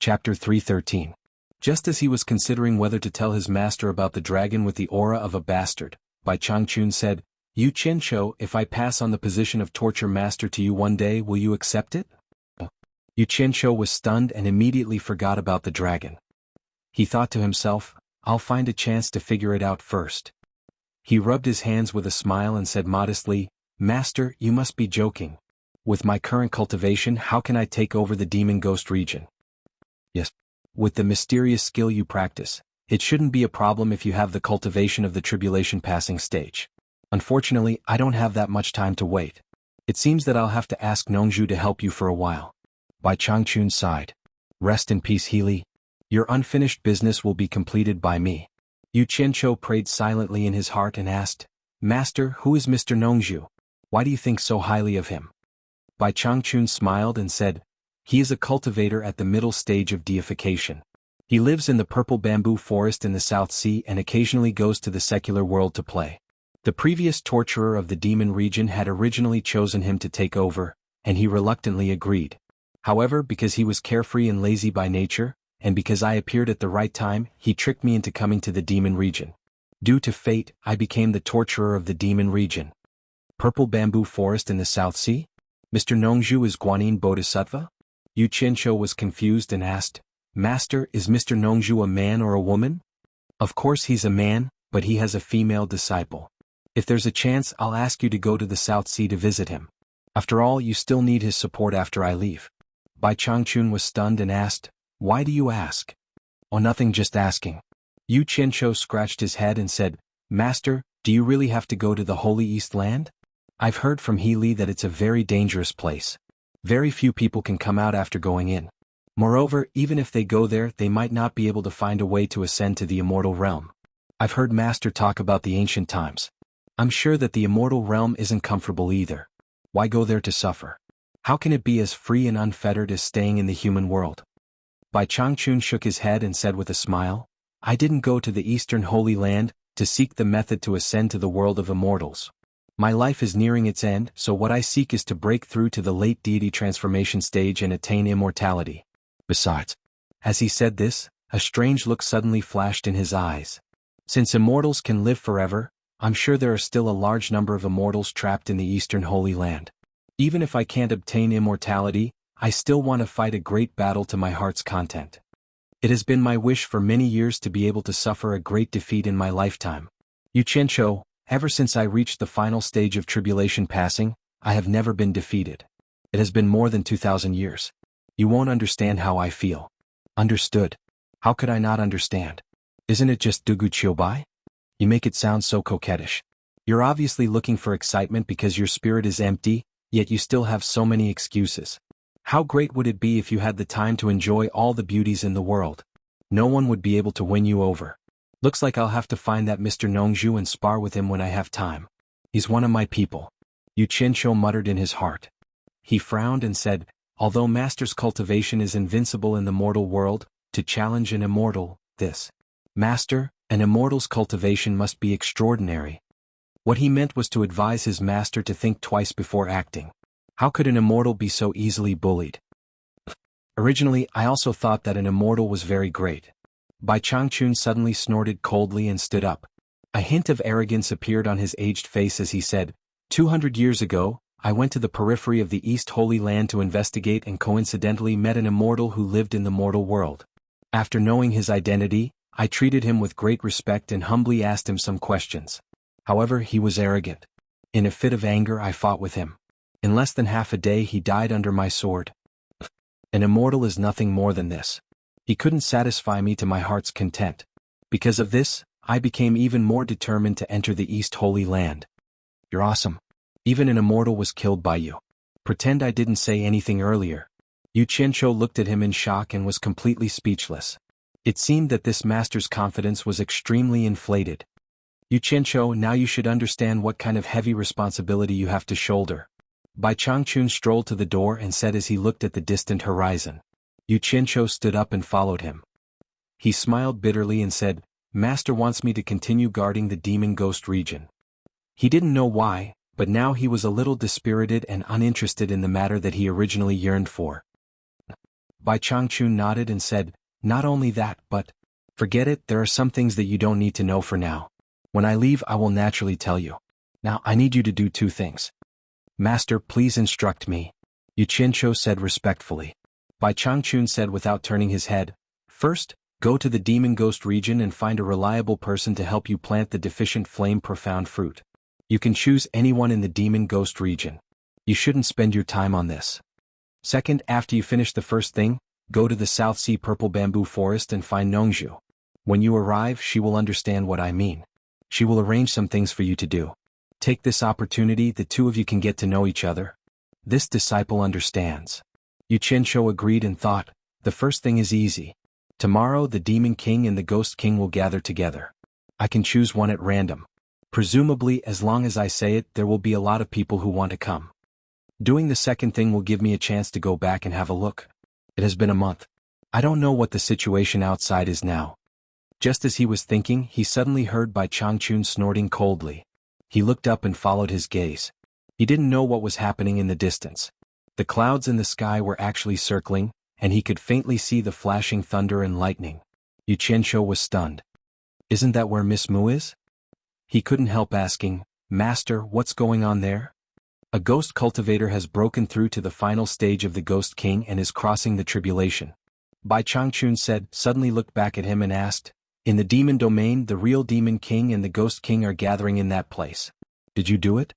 Chapter 313. Just as he was considering whether to tell his master about the dragon with the aura of a bastard, Bai Changchun said, "Yu Qianqiu, if I pass on the position of torture master to you one day, will you accept it?" Yu Qianqiu was stunned and immediately forgot about the dragon. He thought to himself, "I'll find a chance to figure it out first." He rubbed his hands with a smile and said modestly, "Master, you must be joking. With my current cultivation, how can I take over the demon ghost region?" "Yes. With the mysterious skill you practice, it shouldn't be a problem if you have the cultivation of the tribulation passing stage. Unfortunately, I don't have that much time to wait. It seems that I'll have to ask Nongzhu to help you for a while." Bai Changchun sighed. "Rest in peace, Healy. Your unfinished business will be completed by me." Yu Qianqiu prayed silently in his heart and asked, "Master, who is Mr. Nongzhu? Why do you think so highly of him?" Bai Changchun smiled and said, "He is a cultivator at the middle stage of deification. He lives in the purple bamboo forest in the South Sea and occasionally goes to the secular world to play. The previous torturer of the demon region had originally chosen him to take over, and he reluctantly agreed. However, because he was carefree and lazy by nature, and because I appeared at the right time, he tricked me into coming to the demon region. Due to fate, I became the torturer of the demon region." Purple bamboo forest in the South Sea? Mr. Nongzhu is Guanyin Bodhisattva? Yu Qianqiu was confused and asked, "Master, is Mr. Nongzhu a man or a woman?" "Of course he's a man, but he has a female disciple. If there's a chance, I'll ask you to go to the South Sea to visit him. After all, you still need his support after I leave." Bai Changchun was stunned and asked, "Why do you ask?" "Oh, nothing, just asking." Yu Qianqiu scratched his head and said, "Master, do you really have to go to the Holy East Land? I've heard from Healy that it's a very dangerous place. Very few people can come out after going in. Moreover, even if they go there, they might not be able to find a way to ascend to the immortal realm. I've heard Master talk about the ancient times. I'm sure that the immortal realm isn't comfortable either. Why go there to suffer? How can it be as free and unfettered as staying in the human world?" Bai Changchun shook his head and said with a smile, "I didn't go to the Eastern Holy Land to seek the method to ascend to the world of immortals. My life is nearing its end, so what I seek is to break through to the late deity transformation stage and attain immortality. Besides," as he said this, a strange look suddenly flashed in his eyes. "Since immortals can live forever, I'm sure there are still a large number of immortals trapped in the Eastern Holy Land. Even if I can't obtain immortality, I still want to fight a great battle to my heart's content. It has been my wish for many years to be able to suffer a great defeat in my lifetime. Yu Qianqiu, ever since I reached the final stage of tribulation passing, I have never been defeated. It has been more than 2,000 years. You won't understand how I feel." "Understood. How could I not understand? Isn't it just Dugu Qiubai? You make it sound so coquettish. You're obviously looking for excitement because your spirit is empty, yet you still have so many excuses. How great would it be if you had the time to enjoy all the beauties in the world? No one would be able to win you over. Looks like I'll have to find that Mr. Nongzhu and spar with him when I have time. He's one of my people." Yu Qianqiu muttered in his heart. He frowned and said, "Although Master's cultivation is invincible in the mortal world, to challenge an immortal, this. Master, an immortal's cultivation must be extraordinary." What he meant was to advise his master to think twice before acting. How could an immortal be so easily bullied? "Originally, I also thought that an immortal was very great." Bai Changchun suddenly snorted coldly and stood up. A hint of arrogance appeared on his aged face as he said, 200 years ago, I went to the periphery of the East Holy Land to investigate and coincidentally met an immortal who lived in the mortal world. After knowing his identity, I treated him with great respect and humbly asked him some questions. However, he was arrogant. In a fit of anger, I fought with him. In less than half a day, he died under my sword. An immortal is nothing more than this. He couldn't satisfy me to my heart's content. Because of this, I became even more determined to enter the East Holy Land." "You're awesome. Even an immortal was killed by you. Pretend I didn't say anything earlier." Yu Qianqiu looked at him in shock and was completely speechless. It seemed that this master's confidence was extremely inflated. "Yu Qianqiu, now you should understand what kind of heavy responsibility you have to shoulder." Bai Changchun strolled to the door and said as he looked at the distant horizon. Yu Qianqiu stood up and followed him. He smiled bitterly and said, "Master wants me to continue guarding the demon ghost region." He didn't know why, but now he was a little dispirited and uninterested in the matter that he originally yearned for. Bai Changchun nodded and said, "Not only that, but forget it, there are some things that you don't need to know for now. When I leave I will naturally tell you. Now I need you to do two things." "Master, please instruct me," Yu Qianqiu said respectfully. Bai Changchun said without turning his head, "First, go to the demon ghost region and find a reliable person to help you plant the deficient flame profound fruit. You can choose anyone in the demon ghost region. You shouldn't spend your time on this. Second, after you finish the first thing, go to the South Sea purple bamboo forest and find Nongzhu. When you arrive, she will understand what I mean. She will arrange some things for you to do. Take this opportunity, the two of you can get to know each other." This disciple understands. Yu Qianqiu agreed and thought, the first thing is easy. Tomorrow the Demon King and the Ghost King will gather together. I can choose one at random. Presumably, as long as I say it, there will be a lot of people who want to come. Doing the second thing will give me a chance to go back and have a look. It has been a month. I don't know what the situation outside is now. Just as he was thinking, he suddenly heard Bai Changchun snorting coldly. He looked up and followed his gaze. He didn't know what was happening in the distance. The clouds in the sky were actually circling, and he could faintly see the flashing thunder and lightning. Yu Qianqiu was stunned. "Isn't that where Miss Mu is?" He couldn't help asking, "Master, what's going on there?" "A ghost cultivator has broken through to the final stage of the Ghost King and is crossing the tribulation," Bai Changchun said, suddenly looked back at him and asked, "In the demon domain, the real Demon King and the Ghost King are gathering in that place. Did you do it?"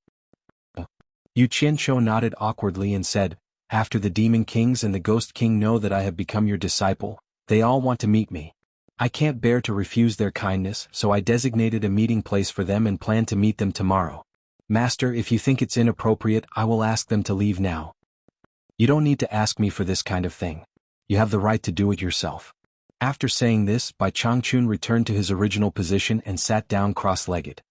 Yu Qianqiu nodded awkwardly and said, "After the Demon Kings and the Ghost King know that I have become your disciple, they all want to meet me. I can't bear to refuse their kindness, so I designated a meeting place for them and plan to meet them tomorrow. Master, if you think it's inappropriate, I will ask them to leave now." "You don't need to ask me for this kind of thing. You have the right to do it yourself." After saying this, Bai Changchun returned to his original position and sat down cross-legged.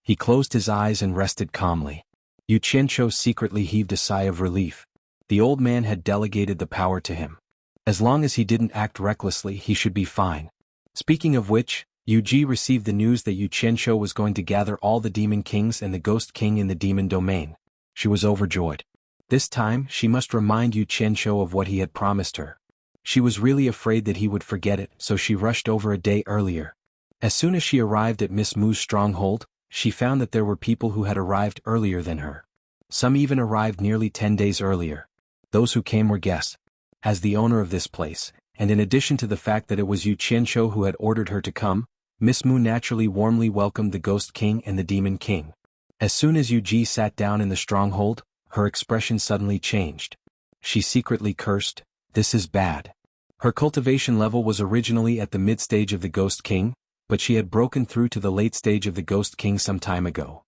He closed his eyes and rested calmly. Yu Qianqiu secretly heaved a sigh of relief. The old man had delegated the power to him. As long as he didn't act recklessly, he should be fine. Speaking of which, Yu Ji received the news that Yu Qianqiu was going to gather all the Demon Kings and the Ghost King in the demon domain. She was overjoyed. This time, she must remind Yu Qianqiu of what he had promised her. She was really afraid that he would forget it, so she rushed over a day earlier. As soon as she arrived at Miss Mu's stronghold, she found that there were people who had arrived earlier than her. Some even arrived nearly 10 days earlier. Those who came were guests. As the owner of this place, and in addition to the fact that it was Yu Qianqiu who had ordered her to come, Miss Mu naturally warmly welcomed the Ghost King and the Demon King. As soon as Yu Ji sat down in the stronghold, her expression suddenly changed. She secretly cursed, "This is bad." Her cultivation level was originally at the mid-stage of the Ghost King, but she had broken through to the late stage of the Ghost King some time ago.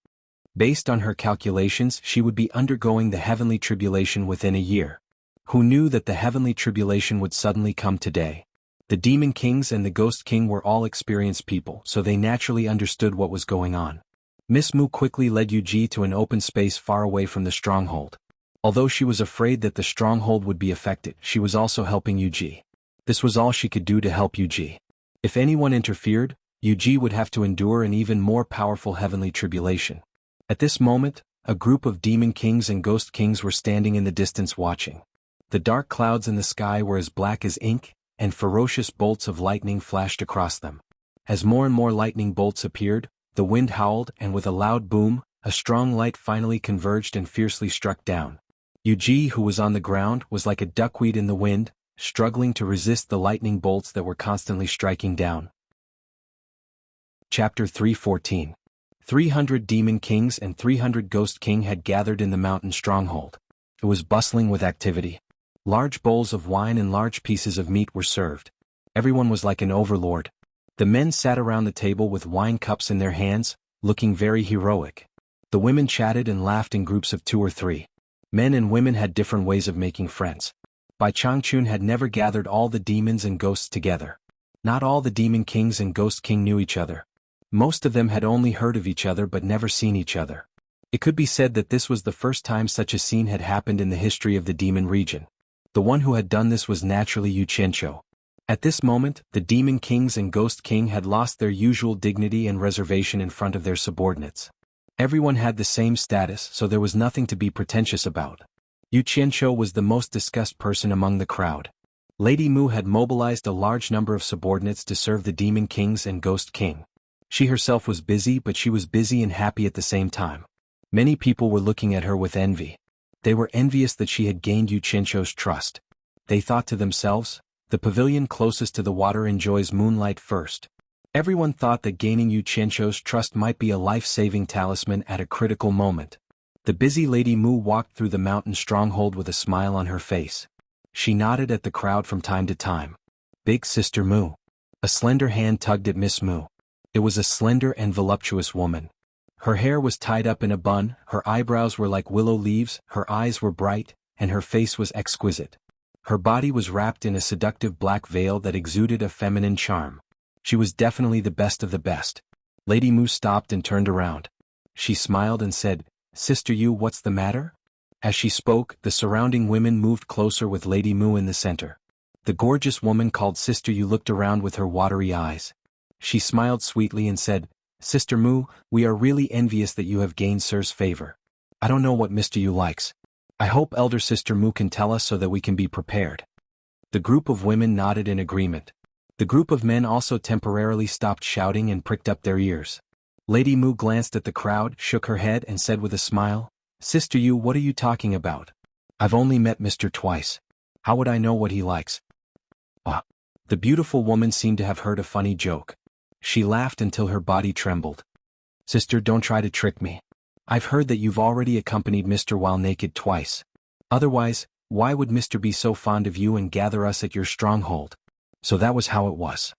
Based on her calculations, she would be undergoing the heavenly tribulation within a year. Who knew that the heavenly tribulation would suddenly come today? The Demon Kings and the Ghost King were all experienced people, so they naturally understood what was going on. Miss Mu quickly led Yu Ji to an open space far away from the stronghold. Although she was afraid that the stronghold would be affected, she was also helping Yu Ji. This was all she could do to help Yu Ji. If anyone interfered, Yu Ji would have to endure an even more powerful heavenly tribulation. At this moment, a group of Demon Kings and Ghost Kings were standing in the distance watching. The dark clouds in the sky were as black as ink, and ferocious bolts of lightning flashed across them. As more and more lightning bolts appeared, the wind howled, and with a loud boom, a strong light finally converged and fiercely struck down. Yu Ji, who was on the ground, was like a duckweed in the wind, struggling to resist the lightning bolts that were constantly striking down. Chapter 3:14. 300 Demon Kings and 300 Ghost King had gathered in the mountain stronghold. It was bustling with activity. Large bowls of wine and large pieces of meat were served. Everyone was like an overlord. The men sat around the table with wine cups in their hands, looking very heroic. The women chatted and laughed in groups of 2 or 3. Men and women had different ways of making friends. Bai Changchun had never gathered all the demons and ghosts together. Not all the Demon Kings and Ghost King knew each other. Most of them had only heard of each other but never seen each other. It could be said that this was the first time such a scene had happened in the history of the demon region. The one who had done this was naturally Yu Qianqiu. At this moment, the Demon Kings and Ghost King had lost their usual dignity and reservation in front of their subordinates. Everyone had the same status, so there was nothing to be pretentious about. Yu Qianqiu was the most discussed person among the crowd. Lady Mu had mobilized a large number of subordinates to serve the Demon Kings and Ghost King. She herself was busy, but she was busy and happy at the same time. Many people were looking at her with envy. They were envious that she had gained Yu Qianzhou's trust. They thought to themselves, the pavilion closest to the water enjoys moonlight first. Everyone thought that gaining Yu Qianzhou's trust might be a life-saving talisman at a critical moment. The busy Lady Mu walked through the mountain stronghold with a smile on her face. She nodded at the crowd from time to time. Big Sister Mu. A slender hand tugged at Miss Mu. It was a slender and voluptuous woman. Her hair was tied up in a bun, her eyebrows were like willow leaves, her eyes were bright, and her face was exquisite. Her body was wrapped in a seductive black veil that exuded a feminine charm. She was definitely the best of the best. Lady Mu stopped and turned around. She smiled and said, "Sister Yu, what's the matter?" As she spoke, the surrounding women moved closer with Lady Mu in the center. The gorgeous woman called Sister Yu looked around with her watery eyes. She smiled sweetly and said, "Sister Mu, we are really envious that you have gained Sir's favor. I don't know what Mr. Yu likes. I hope Elder Sister Mu can tell us so that we can be prepared." The group of women nodded in agreement. The group of men also temporarily stopped shouting and pricked up their ears. Lady Mu glanced at the crowd, shook her head and said with a smile, "Sister Yu, what are you talking about? I've only met Mr. twice. How would I know what he likes?" The beautiful woman seemed to have heard a funny joke. She laughed until her body trembled. "Sister, don't try to trick me. I've heard that you've already accompanied Mr. while naked twice. Otherwise, why would Mr. be so fond of you and gather us at your stronghold?" So that was how it was.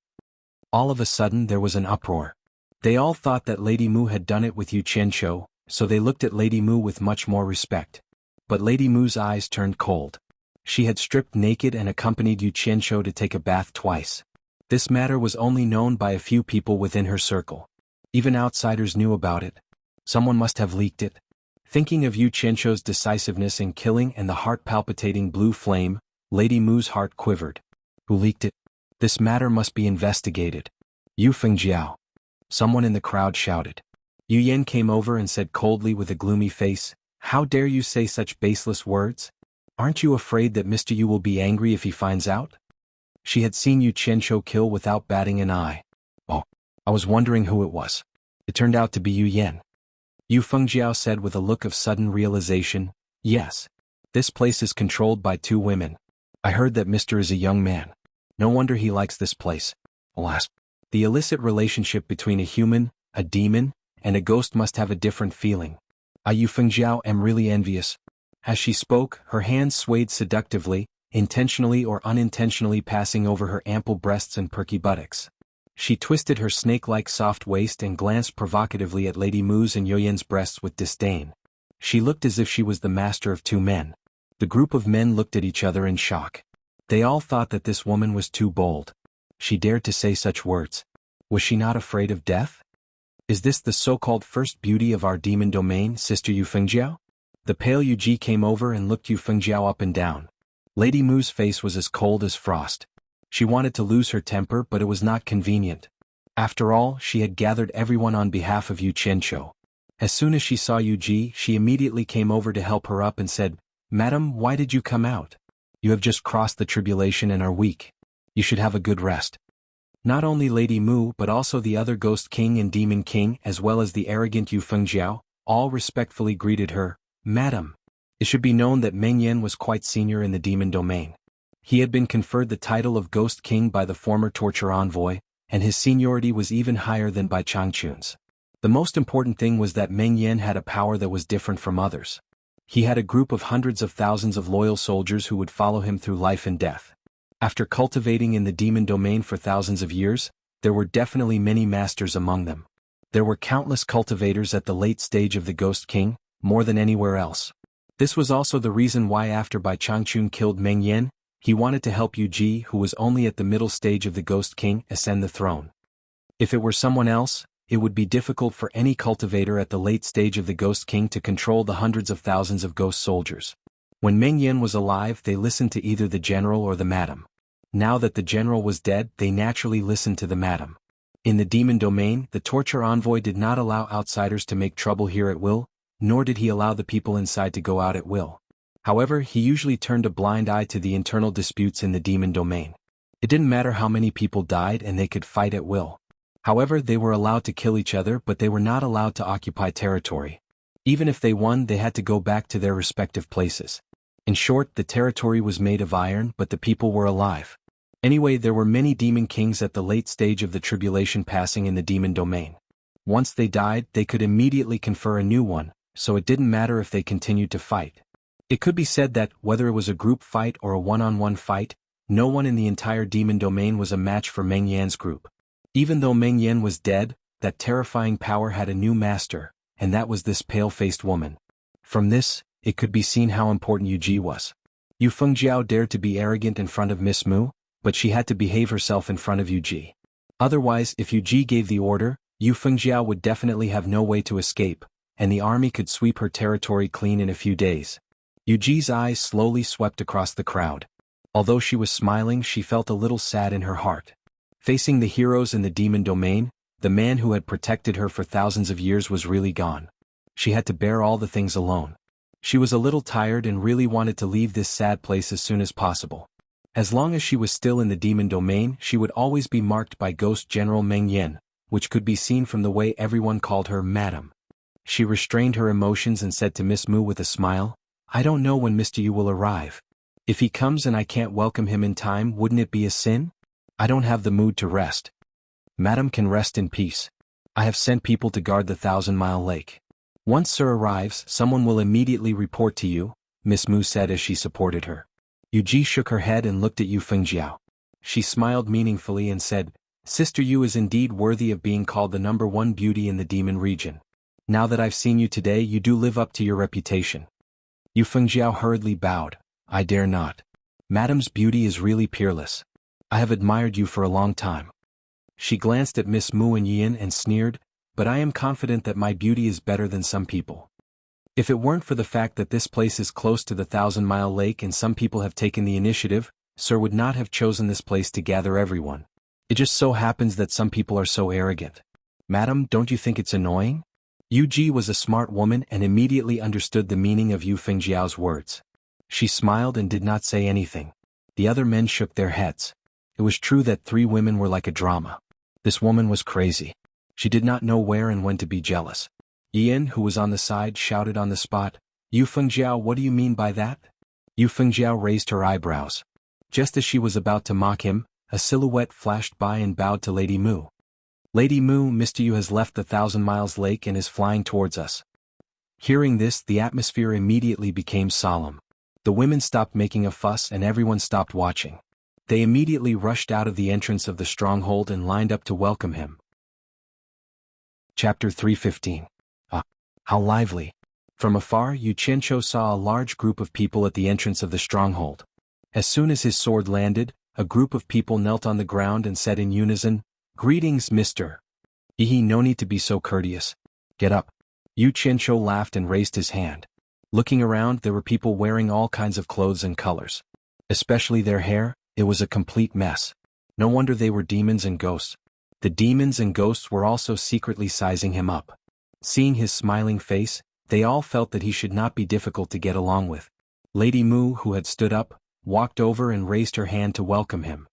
All of a sudden there was an uproar. They all thought that Lady Mu had done it with Yu Qianzhou, so they looked at Lady Mu with much more respect. But Lady Mu's eyes turned cold. She had stripped naked and accompanied Yu Qianzhou to take a bath twice. This matter was only known by a few people within her circle. Even outsiders knew about it. Someone must have leaked it. Thinking of Yu Qianzhou's decisiveness in killing and the heart-palpitating blue flame, Lady Mu's heart quivered. Who leaked it? This matter must be investigated. "Yu Fengjiao." Someone in the crowd shouted. Yu Yan came over and said coldly with a gloomy face, "How dare you say such baseless words? Aren't you afraid that Mr. Yu will be angry if he finds out?" She had seen Yu Qianzhou kill without batting an eye. "Oh, I was wondering who it was. It turned out to be Yu Yan." Yu Fengjiao said with a look of sudden realization, "Yes. This place is controlled by two women. I heard that Mr. is a young man. No wonder he likes this place. Alas, the illicit relationship between a human, a demon, and a ghost must have a different feeling. I Yu Fengjiao am really envious." As she spoke, her hands swayed seductively, intentionally or unintentionally passing over her ample breasts and perky buttocks. She twisted her snake-like soft waist and glanced provocatively at Lady Mu's and Yoyen's breasts with disdain. She looked as if she was the master of two men. The group of men looked at each other in shock. They all thought that this woman was too bold. She dared to say such words. Was she not afraid of death? Is this the so-called first beauty of our demon domain, Sister Yu Fengjiao? The pale Yu Ji came over and looked Yu Fengjiao up and down. Lady Mu's face was as cold as frost. She wanted to lose her temper, but it was not convenient. After all, she had gathered everyone on behalf of Yu Qianzhou. As soon as she saw Yu Ji, she immediately came over to help her up and said, "Madam, why did you come out? You have just crossed the tribulation and are weak. You should have a good rest." Not only Lady Mu but also the other Ghost King and Demon King as well as the arrogant Yu Fengjiao, all respectfully greeted her, "Madam." It should be known that Meng Yan was quite senior in the demon domain. He had been conferred the title of Ghost King by the former torture envoy, and his seniority was even higher than by Changchun's. The most important thing was that Meng Yan had a power that was different from others. He had a group of hundreds of thousands of loyal soldiers who would follow him through life and death. After cultivating in the demon domain for thousands of years, there were definitely many masters among them. There were countless cultivators at the late stage of the Ghost King, more than anywhere else. This was also the reason why after Bai Changchun killed Meng Yan, he wanted to help Yu Ji, who was only at the middle stage of the Ghost King, ascend the throne. If it were someone else, it would be difficult for any cultivator at the late stage of the Ghost King to control the hundreds of thousands of ghost soldiers. When Meng Yan was alive, they listened to either the general or the madam. Now that the general was dead, they naturally listened to the madam. In the demon domain, the torture envoy did not allow outsiders to make trouble here at will, nor did he allow the people inside to go out at will. However, he usually turned a blind eye to the internal disputes in the demon domain. It didn't matter how many people died and they could fight at will. However, they were allowed to kill each other, but they were not allowed to occupy territory. Even if they won, they had to go back to their respective places. In short, the territory was made of iron, but the people were alive. Anyway, there were many demon kings at the late stage of the tribulation passing in the demon domain. Once they died, they could immediately confer a new one, so it didn't matter if they continued to fight. It could be said that, whether it was a group fight or a one-on-one fight, no one in the entire demon domain was a match for Meng Yan's group. Even though Meng Yan was dead, that terrifying power had a new master, and that was this pale-faced woman. From this, it could be seen how important Yu Ji was. Yu Fengjiao dared to be arrogant in front of Miss Mu, but she had to behave herself in front of Yu Ji. Otherwise, if Yu Ji gave the order, Yu Fengjiao would definitely have no way to escape, and the army could sweep her territory clean in a few days. Yu Ji's eyes slowly swept across the crowd. Although she was smiling, she felt a little sad in her heart. Facing the heroes in the demon domain, the man who had protected her for thousands of years was really gone. She had to bear all the things alone. She was a little tired and really wanted to leave this sad place as soon as possible. As long as she was still in the demon domain, she would always be marked by Ghost General Meng Yan, which could be seen from the way everyone called her Madam. She restrained her emotions and said to Miss Mu with a smile, "I don't know when Mr. Yu will arrive. If he comes and I can't welcome him in time, wouldn't it be a sin? I don't have the mood to rest. Madam can rest in peace. I have sent people to guard the 1,000-mile lake. Once Sir arrives, someone will immediately report to you," Miss Mu said as she supported her. Yu Ji shook her head and looked at Yu Fengjiao. She smiled meaningfully and said, "Sister Yu is indeed worthy of being called the #1 beauty in the demon region. Now that I've seen you today, you do live up to your reputation." Yu Fengjiao hurriedly bowed. "I dare not. Madam's beauty is really peerless. I have admired you for a long time." She glanced at Miss Mu and Yin and sneered, "But I am confident that my beauty is better than some people. If it weren't for the fact that this place is close to the 1,000-mile lake and some people have taken the initiative, Sir would not have chosen this place to gather everyone. It just so happens that some people are so arrogant. Madam, don't you think it's annoying?" Yu Ji was a smart woman and immediately understood the meaning of Yu Fengjiao's words. She smiled and did not say anything. The other men shook their heads. It was true that 3 women were like a drama. This woman was crazy. She did not know where and when to be jealous. Yin, who was on the side, shouted on the spot, "Yu Fengjiao, what do you mean by that?" Yu Fengjiao raised her eyebrows. Just as she was about to mock him, a silhouette flashed by and bowed to Lady Mu. "Lady Mu, Mr. Yu has left the 1,000-miles lake and is flying towards us." Hearing this, the atmosphere immediately became solemn. The women stopped making a fuss and everyone stopped watching. They immediately rushed out of the entrance of the stronghold and lined up to welcome him. Chapter 315. Ah, how lively! From afar, Yu Qianqiu saw a large group of people at the entrance of the stronghold. As soon as his sword landed, a group of people knelt on the ground and said in unison, "Greetings, Mr. Yi, no need to be so courteous. Get up." Yu Qianqiu laughed and raised his hand. Looking around, there were people wearing all kinds of clothes and colors. Especially their hair, it was a complete mess. No wonder they were demons and ghosts. The demons and ghosts were also secretly sizing him up. Seeing his smiling face, they all felt that he should not be difficult to get along with. Lady Mu, who had stood up, walked over and raised her hand to welcome him.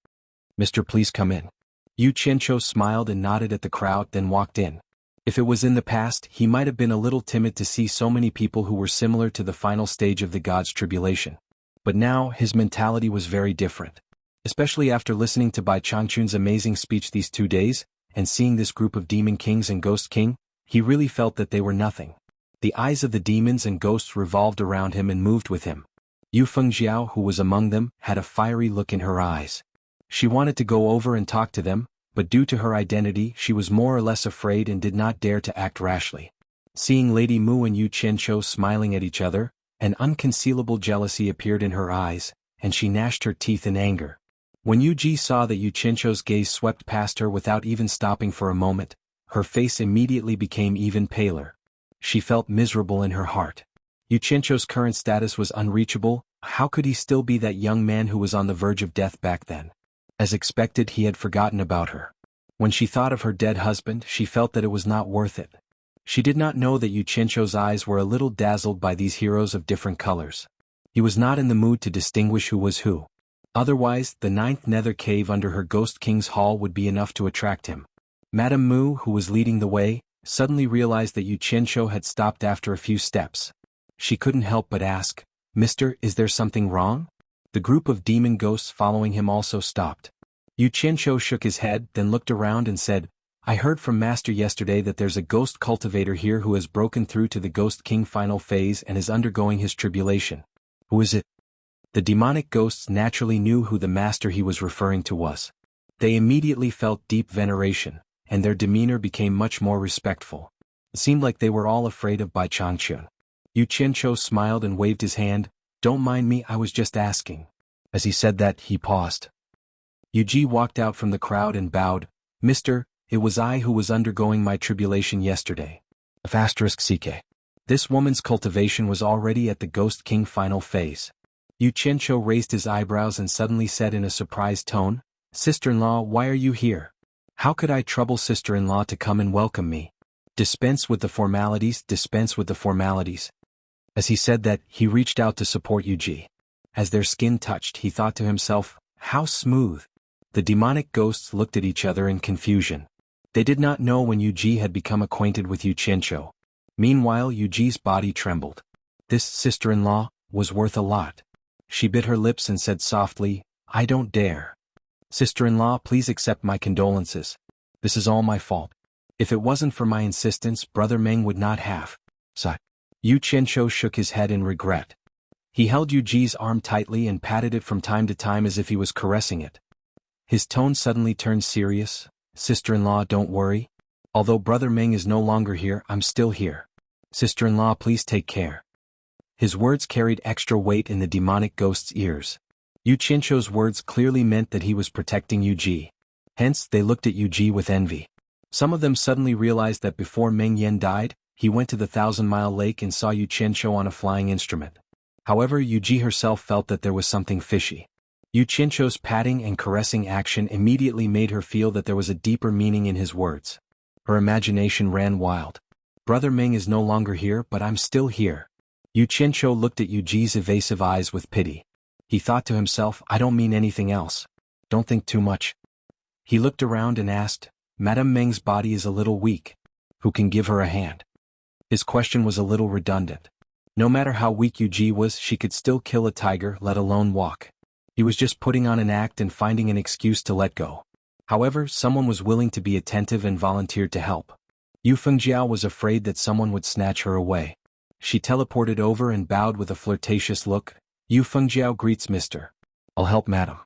"Mr. Please come in." Yu Qianqiu smiled and nodded at the crowd, then walked in. If it was in the past, he might have been a little timid to see so many people who were similar to the final stage of the God's tribulation. But now, his mentality was very different. Especially after listening to Bai Changchun's amazing speech these 2 days, and seeing this group of demon kings and ghost king, he really felt that they were nothing. The eyes of the demons and ghosts revolved around him and moved with him. Yu Fengjiao, who was among them, had a fiery look in her eyes. She wanted to go over and talk to them, but due to her identity she was more or less afraid and did not dare to act rashly. Seeing Lady Mu and Yu Qianqiu smiling at each other, an unconcealable jealousy appeared in her eyes, and she gnashed her teeth in anger. When Yu Ji saw that Yu Qianqiu's gaze swept past her without even stopping for a moment, her face immediately became even paler. She felt miserable in her heart. Yu Qianqiu's current status was unreachable. How could he still be that young man who was on the verge of death back then? As expected, he had forgotten about her. When she thought of her dead husband, she felt that it was not worth it. She did not know that Yu Qianqiu's eyes were a little dazzled by these heroes of different colors. He was not in the mood to distinguish who was who. Otherwise, the ninth nether cave under her Ghost King's hall would be enough to attract him. Madame Mu, who was leading the way, suddenly realized that Yu Qianqiu had stopped after a few steps. She couldn't help but ask, "Mister, is there something wrong?" The group of demon ghosts following him also stopped. Yu Qianqiu shook his head, then looked around and said, "I heard from Master yesterday that there's a ghost cultivator here who has broken through to the Ghost King final phase and is undergoing his tribulation. Who is it?" The demonic ghosts naturally knew who the master he was referring to was. They immediately felt deep veneration, and their demeanor became much more respectful. It seemed like they were all afraid of Bai Changchun. Yu Qianqiu smiled and waved his hand. "Don't mind me, I was just asking." As he said that, he paused. Yu Ji walked out from the crowd and bowed. "Mister, it was I who was undergoing my tribulation yesterday." *CK. This woman's cultivation was already at the Ghost King final phase. Yu Qianqiu raised his eyebrows and suddenly said in a surprised tone, "Sister-in-law, why are you here? How could I trouble sister-in-law to come and welcome me? Dispense with the formalities, dispense with the formalities." As he said that, he reached out to support Yu Ji. As their skin touched, he thought to himself, "How smooth." The demonic ghosts looked at each other in confusion. They did not know when Yu Ji had become acquainted with Yu Qianqiu. Meanwhile, Yu Ji's body trembled. This sister-in-law was worth a lot. She bit her lips and said softly, "I don't dare. Sister-in-law, please accept my condolences. This is all my fault. If it wasn't for my insistence, Brother Meng would not have." Yu Qianqiu shook his head in regret. He held Yu Ji's arm tightly and patted it from time to time as if he was caressing it. His tone suddenly turned serious. "Sister-in-law, don't worry. Although Brother Meng is no longer here, I'm still here. Sister-in-law, please take care." His words carried extra weight in the demonic ghost's ears. Yu Qianqiu's words clearly meant that he was protecting Yu Ji. Hence, they looked at Yu Ji with envy. Some of them suddenly realized that before Meng Yan died, he went to the 1,000-mile lake and saw Yu Qianqiu on a flying instrument. However, Yu Ji herself felt that there was something fishy. Yu Qianqiu's patting and caressing action immediately made her feel that there was a deeper meaning in his words. Her imagination ran wild. "Brother Meng is no longer here, but I'm still here." Yu Qianqiu looked at Yu Ji's evasive eyes with pity. He thought to himself, "I don't mean anything else. Don't think too much." He looked around and asked, "Madame Meng's body is a little weak. Who can give her a hand?" His question was a little redundant. No matter how weak Yu Ji was, she could still kill a tiger, let alone walk. He was just putting on an act and finding an excuse to let go. However, someone was willing to be attentive and volunteered to help. Yu Fengjiao was afraid that someone would snatch her away. She teleported over and bowed with a flirtatious look. "Yu Fengjiao greets Mr. I'll help madam."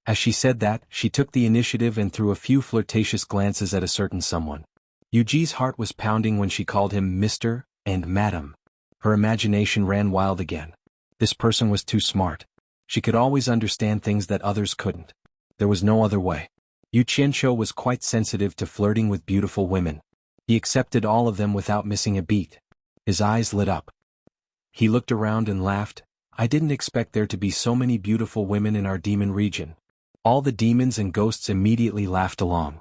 As she said that, she took the initiative and threw a few flirtatious glances at a certain someone. Yu Ji's heart was pounding when she called him Mr. and Madam. Her imagination ran wild again. This person was too smart. She could always understand things that others couldn't. There was no other way. Yu Qianqiu was quite sensitive to flirting with beautiful women. He accepted all of them without missing a beat. His eyes lit up. He looked around and laughed. "I didn't expect there to be so many beautiful women in our demon region." All the demons and ghosts immediately laughed along.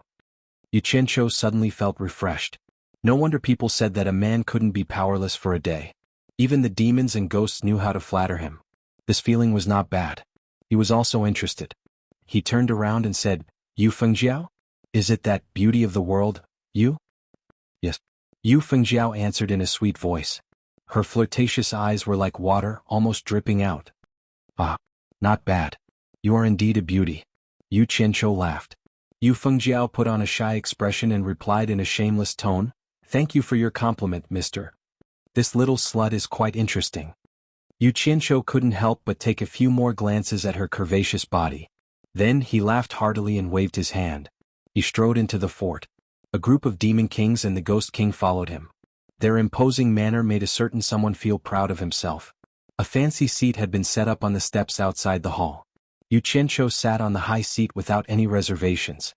Yu Qianqiu suddenly felt refreshed. No wonder people said that a man couldn't be powerless for a day. Even the demons and ghosts knew how to flatter him. This feeling was not bad. He was also interested. He turned around and said, "Yu Fengjiao? Is it that beauty of the world, you?" "Yes." Yu Fengjiao answered in a sweet voice. Her flirtatious eyes were like water, almost dripping out. "Ah, not bad. You are indeed a beauty." Yu Qianqiu laughed. Yu Fengjiao put on a shy expression and replied in a shameless tone, "Thank you for your compliment, mister. This little slut is quite interesting." Yu Qianqiu couldn't help but take a few more glances at her curvaceous body. Then he laughed heartily and waved his hand. He strode into the fort. A group of demon kings and the ghost king followed him. Their imposing manner made a certain someone feel proud of himself. A fancy seat had been set up on the steps outside the hall. Yu Qianqiu sat on the high seat without any reservations.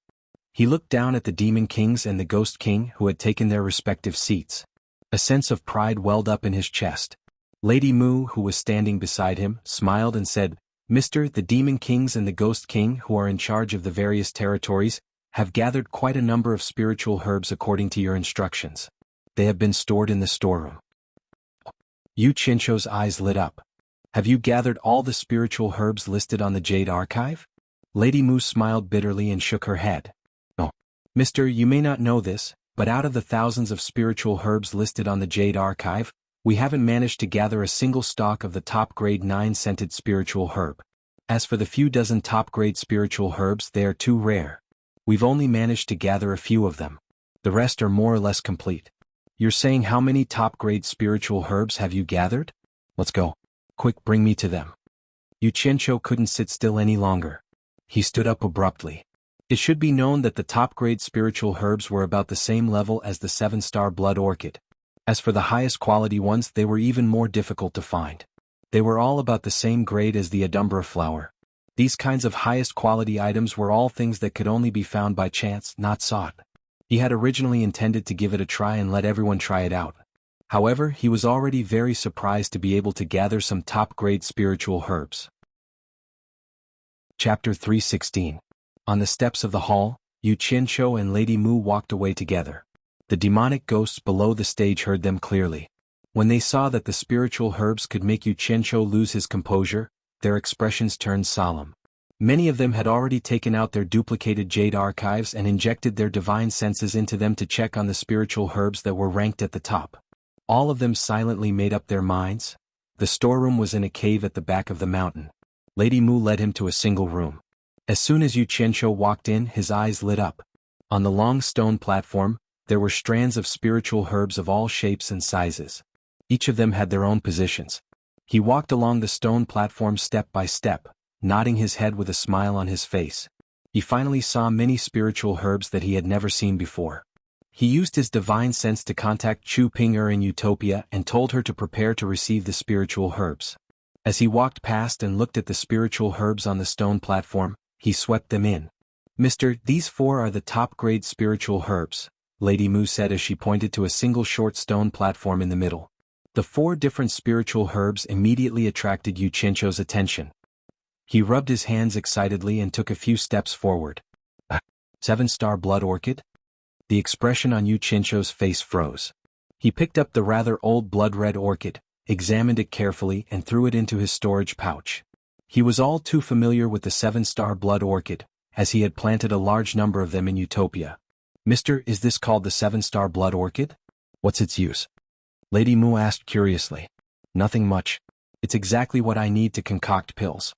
He looked down at the demon kings and the ghost king who had taken their respective seats. A sense of pride welled up in his chest. Lady Mu, who was standing beside him, smiled and said, "Mister, the demon kings and the ghost king who are in charge of the various territories have gathered quite a number of spiritual herbs according to your instructions. They have been stored in the storeroom." Yu Qianqiu's eyes lit up. Have you gathered all the spiritual herbs listed on the Jade Archive? Lady Mu smiled bitterly and shook her head. Oh. Mister, you may not know this, but out of the thousands of spiritual herbs listed on the Jade Archive, we haven't managed to gather a single stalk of the top-grade 9-scented spiritual herb. As for the few dozen top-grade spiritual herbs, they are too rare. We've only managed to gather a few of them. The rest are more or less complete. You're saying how many top-grade spiritual herbs have you gathered? Let's go. Quick, bring me to them. Yu Qianqiu couldn't sit still any longer. He stood up abruptly. It should be known that the top-grade spiritual herbs were about the same level as the 7-star blood orchid. As for the highest quality ones, they were even more difficult to find. They were all about the same grade as the Adumbra flower. These kinds of highest quality items were all things that could only be found by chance, not sought. He had originally intended to give it a try and let everyone try it out. However, he was already very surprised to be able to gather some top-grade spiritual herbs. Chapter 316. On the steps of the hall, Yu Qianqiu and Lady Mu walked away together. The demonic ghosts below the stage heard them clearly. When they saw that the spiritual herbs could make Yu Qianqiu lose his composure, their expressions turned solemn. Many of them had already taken out their duplicated jade archives and injected their divine senses into them to check on the spiritual herbs that were ranked at the top. All of them silently made up their minds. The storeroom was in a cave at the back of the mountain. Lady Mu led him to a single room. As soon as Yu Qianqiu walked in, his eyes lit up. On the long stone platform, there were strands of spiritual herbs of all shapes and sizes. Each of them had their own positions. He walked along the stone platform step by step, nodding his head with a smile on his face. He finally saw many spiritual herbs that he had never seen before. He used his divine sense to contact Chu Ping-er in Utopia and told her to prepare to receive the spiritual herbs. As he walked past and looked at the spiritual herbs on the stone platform, he swept them in. Mister, these 4 are the top-grade spiritual herbs, Lady Mu said as she pointed to a single short stone platform in the middle. The 4 different spiritual herbs immediately attracted Yu Qianqiu's attention. He rubbed his hands excitedly and took a few steps forward. A 7-star blood orchid? The expression on Yu Qianqiu's face froze. He picked up the rather old blood-red orchid, examined it carefully and threw it into his storage pouch. He was all too familiar with the 7-star blood orchid, as he had planted a large number of them in Utopia. Mister, is this called the 7-star blood orchid? What's its use? Lady Mu asked curiously. Nothing much. It's exactly what I need to concoct pills.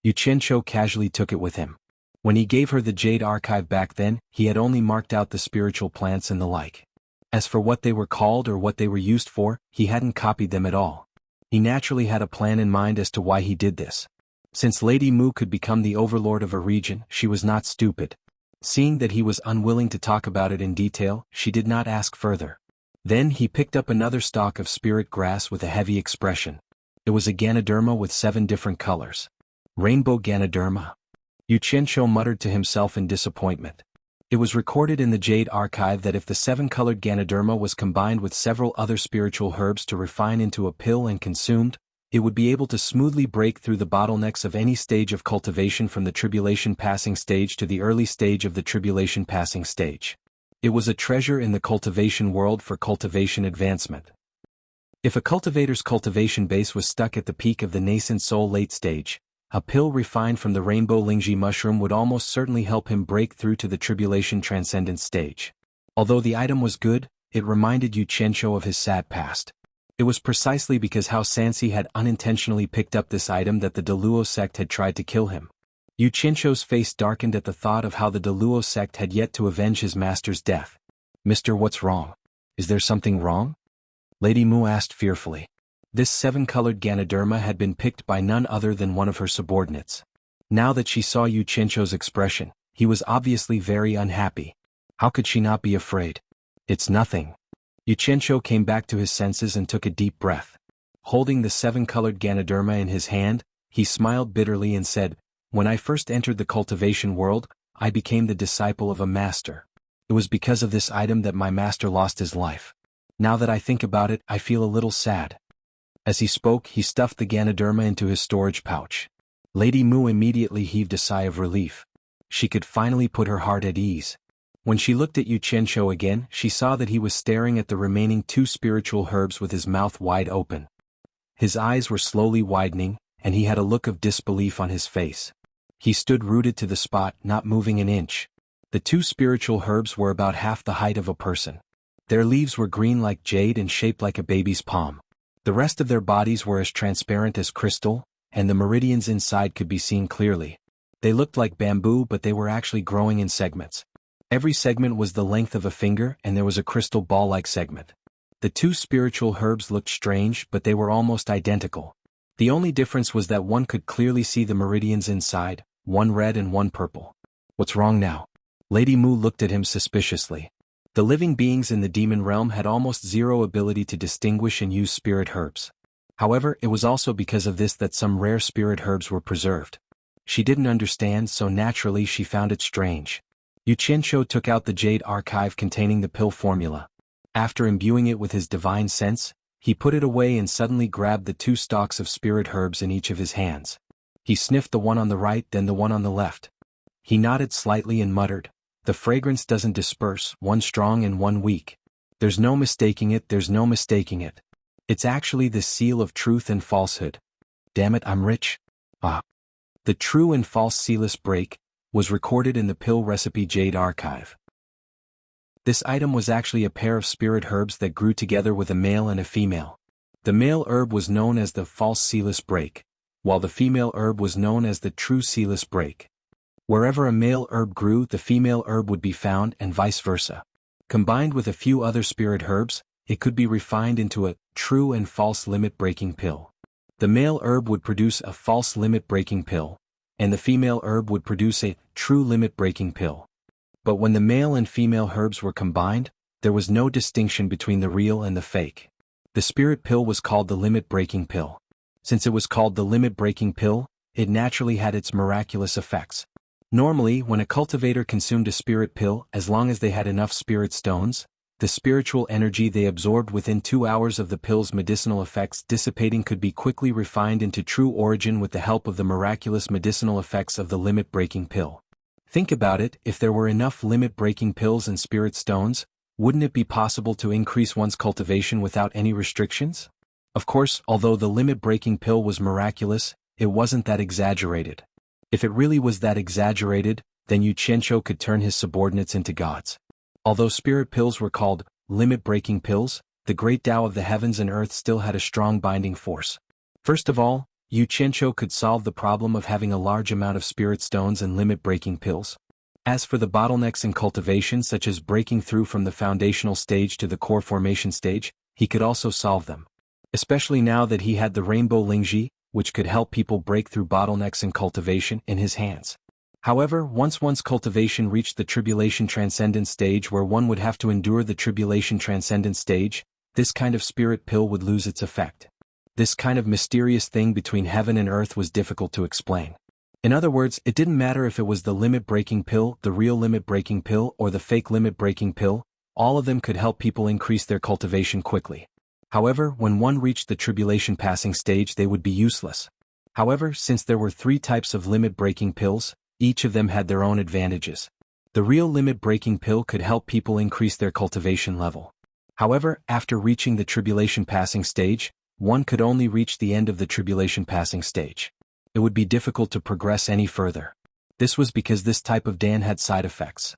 Yu Qianqiu casually took it with him. When he gave her the jade archive back then, he had only marked out the spiritual plants and the like. As for what they were called or what they were used for, he hadn't copied them at all. He naturally had a plan in mind as to why he did this. Since Lady Mu could become the overlord of a region, she was not stupid. Seeing that he was unwilling to talk about it in detail, she did not ask further. Then he picked up another stalk of spirit grass with a heavy expression. It was a Ganoderma with 7 different colors. Rainbow Ganoderma. Yu Qianqiu muttered to himself in disappointment. It was recorded in the Jade Archive that if the 7-colored Ganoderma was combined with several other spiritual herbs to refine into a pill and consumed, it would be able to smoothly break through the bottlenecks of any stage of cultivation from the tribulation passing stage to the early stage of the tribulation passing stage. It was a treasure in the cultivation world for cultivation advancement. If a cultivator's cultivation base was stuck at the peak of the nascent soul late stage, a pill refined from the rainbow Lingji mushroom would almost certainly help him break through to the tribulation transcendent stage. Although the item was good, it reminded Yu Qianqiu of his sad past. It was precisely because how Sansi had unintentionally picked up this item that the Deluo sect had tried to kill him. Yu Qianqiu's face darkened at the thought of how the Deluo sect had yet to avenge his master's death. Mister, what's wrong? Is there something wrong? Lady Mu asked fearfully. This 7-colored Ganoderma had been picked by none other than one of her subordinates. Now that she saw Yu Qianqiu's expression, he was obviously very unhappy. How could she not be afraid? It's nothing. Yu Qianqiu came back to his senses and took a deep breath. Holding the 7-colored Ganoderma in his hand, he smiled bitterly and said, When I first entered the cultivation world, I became the disciple of a master. It was because of this item that my master lost his life. Now that I think about it, I feel a little sad. As he spoke, he stuffed the Ganoderma into his storage pouch. Lady Mu immediately heaved a sigh of relief. She could finally put her heart at ease. When she looked at Yu Qianqiu again, she saw that he was staring at the remaining 2 spiritual herbs with his mouth wide open. His eyes were slowly widening, and he had a look of disbelief on his face. He stood rooted to the spot, not moving an inch. The two spiritual herbs were about half the height of a person. Their leaves were green like jade and shaped like a baby's palm. The rest of their bodies were as transparent as crystal, and the meridians inside could be seen clearly. They looked like bamboo, but they were actually growing in segments. Every segment was the length of a finger, and there was a crystal ball-like segment. The two spiritual herbs looked strange, but they were almost identical. The only difference was that one could clearly see the meridians inside, one red and one purple. What's wrong now? Lady Mu looked at him suspiciously. The living beings in the demon realm had almost zero ability to distinguish and use spirit herbs. However, it was also because of this that some rare spirit herbs were preserved. She didn't understand, so naturally she found it strange. Yu Qianqiu took out the jade archive containing the pill formula. After imbuing it with his divine sense, he put it away and suddenly grabbed the two stalks of spirit herbs in each of his hands. He sniffed the one on the right, then the one on the left. He nodded slightly and muttered, "The fragrance doesn't disperse, one strong and one weak. There's no mistaking it, there's no mistaking it. It's actually the seal of truth and falsehood. Damn it, I'm rich." Ah. The true and false sealless break was recorded in the pill recipe jade archive. This item was actually a pair of spirit herbs that grew together with a male and a female. The male herb was known as the false sealless break, while the female herb was known as the true sealless break. Wherever a male herb grew, the female herb would be found, and vice versa. Combined with a few other spirit herbs, it could be refined into a true and false limit-breaking pill. The male herb would produce a false limit-breaking pill, and the female herb would produce a true limit-breaking pill. But when the male and female herbs were combined, there was no distinction between the real and the fake. The spirit pill was called the limit-breaking pill. Since it was called the limit-breaking pill, it naturally had its miraculous effects. Normally, when a cultivator consumed a spirit pill, as long as they had enough spirit stones, the spiritual energy they absorbed within 2 hours of the pill's medicinal effects dissipating could be quickly refined into true origin with the help of the miraculous medicinal effects of the limit-breaking pill. Think about it, if there were enough limit-breaking pills and spirit stones, wouldn't it be possible to increase one's cultivation without any restrictions? Of course, although the limit-breaking pill was miraculous, it wasn't that exaggerated. If it really was that exaggerated, then Yu Qianqiu could turn his subordinates into gods. Although spirit pills were called limit-breaking pills, the great Tao of the heavens and earth still had a strong binding force. First of all, Yu Qianqiu could solve the problem of having a large amount of spirit stones and limit-breaking pills. As for the bottlenecks in cultivation, such as breaking through from the foundational stage to the core formation stage, he could also solve them. Especially now that he had the rainbow Lingji, which could help people break through bottlenecks in cultivation, in his hands. However, once one's cultivation reached the tribulation transcendent stage where one would have to endure the tribulation transcendent stage, this kind of spirit pill would lose its effect. This kind of mysterious thing between heaven and earth was difficult to explain. In other words, it didn't matter if it was the limit-breaking pill, the real limit-breaking pill, or the fake limit-breaking pill, all of them could help people increase their cultivation quickly. However, when one reached the tribulation passing stage, they would be useless. However, since there were 3 types of limit-breaking pills, each of them had their own advantages. The real limit-breaking pill could help people increase their cultivation level. However, after reaching the tribulation passing stage, one could only reach the end of the tribulation passing stage. It would be difficult to progress any further. This was because this type of Dan had side effects.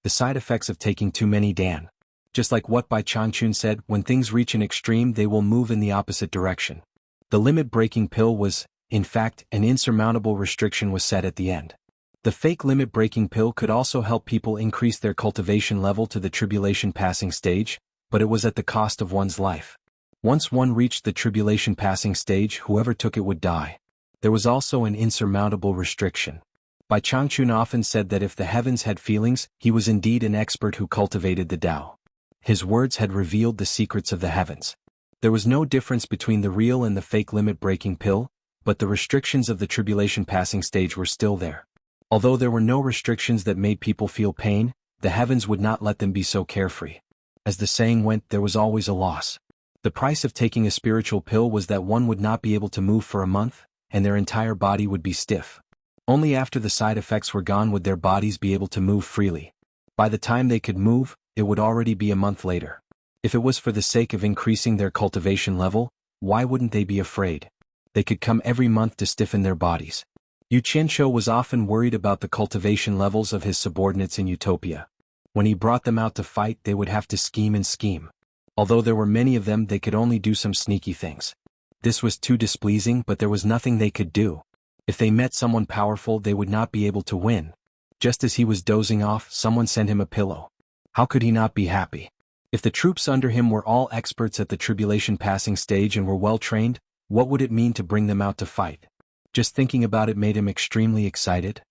The side effects of taking too many Dan. Just like what Bai Changchun said, when things reach an extreme they will move in the opposite direction. The limit-breaking pill was, in fact, an insurmountable restriction was set at the end. The fake limit-breaking pill could also help people increase their cultivation level to the tribulation passing stage, but it was at the cost of one's life. Once one reached the tribulation passing stage, whoever took it would die. There was also an insurmountable restriction. Bai Changchun often said that if the heavens had feelings, he was indeed an expert who cultivated the Tao. His words had revealed the secrets of the heavens. There was no difference between the real and the fake limit-breaking pill, but the restrictions of the tribulation passing stage were still there. Although there were no restrictions that made people feel pain, the heavens would not let them be so carefree. As the saying went, there was always a loss. The price of taking a spiritual pill was that one would not be able to move for a month, and their entire body would be stiff. Only after the side effects were gone would their bodies be able to move freely. By the time they could move, it would already be a month later. If it was for the sake of increasing their cultivation level, why wouldn't they be afraid? They could come every month to stiffen their bodies. Yu Qianzhou was often worried about the cultivation levels of his subordinates in Utopia. When he brought them out to fight, they would have to scheme and scheme. Although there were many of them, they could only do some sneaky things. This was too displeasing, but there was nothing they could do. If they met someone powerful, they would not be able to win. Just as he was dozing off, someone sent him a pillow. How could he not be happy? If the troops under him were all experts at the tribulation passing stage and were well trained, what would it mean to bring them out to fight? Just thinking about it made him extremely excited.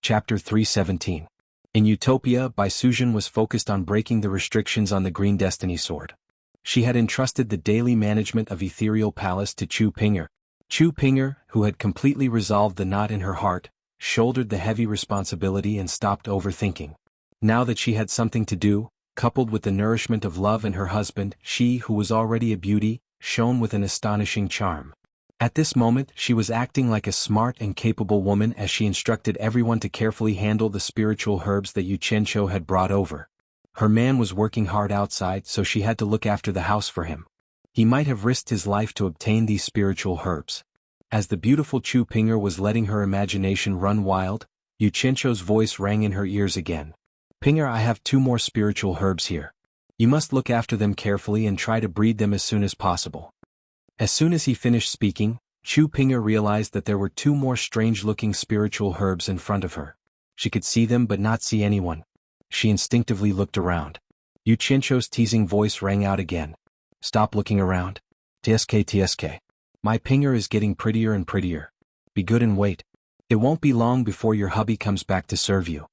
Chapter 317. In Utopia, Bai Suzhen was focused on breaking the restrictions on the Green Destiny Sword. She had entrusted the daily management of Ethereal Palace to Chu Ping'er. Chu Ping'er, who had completely resolved the knot in her heart, shouldered the heavy responsibility and stopped overthinking. Now that she had something to do, coupled with the nourishment of love in her husband, she, who was already a beauty, shone with an astonishing charm. At this moment, she was acting like a smart and capable woman as she instructed everyone to carefully handle the spiritual herbs that Yu Qianzhou had brought over. Her man was working hard outside, so she had to look after the house for him. He might have risked his life to obtain these spiritual herbs. As the beautiful Chu Ping'er was letting her imagination run wild, Yu Qianzhou's voice rang in her ears again. Ping'er, I have 2 more spiritual herbs here. You must look after them carefully and try to breed them as soon as possible. As soon as he finished speaking, Chu Ping'er realized that there were 2 more strange-looking spiritual herbs in front of her. She could see them but not see anyone. She instinctively looked around. Yu Qianzhou's teasing voice rang out again. Stop looking around. TSK. My Ping'er is getting prettier and prettier. Be good and wait. It won't be long before your hubby comes back to serve you.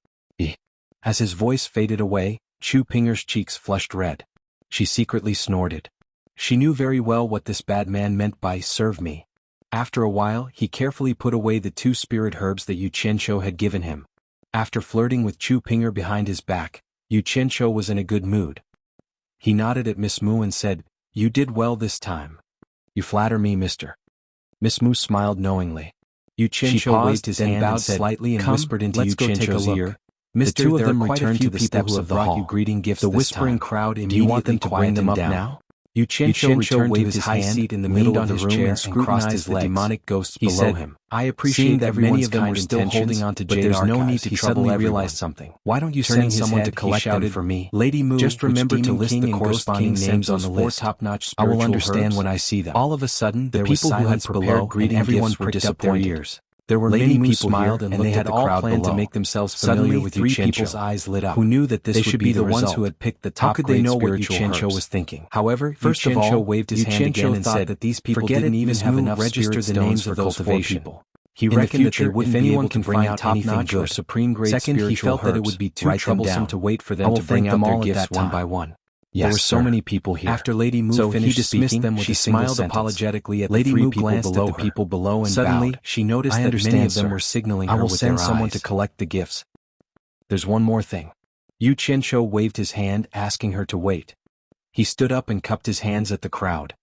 As his voice faded away, Chu Ping'er's cheeks flushed red. She secretly snorted. She knew very well what this bad man meant by serve me. After a while, he carefully put away the 2 spirit herbs that Yu Qianzhou had given him. After flirting with Chu Ping'er behind his back, Yu Qianzhou was in a good mood. He nodded at Miss Mu and said, You did well this time. You flatter me, mister. Miss Mu smiled knowingly. Yu Qianzhou waved his hand and said, slightly and whispered into Yu Qianzhou's ear. Mister, the 2 of them returned to the steps of the hall. You greeting gifts the whispering crowd immediately. Do you want them to bring them up now? Yu Qianzhou returned to his high seat in the middle of the room and scrutinized the demonic ghosts below him. I appreciate that many of them were still holding on to jade archives. There's no need to trouble everyone. Realized something. Why don't you send someone to collect them for me? Lady Mu, just remember to list the corresponding names on the list. Top-notch I will understand when I see them. All of a sudden, there was silence below, and everyone pricked up their ears. There were many people smiled and they had all planned to make themselves familiar with Yu Qianzhou. People's eyes lit up, who knew that this would be the ones who had picked the top. How could they know what Yu Qianzhou was thinking? However, first of all, waved his hand again and said that these people didn't even have enough register the names of those 4 people. He reckoned that they wouldn't be able to bring out anything good or supreme grade. Second, he felt that it would be too troublesome to wait for them to bring out their gifts one by one. Yes, there were so many people here. After Lady Mu finished speaking, them with she smiled apologetically at Lady the 3 Mu people below at the people below and suddenly, bowed. She noticed that many of them were signaling her with their eyes. I will send someone to collect the gifts. There's one more thing. Yu Qianzhou waved his hand, asking her to wait. He stood up and cupped his hands at the crowd.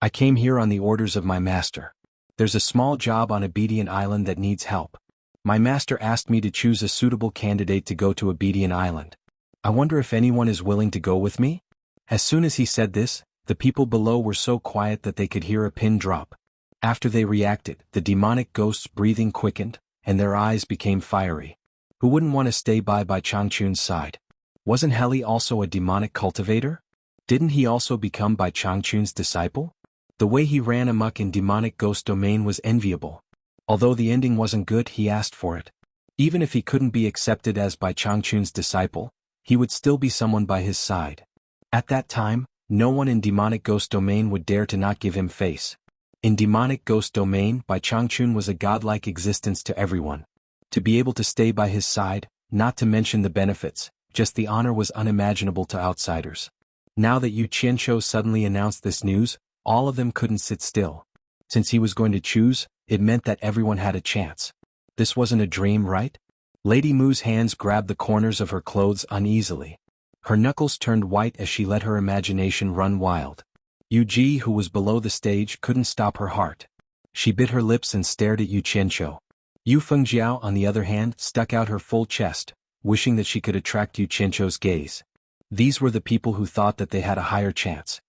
I came here on the orders of my master. There's a small job on Obedient Island that needs help. My master asked me to choose a suitable candidate to go to Obedient Island. I wonder if anyone is willing to go with me? As soon as he said this, the people below were so quiet that they could hear a pin drop. After they reacted, the demonic ghost's breathing quickened, and their eyes became fiery. Who wouldn't want to stay by Changchun's side? Wasn't Heli also a demonic cultivator? Didn't he also become Bai Changchun's disciple? The way he ran amok in demonic ghost domain was enviable. Although the ending wasn't good, he asked for it. Even if he couldn't be accepted as Bai Changchun's disciple, he would still be someone by his side. At that time, no one in demonic ghost domain would dare to not give him face. In demonic ghost domain, Bai Changchun was a godlike existence to everyone. To be able to stay by his side, not to mention the benefits, just the honor was unimaginable to outsiders. Now that Yu Qianzhou suddenly announced this news, all of them couldn't sit still. Since he was going to choose, it meant that everyone had a chance. This wasn't a dream, right? Lady Mu's hands grabbed the corners of her clothes uneasily. Her knuckles turned white as she let her imagination run wild. Yu Ji, who was below the stage, couldn't stop her heart. She bit her lips and stared at Yu Qianzhou. Yu Fengjiao, on the other hand, stuck out her full chest, wishing that she could attract Yu Qianzhou's gaze. These were the people who thought that they had a higher chance.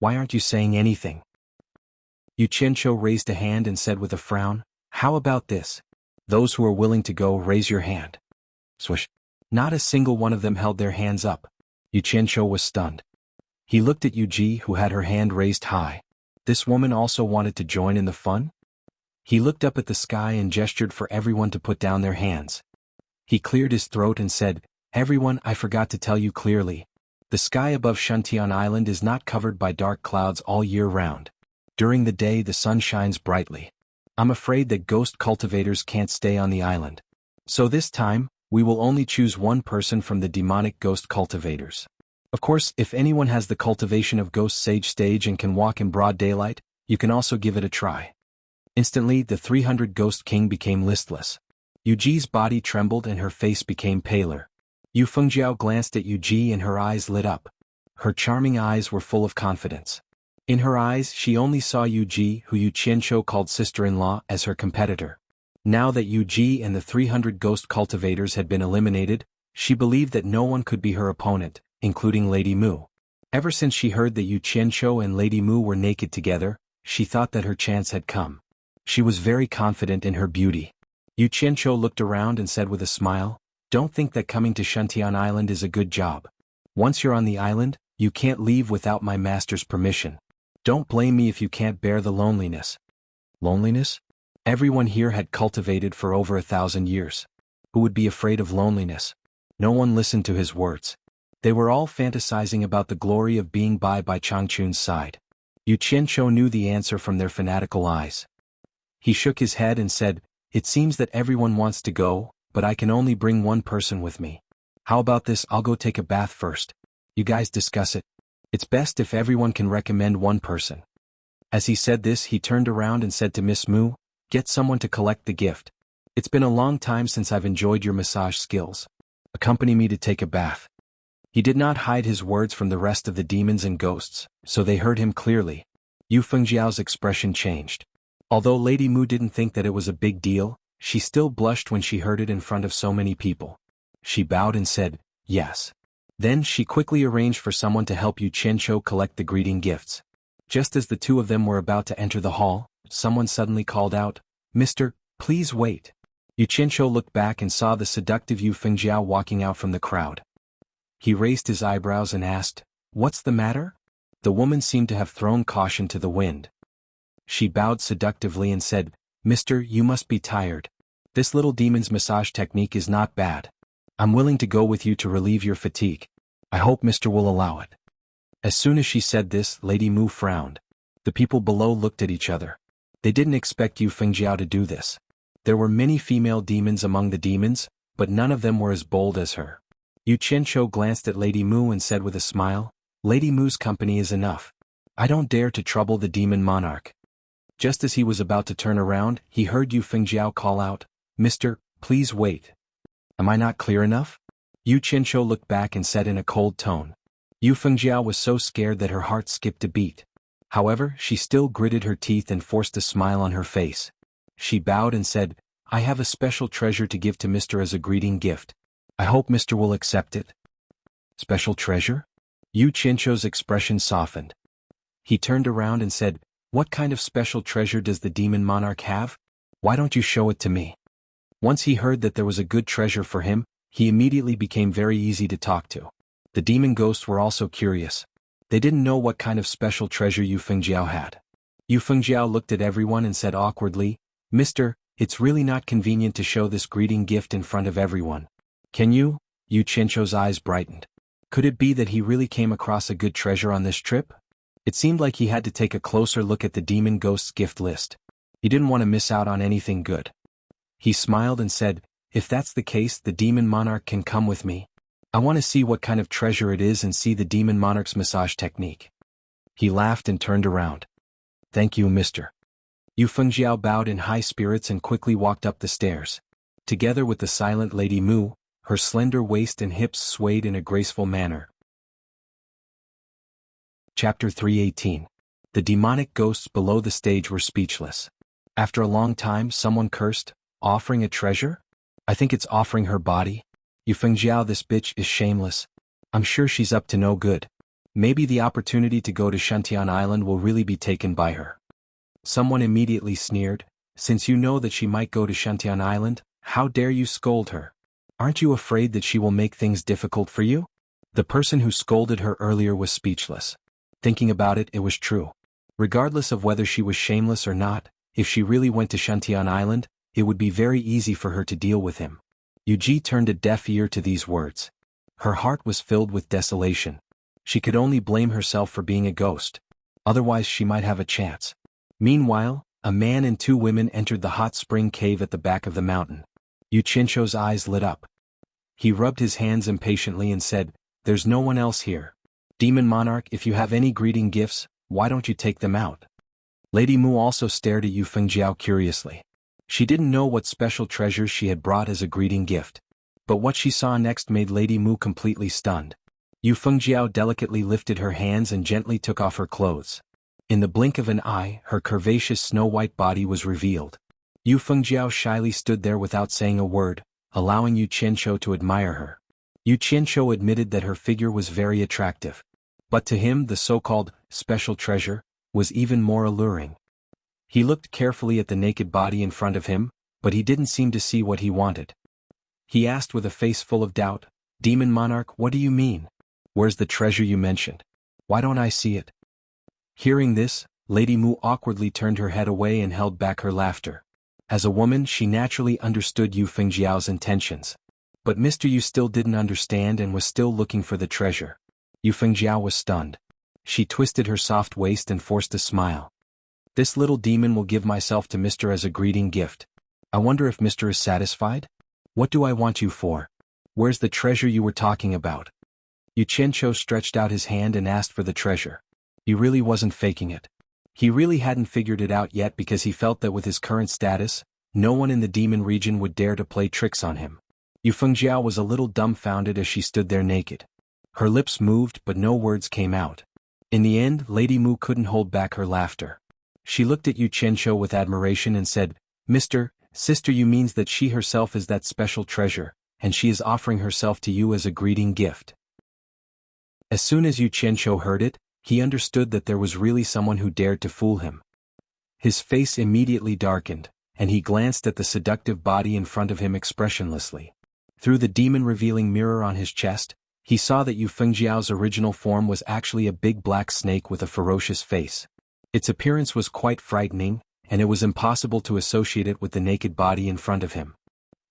Why aren't you saying anything? Yu Qianqiu raised a hand and said with a frown, how about this? Those who are willing to go, raise your hand. Swish. Not a single one of them held their hands up. Yu Qianqiu was stunned. He looked at Yu Ji, who had her hand raised high. This woman also wanted to join in the fun? He looked up at the sky and gestured for everyone to put down their hands. He cleared his throat and said, everyone, I forgot to tell you clearly. The sky above Shuntian Island is not covered by dark clouds all year round. During the day the sun shines brightly. I'm afraid that ghost cultivators can't stay on the island. So this time, we will only choose one person from the demonic ghost cultivators. Of course, if anyone has the cultivation of ghost sage stage and can walk in broad daylight, you can also give it a try. Instantly, the 300 Ghost King became listless. Yu Ji's body trembled and her face became paler. Yu Fengjiao glanced at Yu Ji and her eyes lit up. Her charming eyes were full of confidence. In her eyes, she only saw Yu Ji, who Yu Qianqiu called sister-in-law, as her competitor. Now that Yu Ji and the 300 ghost cultivators had been eliminated, she believed that no one could be her opponent, including Lady Mu. Ever since she heard that Yu Qianqiu and Lady Mu were naked together, she thought that her chance had come. She was very confident in her beauty. Yu Qianqiu looked around and said with a smile, don't think that coming to Shuntian Island is a good job. Once you're on the island, you can't leave without my master's permission. Don't blame me if you can't bear the loneliness. Loneliness? Everyone here had cultivated for over 1,000 years. Who would be afraid of loneliness? No one listened to his words. They were all fantasizing about the glory of being by Changchun's side. Yu Qianqiu knew the answer from their fanatical eyes. He shook his head and said, it seems that everyone wants to go, but I can only bring one person with me. How about this? I'll go take a bath first. You guys discuss it. It's best if everyone can recommend one person. As he said this, he turned around and said to Miss Mu, get someone to collect the gift. It's been a long time since I've enjoyed your massage skills. Accompany me to take a bath. He did not hide his words from the rest of the demons and ghosts, so they heard him clearly. Yu Fengjiao's expression changed. Although Lady Mu didn't think that it was a big deal, she still blushed when she heard it in front of so many people. She bowed and said, yes. Then she quickly arranged for someone to help Yu Qianqiu collect the greeting gifts. Just as the two of them were about to enter the hall, someone suddenly called out, Mister, please wait. Yu Qianqiu looked back and saw the seductive Yu Fengjiao walking out from the crowd. He raised his eyebrows and asked, what's the matter? The woman seemed to have thrown caution to the wind. She bowed seductively and said, Mister, you must be tired. This little demon's massage technique is not bad. I'm willing to go with you to relieve your fatigue. I hope Mister will allow it. As soon as she said this, Lady Mu frowned. The people below looked at each other. They didn't expect Yu Fengjiao to do this. There were many female demons among the demons, but none of them were as bold as her. Yu Qianqiu glanced at Lady Mu and said with a smile, Lady Mu's company is enough. I don't dare to trouble the demon monarch. Just as he was about to turn around, he heard Yu Fengjiao call out, Mister, please wait. Am I not clear enough? Yu Qianqiu looked back and said in a cold tone. Yu Fengjiao was so scared that her heart skipped a beat. However, she still gritted her teeth and forced a smile on her face. She bowed and said, I have a special treasure to give to Mister as a greeting gift. I hope Mister will accept it. Special treasure? Yu Qianqiu's expression softened. He turned around and said, what kind of special treasure does the demon monarch have? Why don't you show it to me? Once he heard that there was a good treasure for him, he immediately became very easy to talk to. The demon ghosts were also curious. They didn't know what kind of special treasure Yu Fengjiao had. Yu Fengjiao looked at everyone and said awkwardly, Mister, it's really not convenient to show this greeting gift in front of everyone. Can you? Yu Qianqiu's eyes brightened. Could it be that he really came across a good treasure on this trip? It seemed like he had to take a closer look at the demon ghost's gift list. He didn't want to miss out on anything good. He smiled and said, if that's the case, the demon monarch can come with me. I want to see what kind of treasure it is and see the demon monarch's massage technique. He laughed and turned around. Thank you, Mister. Yu Fengjiao bowed in high spirits and quickly walked up the stairs. Together with the silent Lady Mu, her slender waist and hips swayed in a graceful manner. Chapter 318. The demonic ghosts below the stage were speechless. After a long time, someone cursed, offering a treasure? I think it's offering her body. Yu Fengjiao, this bitch is shameless. I'm sure she's up to no good. Maybe the opportunity to go to Shantian Island will really be taken by her. Someone immediately sneered, since you know that she might go to Shantian Island, how dare you scold her? Aren't you afraid that she will make things difficult for you? The person who scolded her earlier was speechless. Thinking about it, it was true. Regardless of whether she was shameless or not, if she really went to Shantian Island, it would be very easy for her to deal with him. Yuji turned a deaf ear to these words. Her heart was filled with desolation. She could only blame herself for being a ghost. Otherwise she might have a chance. Meanwhile, a man and two women entered the hot spring cave at the back of the mountain. Yuchincho's eyes lit up. He rubbed his hands impatiently and said, "There's no one else here. Demon Monarch, if you have any greeting gifts, why don't you take them out?" Lady Mu also stared at Yu Fengjiao curiously. She didn't know what special treasures she had brought as a greeting gift. But what she saw next made Lady Mu completely stunned. Yu Fengjiao delicately lifted her hands and gently took off her clothes. In the blink of an eye, her curvaceous snow-white body was revealed. Yu Fengjiao shyly stood there without saying a word, allowing Yu Qianqiu to admire her. Yu Qianqiu admitted that her figure was very attractive. But to him the so-called special treasure was even more alluring. He looked carefully at the naked body in front of him, but he didn't seem to see what he wanted. He asked with a face full of doubt, "Demon Monarch, what do you mean? Where's the treasure you mentioned? Why don't I see it?" Hearing this, Lady Mu awkwardly turned her head away and held back her laughter. As a woman, she naturally understood Yu Fengjiao's intentions. But Mr. Yu still didn't understand and was still looking for the treasure. Yu Fengjiao was stunned. She twisted her soft waist and forced a smile. "This little demon will give myself to Mr. as a greeting gift. I wonder if Mr. is satisfied? What do I want you for? Where's the treasure you were talking about?" Yu Qianqiu stretched out his hand and asked for the treasure. He really wasn't faking it. He really hadn't figured it out yet because he felt that with his current status, no one in the demon region would dare to play tricks on him. Yu Fengjiao was a little dumbfounded as she stood there naked. Her lips moved but no words came out. In the end, Lady Mu couldn't hold back her laughter. She looked at Yu Qianqiu with admiration and said, Sister, you means that she herself is that special treasure, and she is offering herself to you as a greeting gift." As soon as Yu Qianqiu heard it, he understood that there was really someone who dared to fool him. His face immediately darkened, and he glanced at the seductive body in front of him expressionlessly. Through the demon-revealing mirror on his chest, he saw that Yu Fengjiao's original form was actually a big black snake with a ferocious face. Its appearance was quite frightening, and it was impossible to associate it with the naked body in front of him.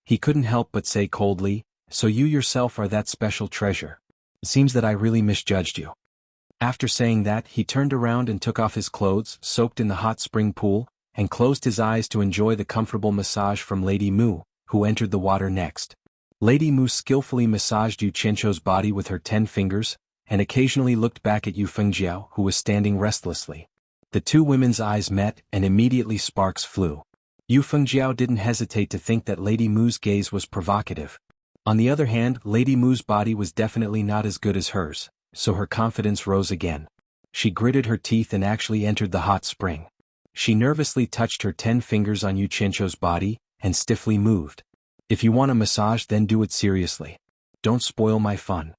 He couldn't help but say coldly, "So you yourself are that special treasure. It seems that I really misjudged you." After saying that, he turned around and took off his clothes, soaked in the hot spring pool, and closed his eyes to enjoy the comfortable massage from Lady Mu, who entered the water next. Lady Mu skillfully massaged Yu Qianqiu's body with her 10 fingers, and occasionally looked back at Yu Fengjiao, who was standing restlessly. The two women's eyes met, and immediately sparks flew. Yu Fengjiao didn't hesitate to think that Lady Mu's gaze was provocative. On the other hand, Lady Mu's body was definitely not as good as hers, so her confidence rose again. She gritted her teeth and actually entered the hot spring. She nervously touched her 10 fingers on Yu Qianqiu's body, and stiffly moved. "If you want a massage, then do it seriously. Don't spoil my fun."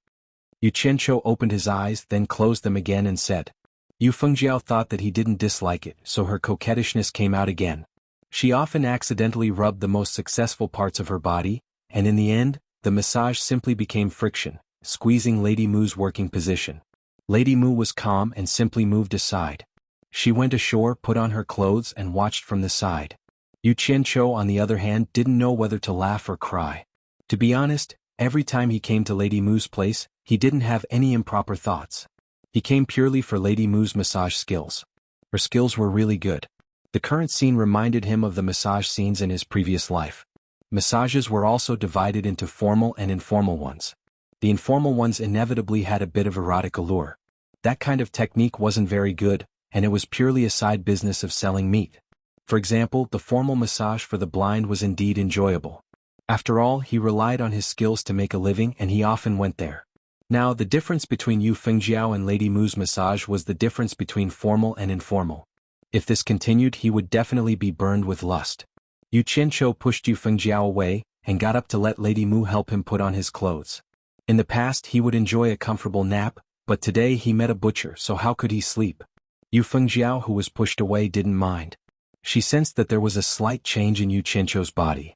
Yu Qianqiu opened his eyes, then closed them again and said. Yu Fengjiao thought that he didn't dislike it, so her coquettishness came out again. She often accidentally rubbed the most successful parts of her body, and in the end, the massage simply became friction, squeezing Lady Mu's working position. Lady Mu was calm and simply moved aside. She went ashore, put on her clothes and watched from the side. Yu Qianqiu, on the other hand, didn't know whether to laugh or cry. To be honest, every time he came to Lady Mu's place, he didn't have any improper thoughts. He came purely for Lady Mu's massage skills. Her skills were really good. The current scene reminded him of the massage scenes in his previous life. Massages were also divided into formal and informal ones. The informal ones inevitably had a bit of erotic allure. That kind of technique wasn't very good, and it was purely a side business of selling meat. For example, the formal massage for the blind was indeed enjoyable. After all, he relied on his skills to make a living and he often went there. Now, the difference between Yu Fengjiao and Lady Mu's massage was the difference between formal and informal. If this continued, he would definitely be burned with lust. Yu Qianqiu pushed Yu Fengjiao away, and got up to let Lady Mu help him put on his clothes. In the past, he would enjoy a comfortable nap, But today he met a butcher, so how could he sleep? Yu Fengjiao, who was pushed away, didn't mind. She sensed that there was a slight change in Yu Qianqiu's body.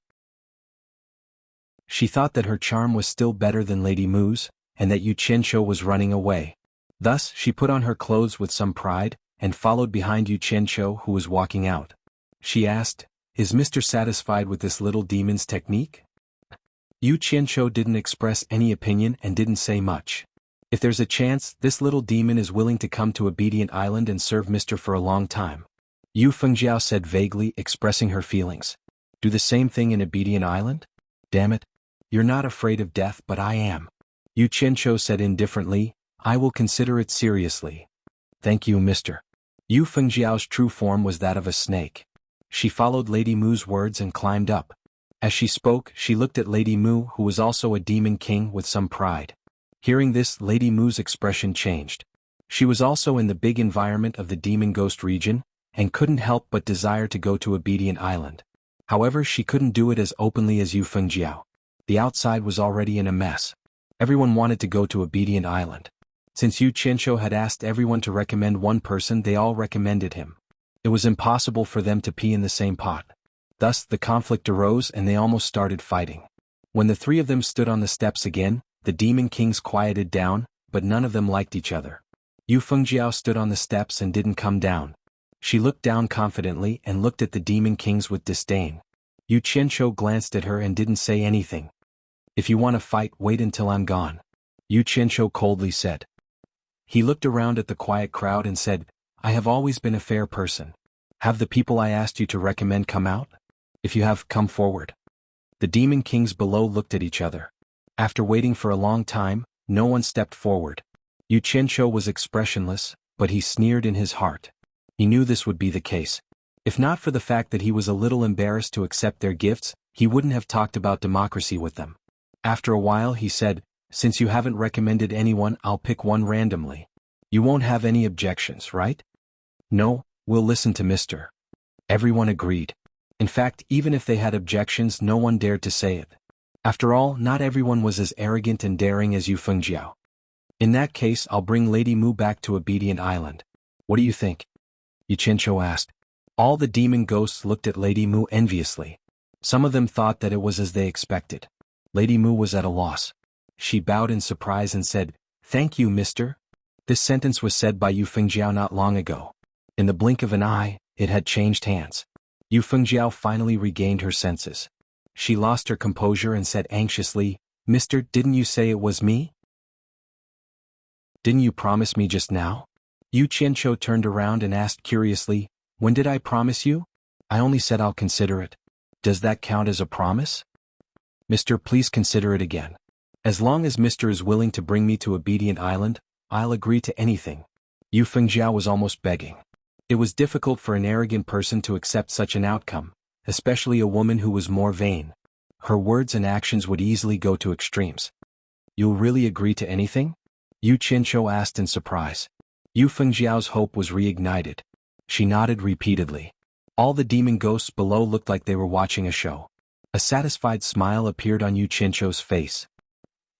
She thought that her charm was still better than Lady Mu's, and that Yu Qianqiu was running away. Thus, she put on her clothes with some pride, and followed behind Yu Qianqiu, who was walking out. She asked, "Is Mr. satisfied with this little demon's technique?" Yu Qianqiu didn't express any opinion and didn't say much. "If there's a chance, this little demon is willing to come to Obedient Island and serve Mr. for a long time." Yu Fengjiao said vaguely, expressing her feelings. "Do the same thing in Obedient Island? Damn it. You're not afraid of death, but I am." Yu Qianqiu said indifferently, "I will consider it seriously." "Thank you, Mr." Yu Fengjiao's true form was that of a snake. She followed Lady Mu's words and climbed up. As she spoke, she looked at Lady Mu, who was also a demon king, with some pride. Hearing this, Lady Mu's expression changed. She was also in the big environment of the demon ghost region, and couldn't help but desire to go to Obedient Island. However, she couldn't do it as openly as Yu Fengjiao. The outside was already in a mess. Everyone wanted to go to Obedient Island. Since Yu Qianqiu had asked everyone to recommend one person, they all recommended him. It was impossible for them to pee in the same pot. Thus, the conflict arose and they almost started fighting. When the three of them stood on the steps again, the demon kings quieted down, but none of them liked each other. Yu Fengjiao stood on the steps and didn't come down. She looked down confidently and looked at the demon kings with disdain. Yu Qianqiu glanced at her and didn't say anything. "If you want to fight, wait until I'm gone," Yu Qianqiu coldly said. He looked around at the quiet crowd and said, "I have always been a fair person. Have the people I asked you to recommend come out? If you have, come forward." The demon kings below looked at each other. After waiting for a long time, no one stepped forward. Yu Qianqiu was expressionless, but he sneered in his heart. He knew this would be the case. If not for the fact that he was a little embarrassed to accept their gifts, he wouldn't have talked about democracy with them. After a while he said, "Since you haven't recommended anyone, I'll pick one randomly. You won't have any objections, right?" "No, we'll listen to Mr." Everyone agreed. In fact, even if they had objections, no one dared to say it. After all, not everyone was as arrogant and daring as Yu Fengjiao. "In that case, I'll bring Lady Mu back to Obedient Island. What do you think?" Yu Qianqiu asked. All the demon ghosts looked at Lady Mu enviously. Some of them thought that it was as they expected. Lady Mu was at a loss. She bowed in surprise and said, "Thank you, mister." This sentence was said by Yu Fengjiao not long ago. In the blink of an eye, it had changed hands. Yu Fengjiao finally regained her senses. She lost her composure and said anxiously, "Mister, didn't you say it was me? Didn't you promise me just now?" Yu Qianqiu turned around and asked curiously, "When did I promise you?" "I only said I'll consider it." "Does that count as a promise?" "Mister, please consider it again. As long as Mister is willing to bring me to Obedient Island, I'll agree to anything." Yu Fengjiao was almost begging. It was difficult for an arrogant person to accept such an outcome, especially a woman who was more vain. Her words and actions would easily go to extremes. "You'll really agree to anything?" Yu Qianqiu asked in surprise. Yu Fengjiao's hope was reignited. She nodded repeatedly. All the demon ghosts below looked like they were watching a show. A satisfied smile appeared on Yu Qianqiu's face.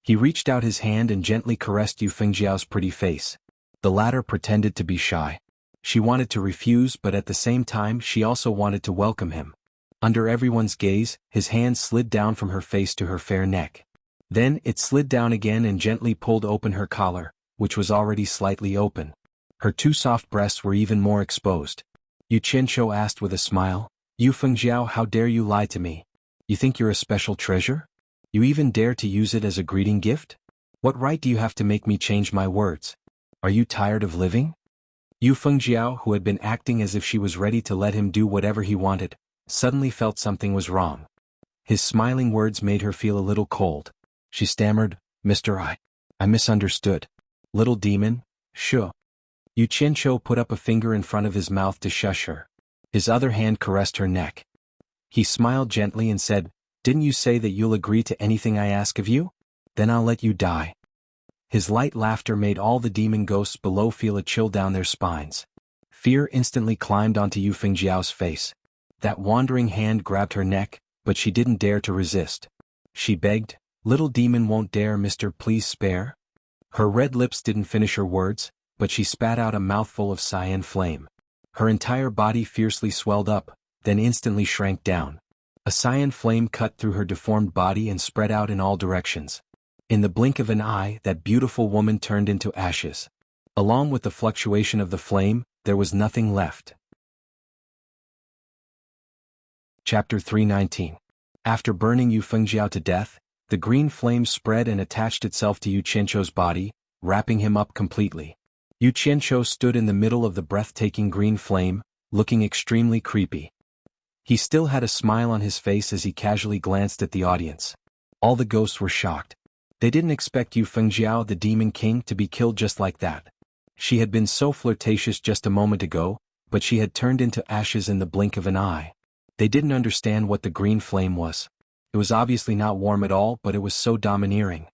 He reached out his hand and gently caressed Yu Fengjiao's pretty face. The latter pretended to be shy. She wanted to refuse, but at the same time she also wanted to welcome him. Under everyone's gaze, his hand slid down from her face to her fair neck. Then it slid down again and gently pulled open her collar, which was already slightly open. Her two soft breasts were even more exposed. Yu Qianqiu asked with a smile, "Yu Fengjiao, how dare you lie to me? You think you're a special treasure? You even dare to use it as a greeting gift? What right do you have to make me change my words? Are you tired of living?" Yu Fengjiao, who had been acting as if she was ready to let him do whatever he wanted, suddenly felt something was wrong. His smiling words made her feel a little cold. She stammered, "Mister, I misunderstood. Little demon, shuh." Yu Qianqiu put up a finger in front of his mouth to shush her. His other hand caressed her neck. He smiled gently and said, "Didn't you say that you'll agree to anything I ask of you? Then I'll let you die." His light laughter made all the demon ghosts below feel a chill down their spines. Fear instantly climbed onto Yu Fengjiao's face. That wandering hand grabbed her neck, but she didn't dare to resist. She begged, "Little demon won't dare, mister, please spare." Her red lips didn't finish her words, but she spat out a mouthful of cyan flame. Her entire body fiercely swelled up, then instantly shrank down. A cyan flame cut through her deformed body and spread out in all directions. In the blink of an eye, that beautiful woman turned into ashes. Along with the fluctuation of the flame, there was nothing left. Chapter 319. After burning Yu Fengjiao to death, the green flame spread and attached itself to Yu Qianqiu's body, wrapping him up completely. Yu Qianqiu stood in the middle of the breathtaking green flame, looking extremely creepy. He still had a smile on his face as he casually glanced at the audience. All the ghosts were shocked. They didn't expect Yu Fengjiao, the Demon King, to be killed just like that. She had been so flirtatious just a moment ago, but she had turned into ashes in the blink of an eye. They didn't understand what the green flame was. It was obviously not warm at all, but it was so domineering.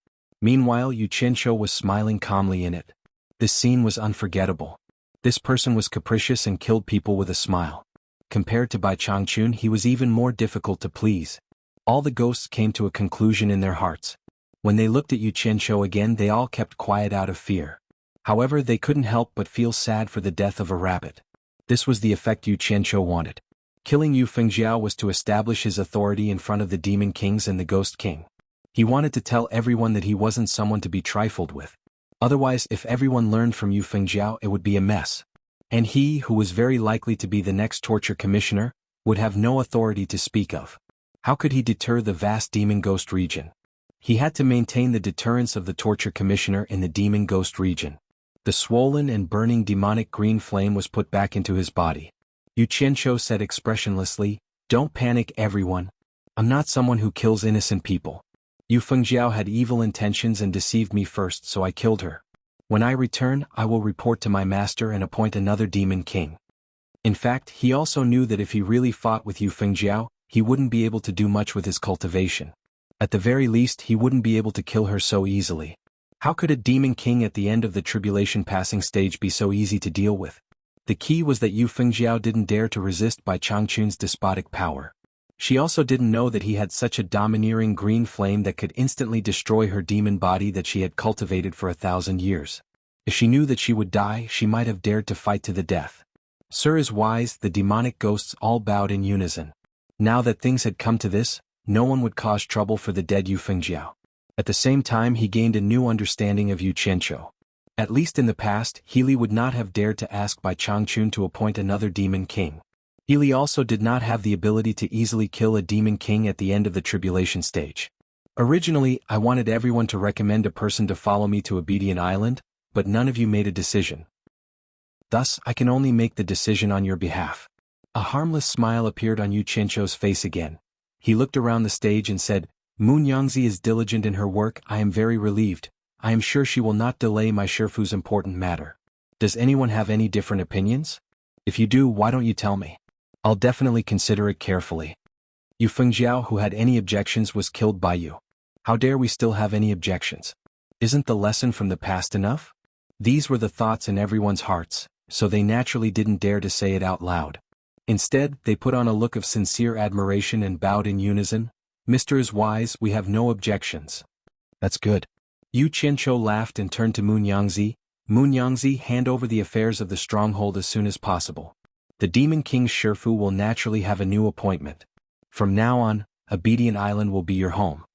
Meanwhile, Yu Qianqiu was smiling calmly in it. This scene was unforgettable. This person was capricious and killed people with a smile. Compared to Bai Changchun, he was even more difficult to please. All the ghosts came to a conclusion in their hearts. When they looked at Yu Qianqiu again, they all kept quiet out of fear. However, they couldn't help but feel sad for the death of a rabbit. This was the effect Yu Qianqiu wanted. Killing Yu Fengjiao was to establish his authority in front of the Demon Kings and the Ghost King. He wanted to tell everyone that he wasn't someone to be trifled with. Otherwise, if everyone learned from Yu Fengjiao, it would be a mess. And he, who was very likely to be the next torture commissioner, would have no authority to speak of. How could he deter the vast demon ghost region? He had to maintain the deterrence of the torture commissioner in the demon ghost region. The swollen and burning demonic green flame was put back into his body. Yu Qianqiu said expressionlessly, "Don't panic, everyone. I'm not someone who kills innocent people. Yu Fengjiao had evil intentions and deceived me first, so I killed her. When I return, I will report to my master and appoint another demon king." In fact, he also knew that if he really fought with Yu Fengjiao, he wouldn't be able to do much with his cultivation. At the very least, he wouldn't be able to kill her so easily. How could a demon king at the end of the tribulation passing stage be so easy to deal with? The key was that Yu Fengjiao didn't dare to resist Bai Changchun's despotic power. She also didn't know that he had such a domineering green flame that could instantly destroy her demon body that she had cultivated for 1,000 years. If she knew that she would die, she might have dared to fight to the death. Sir is wise, the demonic ghosts all bowed in unison. Now that things had come to this, no one would cause trouble for the dead Yu Fengjiao. At the same time, he gained a new understanding of Yu Qianqiu. At least in the past, Healy would not have dared to ask Bai Changchun to appoint another demon king. Healy also did not have the ability to easily kill a demon king at the end of the tribulation stage. Originally, I wanted everyone to recommend a person to follow me to Obedient Island, but none of you made a decision. Thus, I can only make the decision on your behalf. A harmless smile appeared on Yu Qianqiu's face again. He looked around the stage and said, "Moon Yangzi is diligent in her work. I am very relieved. I am sure she will not delay my Shifu's important matter. Does anyone have any different opinions? If you do, why don't you tell me? I'll definitely consider it carefully." Yu Fengjiao, who had any objections, was killed by you. How dare we still have any objections? Isn't the lesson from the past enough? These were the thoughts in everyone's hearts, so they naturally didn't dare to say it out loud. Instead, they put on a look of sincere admiration and bowed in unison. "Mr. is wise, we have no objections." "That's good." Yu Qianqiu laughed and turned to Moon Yangzi. "Moon Yangzi, hand over the affairs of the stronghold as soon as possible. The Demon King's Shifu will naturally have a new appointment. From now on, Obedient Island will be your home."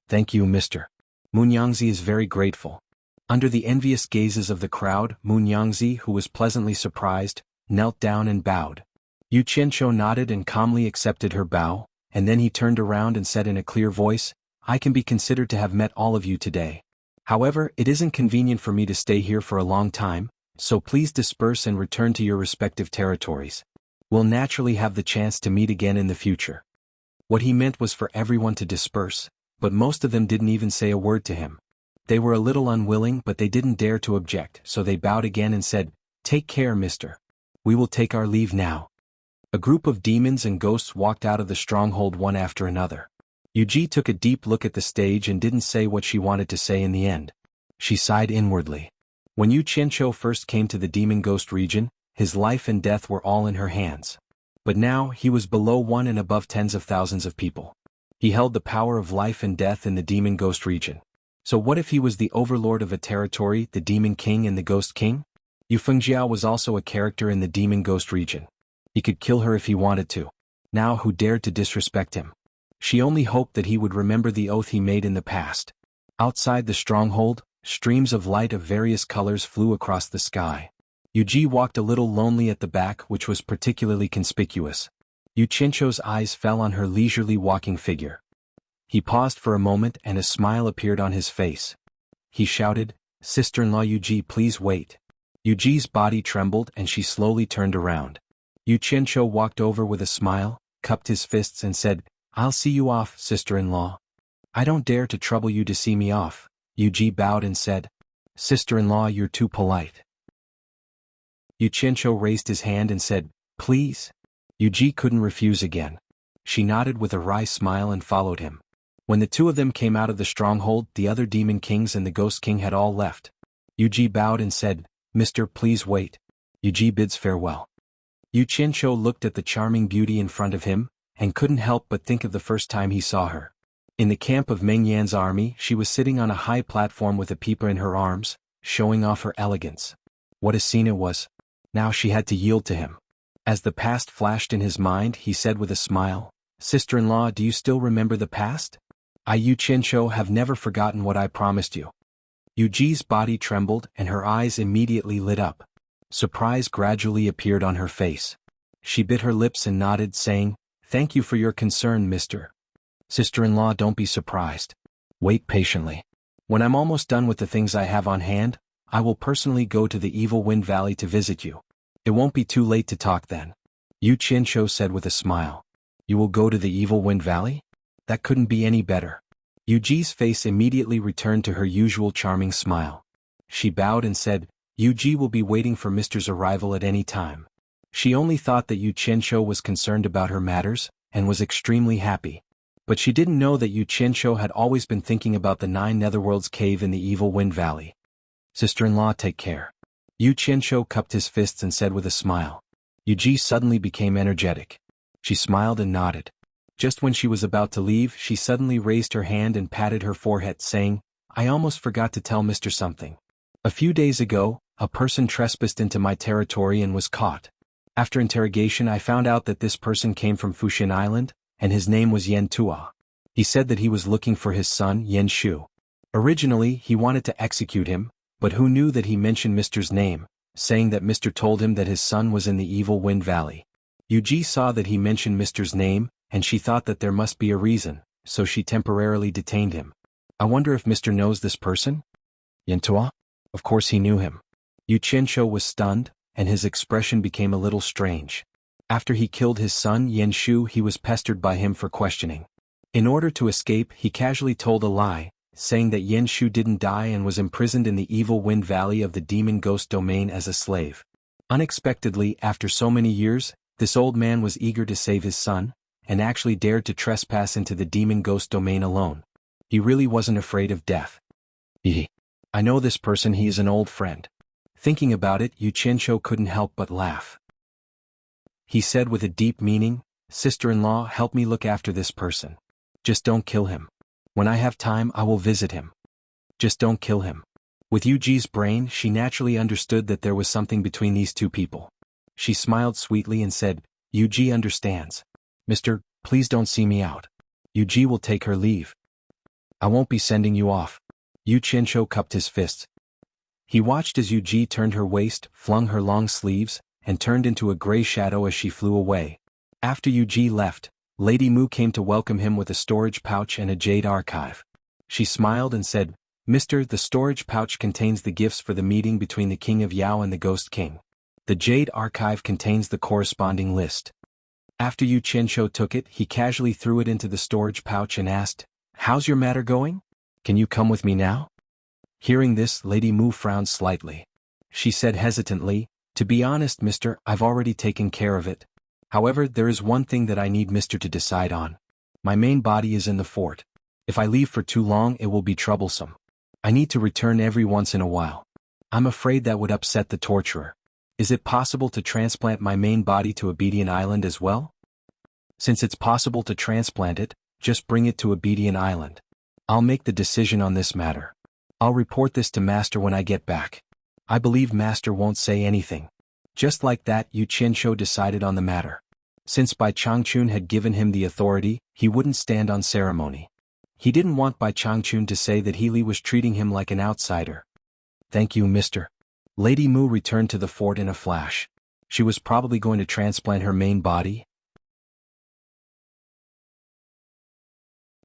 "Thank you, Mr. Moon Yangzi is very grateful." Under the envious gazes of the crowd, Moon Yangzi, who was pleasantly surprised, knelt down and bowed. Yu Qianqiu nodded and calmly accepted her bow, and then he turned around and said in a clear voice, "I can be considered to have met all of you today. However, it isn't convenient for me to stay here for a long time, so please disperse and return to your respective territories. We'll naturally have the chance to meet again in the future." What he meant was for everyone to disperse, but most of them didn't even say a word to him. They were a little unwilling, but they didn't dare to object, so they bowed again and said, "Take care, mister. We will take our leave now." A group of demons and ghosts walked out of the stronghold one after another. Yuji took a deep look at the stage and didn't say what she wanted to say in the end. She sighed inwardly. When Yu Qianqiu first came to the demon ghost region, his life and death were all in her hands. But now, he was below one and above tens of thousands of people. He held the power of life and death in the demon ghost region. So what if he was the overlord of a territory, the Demon King and the Ghost King? Yu Fengjiao was also a character in the Demon Ghost region. He could kill her if he wanted to. Now who dared to disrespect him? She only hoped that he would remember the oath he made in the past. Outside the stronghold, streams of light of various colors flew across the sky. Yu Ji walked a little lonely at the back, which was particularly conspicuous. Yu Qianqiu's eyes fell on her leisurely walking figure. He paused for a moment and a smile appeared on his face. He shouted, "Sister-in-law Yu Ji, please wait." Yu Ji's body trembled and she slowly turned around. Yu Qianqiu walked over with a smile, cupped his fists and said, "I'll see you off, sister-in-law." "I don't dare to trouble you to see me off," Yu Ji bowed and said. "Sister-in-law, you're too polite." Yu Qianqiu raised his hand and said, "Please." Yu Ji couldn't refuse again. She nodded with a wry smile and followed him. When the two of them came out of the stronghold, the other Demon Kings and the Ghost King had all left. Yu Ji bowed and said, "Mister, please wait." Yu Ji bids farewell. Yu Qianqiu looked at the charming beauty in front of him, and couldn't help but think of the first time he saw her. In the camp of Meng Yan's army, she was sitting on a high platform with a peeper in her arms, showing off her elegance. What a scene it was. Now she had to yield to him. As the past flashed in his mind, he said with a smile, "Sister-in-law, do you still remember the past? I, Yu Qianqiu, have never forgotten what I promised you." Yu Ji's body trembled and her eyes immediately lit up. Surprise gradually appeared on her face. She bit her lips and nodded, saying, "Thank you for your concern, mister." "Sister-in-law, don't be surprised. Wait patiently. When I'm almost done with the things I have on hand, I will personally go to the Evil Wind Valley to visit you. It won't be too late to talk then," Yu Qianqiu said with a smile. "You will go to the Evil Wind Valley? That couldn't be any better." Yu Ji's face immediately returned to her usual charming smile. She bowed and said, "Yu Ji will be waiting for Mister's arrival at any time." She only thought that Yu Qianqiu was concerned about her matters, and was extremely happy. But she didn't know that Yu Qianqiu had always been thinking about the 9 Netherworlds cave in the Evil Wind Valley. "Sister-in-law, take care." Yu Qianqiu cupped his fists and said with a smile. Yu Ji suddenly became energetic. She smiled and nodded. Just when she was about to leave, she suddenly raised her hand and patted her forehead, saying, "I almost forgot to tell Mister something. A few days ago, a person trespassed into my territory and was caught. After interrogation, I found out that this person came from Fuxin Island, and his name was Yan Tua. He said that he was looking for his son, Yan Shu. Originally, he wanted to execute him, but who knew that he mentioned Mister's name, saying that Mister told him that his son was in the Evil Wind Valley. Yu Ji saw that he mentioned Mister's name, and she thought that there must be a reason, so she temporarily detained him. I wonder if Mister knows this person? Yan Tua? Of course he knew him." Yu Qianqiu was stunned, and his expression became a little strange. After he killed his son Yan Shu, he was pestered by him for questioning. In order to escape, he casually told a lie, saying that Yan Shu didn't die and was imprisoned in the Evil Wind Valley of the Demon Ghost domain as a slave. Unexpectedly, after so many years, this old man was eager to save his son, and actually dared to trespass into the Demon Ghost domain alone. He really wasn't afraid of death. I know this person, he is an old friend." Thinking about it, Yu Qianqiu couldn't help but laugh. He said with a deep meaning, "Sister-in-law, help me look after this person. Just don't kill him. When I have time, I will visit him. Just don't kill him." With Yu Ji's brain, she naturally understood that there was something between these two people. She smiled sweetly and said, "Yu Ji understands. Mister, please don't see me out." Yu Ji will take her leave. "I won't be sending you off." Yu Qianqiu cupped his fists. He watched as Yu Ji turned her waist, flung her long sleeves, and turned into a gray shadow as she flew away. After Yu Ji left, Lady Mu came to welcome him with a storage pouch and a jade archive. She smiled and said, "Mister, the storage pouch contains the gifts for the meeting between the King of Yao and the Ghost King. The jade archive contains the corresponding list." After Yu Qianqiu took it, he casually threw it into the storage pouch and asked, "How's your matter going? Can you come with me now?" Hearing this, Lady Mu frowned slightly. She said hesitantly, "To be honest, mister, I've already taken care of it. However, there is one thing that I need mister to decide on. My main body is in the fort. If I leave for too long, it will be troublesome. I need to return every once in a while. I'm afraid that would upset the torturer. Is it possible to transplant my main body to Obedient Island as well? Since it's possible to transplant it, just bring it to Obedient Island. I'll make the decision on this matter." I'll report this to Master when I get back. I believe Master won't say anything. Just like that, Yu Qianshou decided on the matter. Since Bai Changchun had given him the authority, he wouldn't stand on ceremony. He didn't want Bai Changchun to say that He Li was treating him like an outsider. Thank you, Mr. Lady Mu returned to the fort in a flash. She was probably going to transplant her main body.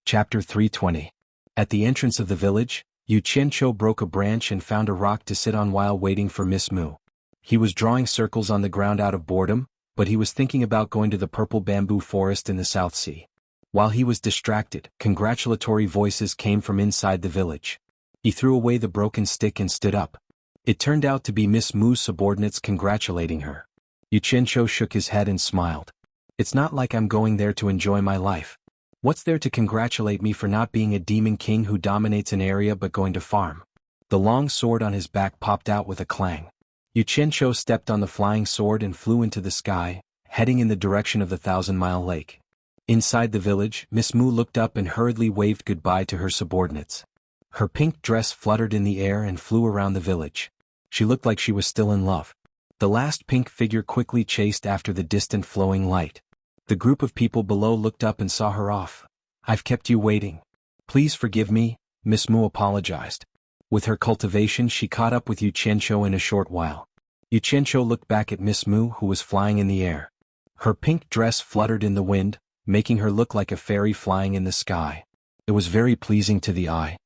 Chapter 320. At the entrance of the village, Yu Qianshou broke a branch and found a rock to sit on while waiting for Miss Mu. He was drawing circles on the ground out of boredom, but he was thinking about going to the purple bamboo forest in the South Sea. While he was distracted, congratulatory voices came from inside the village. He threw away the broken stick and stood up. It turned out to be Miss Mu's subordinates congratulating her. Yu Qianshou shook his head and smiled. It's not like I'm going there to enjoy my life. What's there to congratulate me for not being a demon king who dominates an area but going to farm? The long sword on his back popped out with a clang. Yu Qianshou stepped on the flying sword and flew into the sky, heading in the direction of the 1,000-mile lake. Inside the village, Miss Mu looked up and hurriedly waved goodbye to her subordinates. Her pink dress fluttered in the air and flew around the village. She looked like she was still in love. The last pink figure quickly chased after the distant flowing light. The group of people below looked up and saw her off. I've kept you waiting. Please forgive me, Miss Mu apologized. With her cultivation, she caught up with Yu Qianshou in a short while. Yu Qianshou looked back at Miss Mu, who was flying in the air. Her pink dress fluttered in the wind, making her look like a fairy flying in the sky. It was very pleasing to the eye.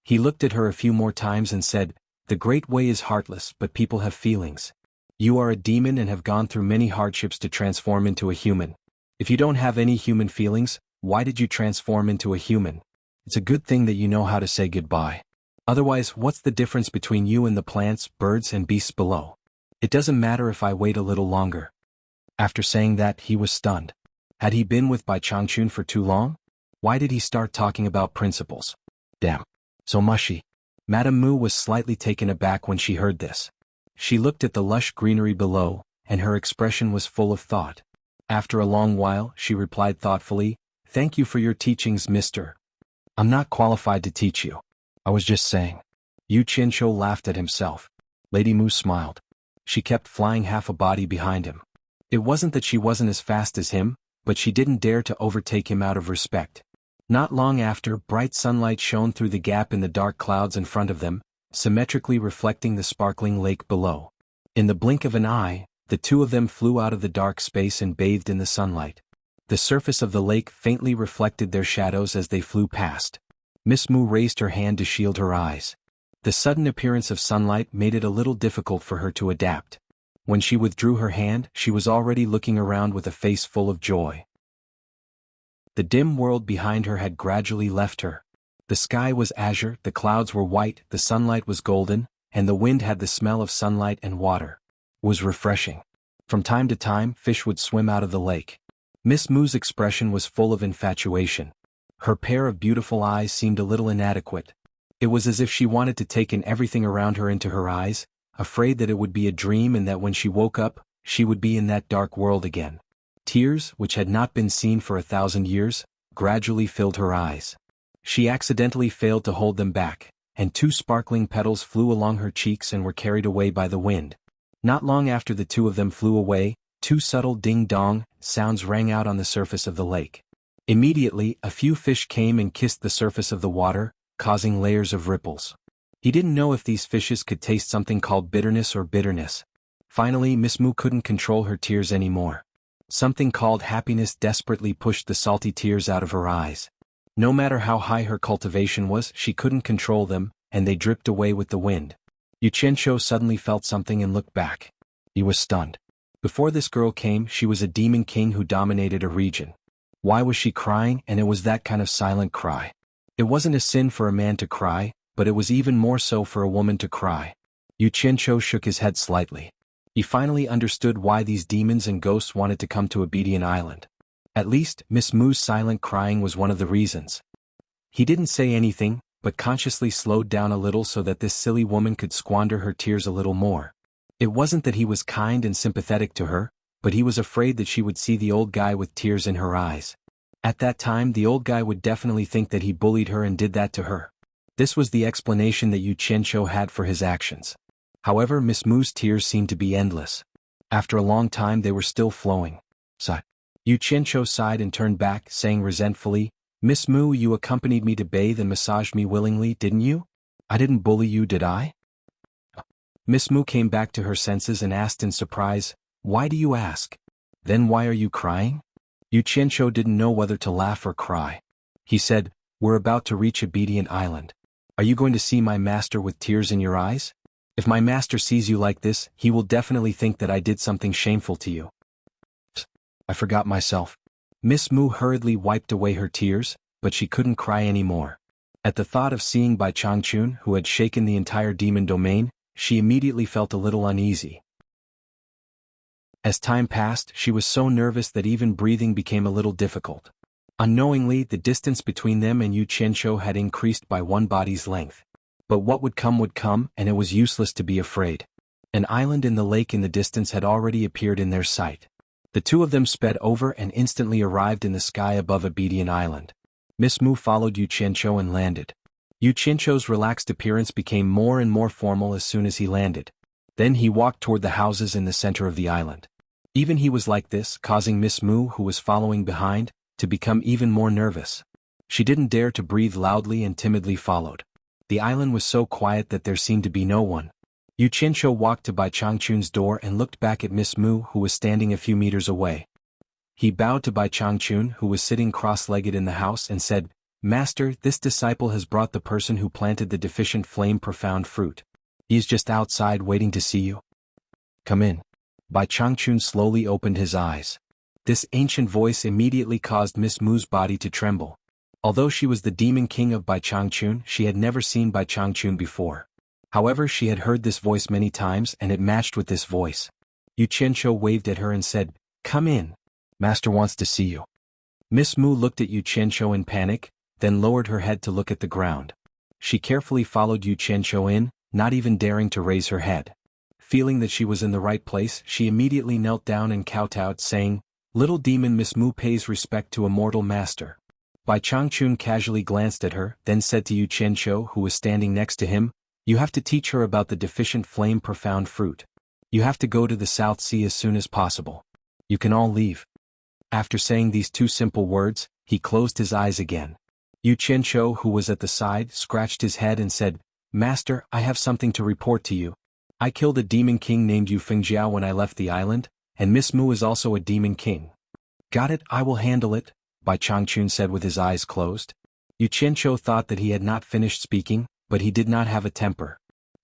He looked at her a few more times and said, "The Great Way is heartless, but people have feelings. You are a demon and have gone through many hardships to transform into a human. If you don't have any human feelings, why did you transform into a human? It's a good thing that you know how to say goodbye. Otherwise, what's the difference between you and the plants, birds and beasts below? It doesn't matter if I wait a little longer." After saying that, he was stunned. Had he been with Bai Changchun for too long? Why did he start talking about principles? Damn. So mushy. Madame Mu was slightly taken aback when she heard this. She looked at the lush greenery below, and her expression was full of thought. After a long while, she replied thoughtfully, "Thank you for your teachings, Mr. I'm not qualified to teach you. I was just saying." Yu Qianshou laughed at himself. Lady Mu smiled. She kept flying half a body behind him. It wasn't that she wasn't as fast as him, but she didn't dare to overtake him out of respect. Not long after, bright sunlight shone through the gap in the dark clouds in front of them, symmetrically reflecting the sparkling lake below. In the blink of an eye, the two of them flew out of the dark space and bathed in the sunlight. The surface of the lake faintly reflected their shadows as they flew past. Miss Mu raised her hand to shield her eyes. The sudden appearance of sunlight made it a little difficult for her to adapt. When she withdrew her hand, she was already looking around with a face full of joy. The dim world behind her had gradually left her. The sky was azure, the clouds were white, the sunlight was golden, and the wind had the smell of sunlight and water. It was refreshing. From time to time, fish would swim out of the lake. Miss Mu's expression was full of infatuation. Her pair of beautiful eyes seemed a little inadequate. It was as if she wanted to take in everything around her into her eyes, afraid that it would be a dream and that when she woke up, she would be in that dark world again. Tears, which had not been seen for 1,000 years, gradually filled her eyes. She accidentally failed to hold them back, and two sparkling petals flew along her cheeks and were carried away by the wind. Not long after the two of them flew away, two subtle ding-dong sounds rang out on the surface of the lake. Immediately, a few fish came and kissed the surface of the water, causing layers of ripples. He didn't know if these fishes could taste something called bitterness or bitterness. Finally, Miss Mu couldn't control her tears anymore. Something called happiness desperately pushed the salty tears out of her eyes. No matter how high her cultivation was, she couldn't control them, and they dripped away with the wind. Yu Qianshou suddenly felt something and looked back. He was stunned. Before this girl came, she was a demon king who dominated a region. Why was she crying? And it was that kind of silent cry. It wasn't a sin for a man to cry, but it was even more so for a woman to cry. Yu Qianshou shook his head slightly. He finally understood why these demons and ghosts wanted to come to Obedient Island. At least, Miss Mu's silent crying was one of the reasons. He didn't say anything, but consciously slowed down a little so that this silly woman could squander her tears a little more. It wasn't that he was kind and sympathetic to her, but he was afraid that she would see the old guy with tears in her eyes. At that time, the old guy would definitely think that he bullied her and did that to her. This was the explanation that Yu Qianqiu had for his actions. However, Miss Mu's tears seemed to be endless. After a long time they were still flowing. Sigh. Yu Qianqiu sighed and turned back, saying resentfully, "Miss Mu, you accompanied me to bathe and massaged me willingly, didn't you? I didn't bully you, did I?" Miss Mu came back to her senses and asked in surprise, "Why do you ask? Then why are you crying?" Yu Qianqiu didn't know whether to laugh or cry. He said, "We're about to reach Obedient Island. Are you going to see my master with tears in your eyes? If my master sees you like this, he will definitely think that I did something shameful to you." I forgot myself. Miss Mu hurriedly wiped away her tears, but she couldn't cry anymore. At the thought of seeing Bai Changchun, who had shaken the entire demon domain, she immediately felt a little uneasy. As time passed, she was so nervous that even breathing became a little difficult. Unknowingly, the distance between them and Yu Qianqiu had increased by one body's length. But what would come, and it was useless to be afraid. An island in the lake in the distance had already appeared in their sight. The two of them sped over and instantly arrived in the sky above Obedient Island. Miss Mu followed Yu Qianqiu and landed. Yu Qianqiu's relaxed appearance became more and more formal as soon as he landed. Then he walked toward the houses in the center of the island. Even he was like this, causing Miss Mu, who was following behind, to become even more nervous. She didn't dare to breathe loudly and timidly followed. The island was so quiet that there seemed to be no one. Yu Qianqiu walked to Bai Changchun's door and looked back at Miss Mu, who was standing a few meters away. He bowed to Bai Changchun, who was sitting cross-legged in the house, and said, "Master, this disciple has brought the person who planted the deficient flame profound fruit. He is just outside waiting to see you. Come in." Bai Changchun slowly opened his eyes. This ancient voice immediately caused Miss Mu's body to tremble. Although she was the demon king of Bai Changchun, she had never seen Bai Changchun before. However, she had heard this voice many times and it matched with this voice. Yu Qianqiu waved at her and said, "Come in. Master wants to see you." Miss Mu looked at Yu Qianqiu in panic, then lowered her head to look at the ground. She carefully followed Yu Qianqiu in, not even daring to raise her head. Feeling that she was in the right place, she immediately knelt down and kowtowed, saying, "Little demon Miss Mu pays respect to a mortal master." Bai Changchun casually glanced at her, then said to Yu Qianqiu, who was standing next to him, "You have to teach her about the deficient flame profound fruit. You have to go to the South Sea as soon as possible. You can all leave." After saying these two simple words, he closed his eyes again. Yu Qianqiu, who was at the side, scratched his head and said, "Master, I have something to report to you. I killed a demon king named Yu Fengjiao when I left the island, and Miss Mu is also a demon king." "Got it, I will handle it," Bai Changchun said with his eyes closed. Yu Qianqiu thought that he had not finished speaking, but he did not have a temper.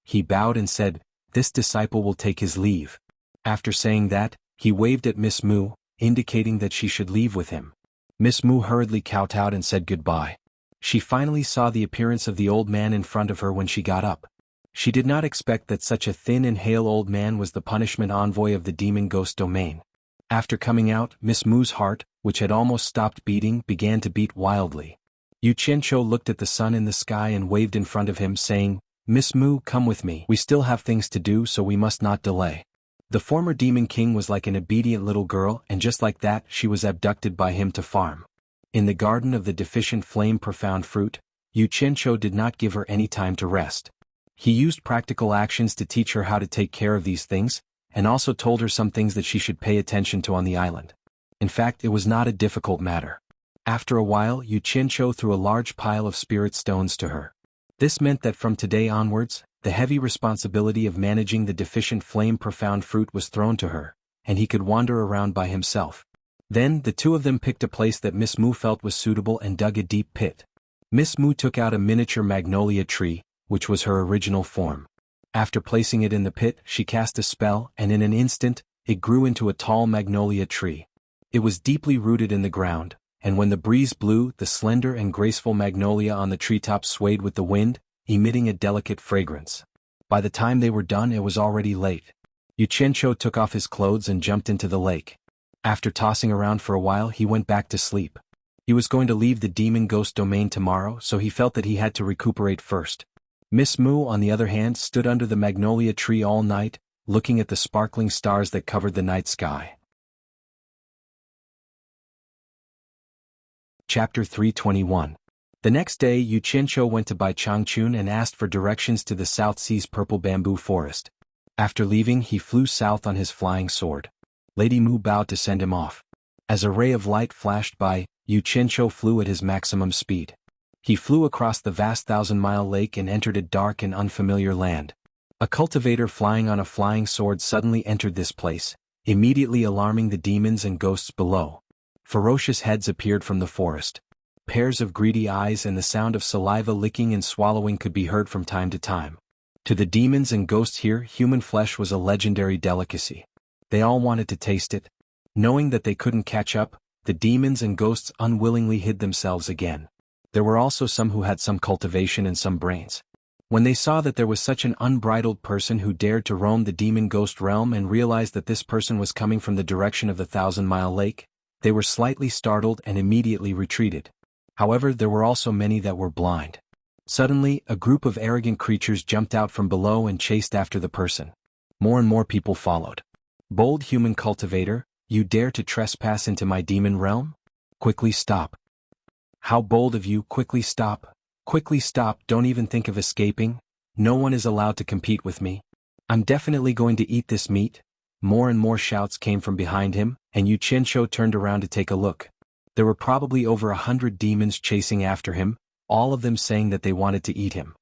He bowed and said, "This disciple will take his leave." After saying that, he waved at Miss Mu, indicating that she should leave with him. Miss Mu hurriedly kowtowed and said goodbye. She finally saw the appearance of the old man in front of her when she got up. She did not expect that such a thin and hale old man was the punishment envoy of the demon ghost domain. After coming out, Miss Mu's heart, which had almost stopped beating, began to beat wildly. Yu Qianqiu looked at the sun in the sky and waved in front of him, saying, "Miss Mu, come with me. We still have things to do, so we must not delay." The former demon king was like an obedient little girl, and just like that, she was abducted by him to farm. In the garden of the deficient flame profound fruit, Yu Qianqiu did not give her any time to rest. He used practical actions to teach her how to take care of these things, and also told her some things that she should pay attention to on the island. In fact, it was not a difficult matter. After a while, Yu Qianqiu threw a large pile of spirit stones to her. This meant that from today onwards, the heavy responsibility of managing the deficient flame profound fruit was thrown to her, and he could wander around by himself. Then, the two of them picked a place that Miss Mu felt was suitable and dug a deep pit. Miss Mu took out a miniature magnolia tree, which was her original form. After placing it in the pit, she cast a spell, and in an instant, it grew into a tall magnolia tree. It was deeply rooted in the ground, and when the breeze blew, the slender and graceful magnolia on the treetop swayed with the wind, emitting a delicate fragrance. By the time they were done, it was already late. Yu Qianqiu took off his clothes and jumped into the lake. After tossing around for a while, he went back to sleep. He was going to leave the demon ghost domain tomorrow, so he felt that he had to recuperate first. Miss Mu, on the other hand, stood under the magnolia tree all night, looking at the sparkling stars that covered the night sky. Chapter 321. The next day Yu Qianqiu went to Bai Changchun and asked for directions to the South Sea's purple bamboo forest. After leaving he flew south on his flying sword. Lady Mu bowed to send him off. As a ray of light flashed by, Yu Qianqiu flew at his maximum speed. He flew across the vast 1,000-mile lake and entered a dark and unfamiliar land. A cultivator flying on a flying sword suddenly entered this place, immediately alarming the demons and ghosts below. Ferocious heads appeared from the forest. Pairs of greedy eyes and the sound of saliva licking and swallowing could be heard from time to time. To the demons and ghosts here, human flesh was a legendary delicacy. They all wanted to taste it. Knowing that they couldn't catch up, the demons and ghosts unwillingly hid themselves again. There were also some who had some cultivation and some brains. When they saw that there was such an unbridled person who dared to roam the demon-ghost realm and realized that this person was coming from the direction of the 1,000-mile lake, they were slightly startled and immediately retreated. However, there were also many that were blind. Suddenly, a group of arrogant creatures jumped out from below and chased after the person. More and more people followed. "Bold human cultivator, you dare to trespass into my demon realm? Quickly stop. How bold of you, quickly stop. Quickly stop, don't even think of escaping. No one is allowed to compete with me. I'm definitely going to eat this meat." More and more shouts came from behind him, and Yu Qianqiu turned around to take a look. There were probably over 100 demons chasing after him, all of them saying that they wanted to eat him.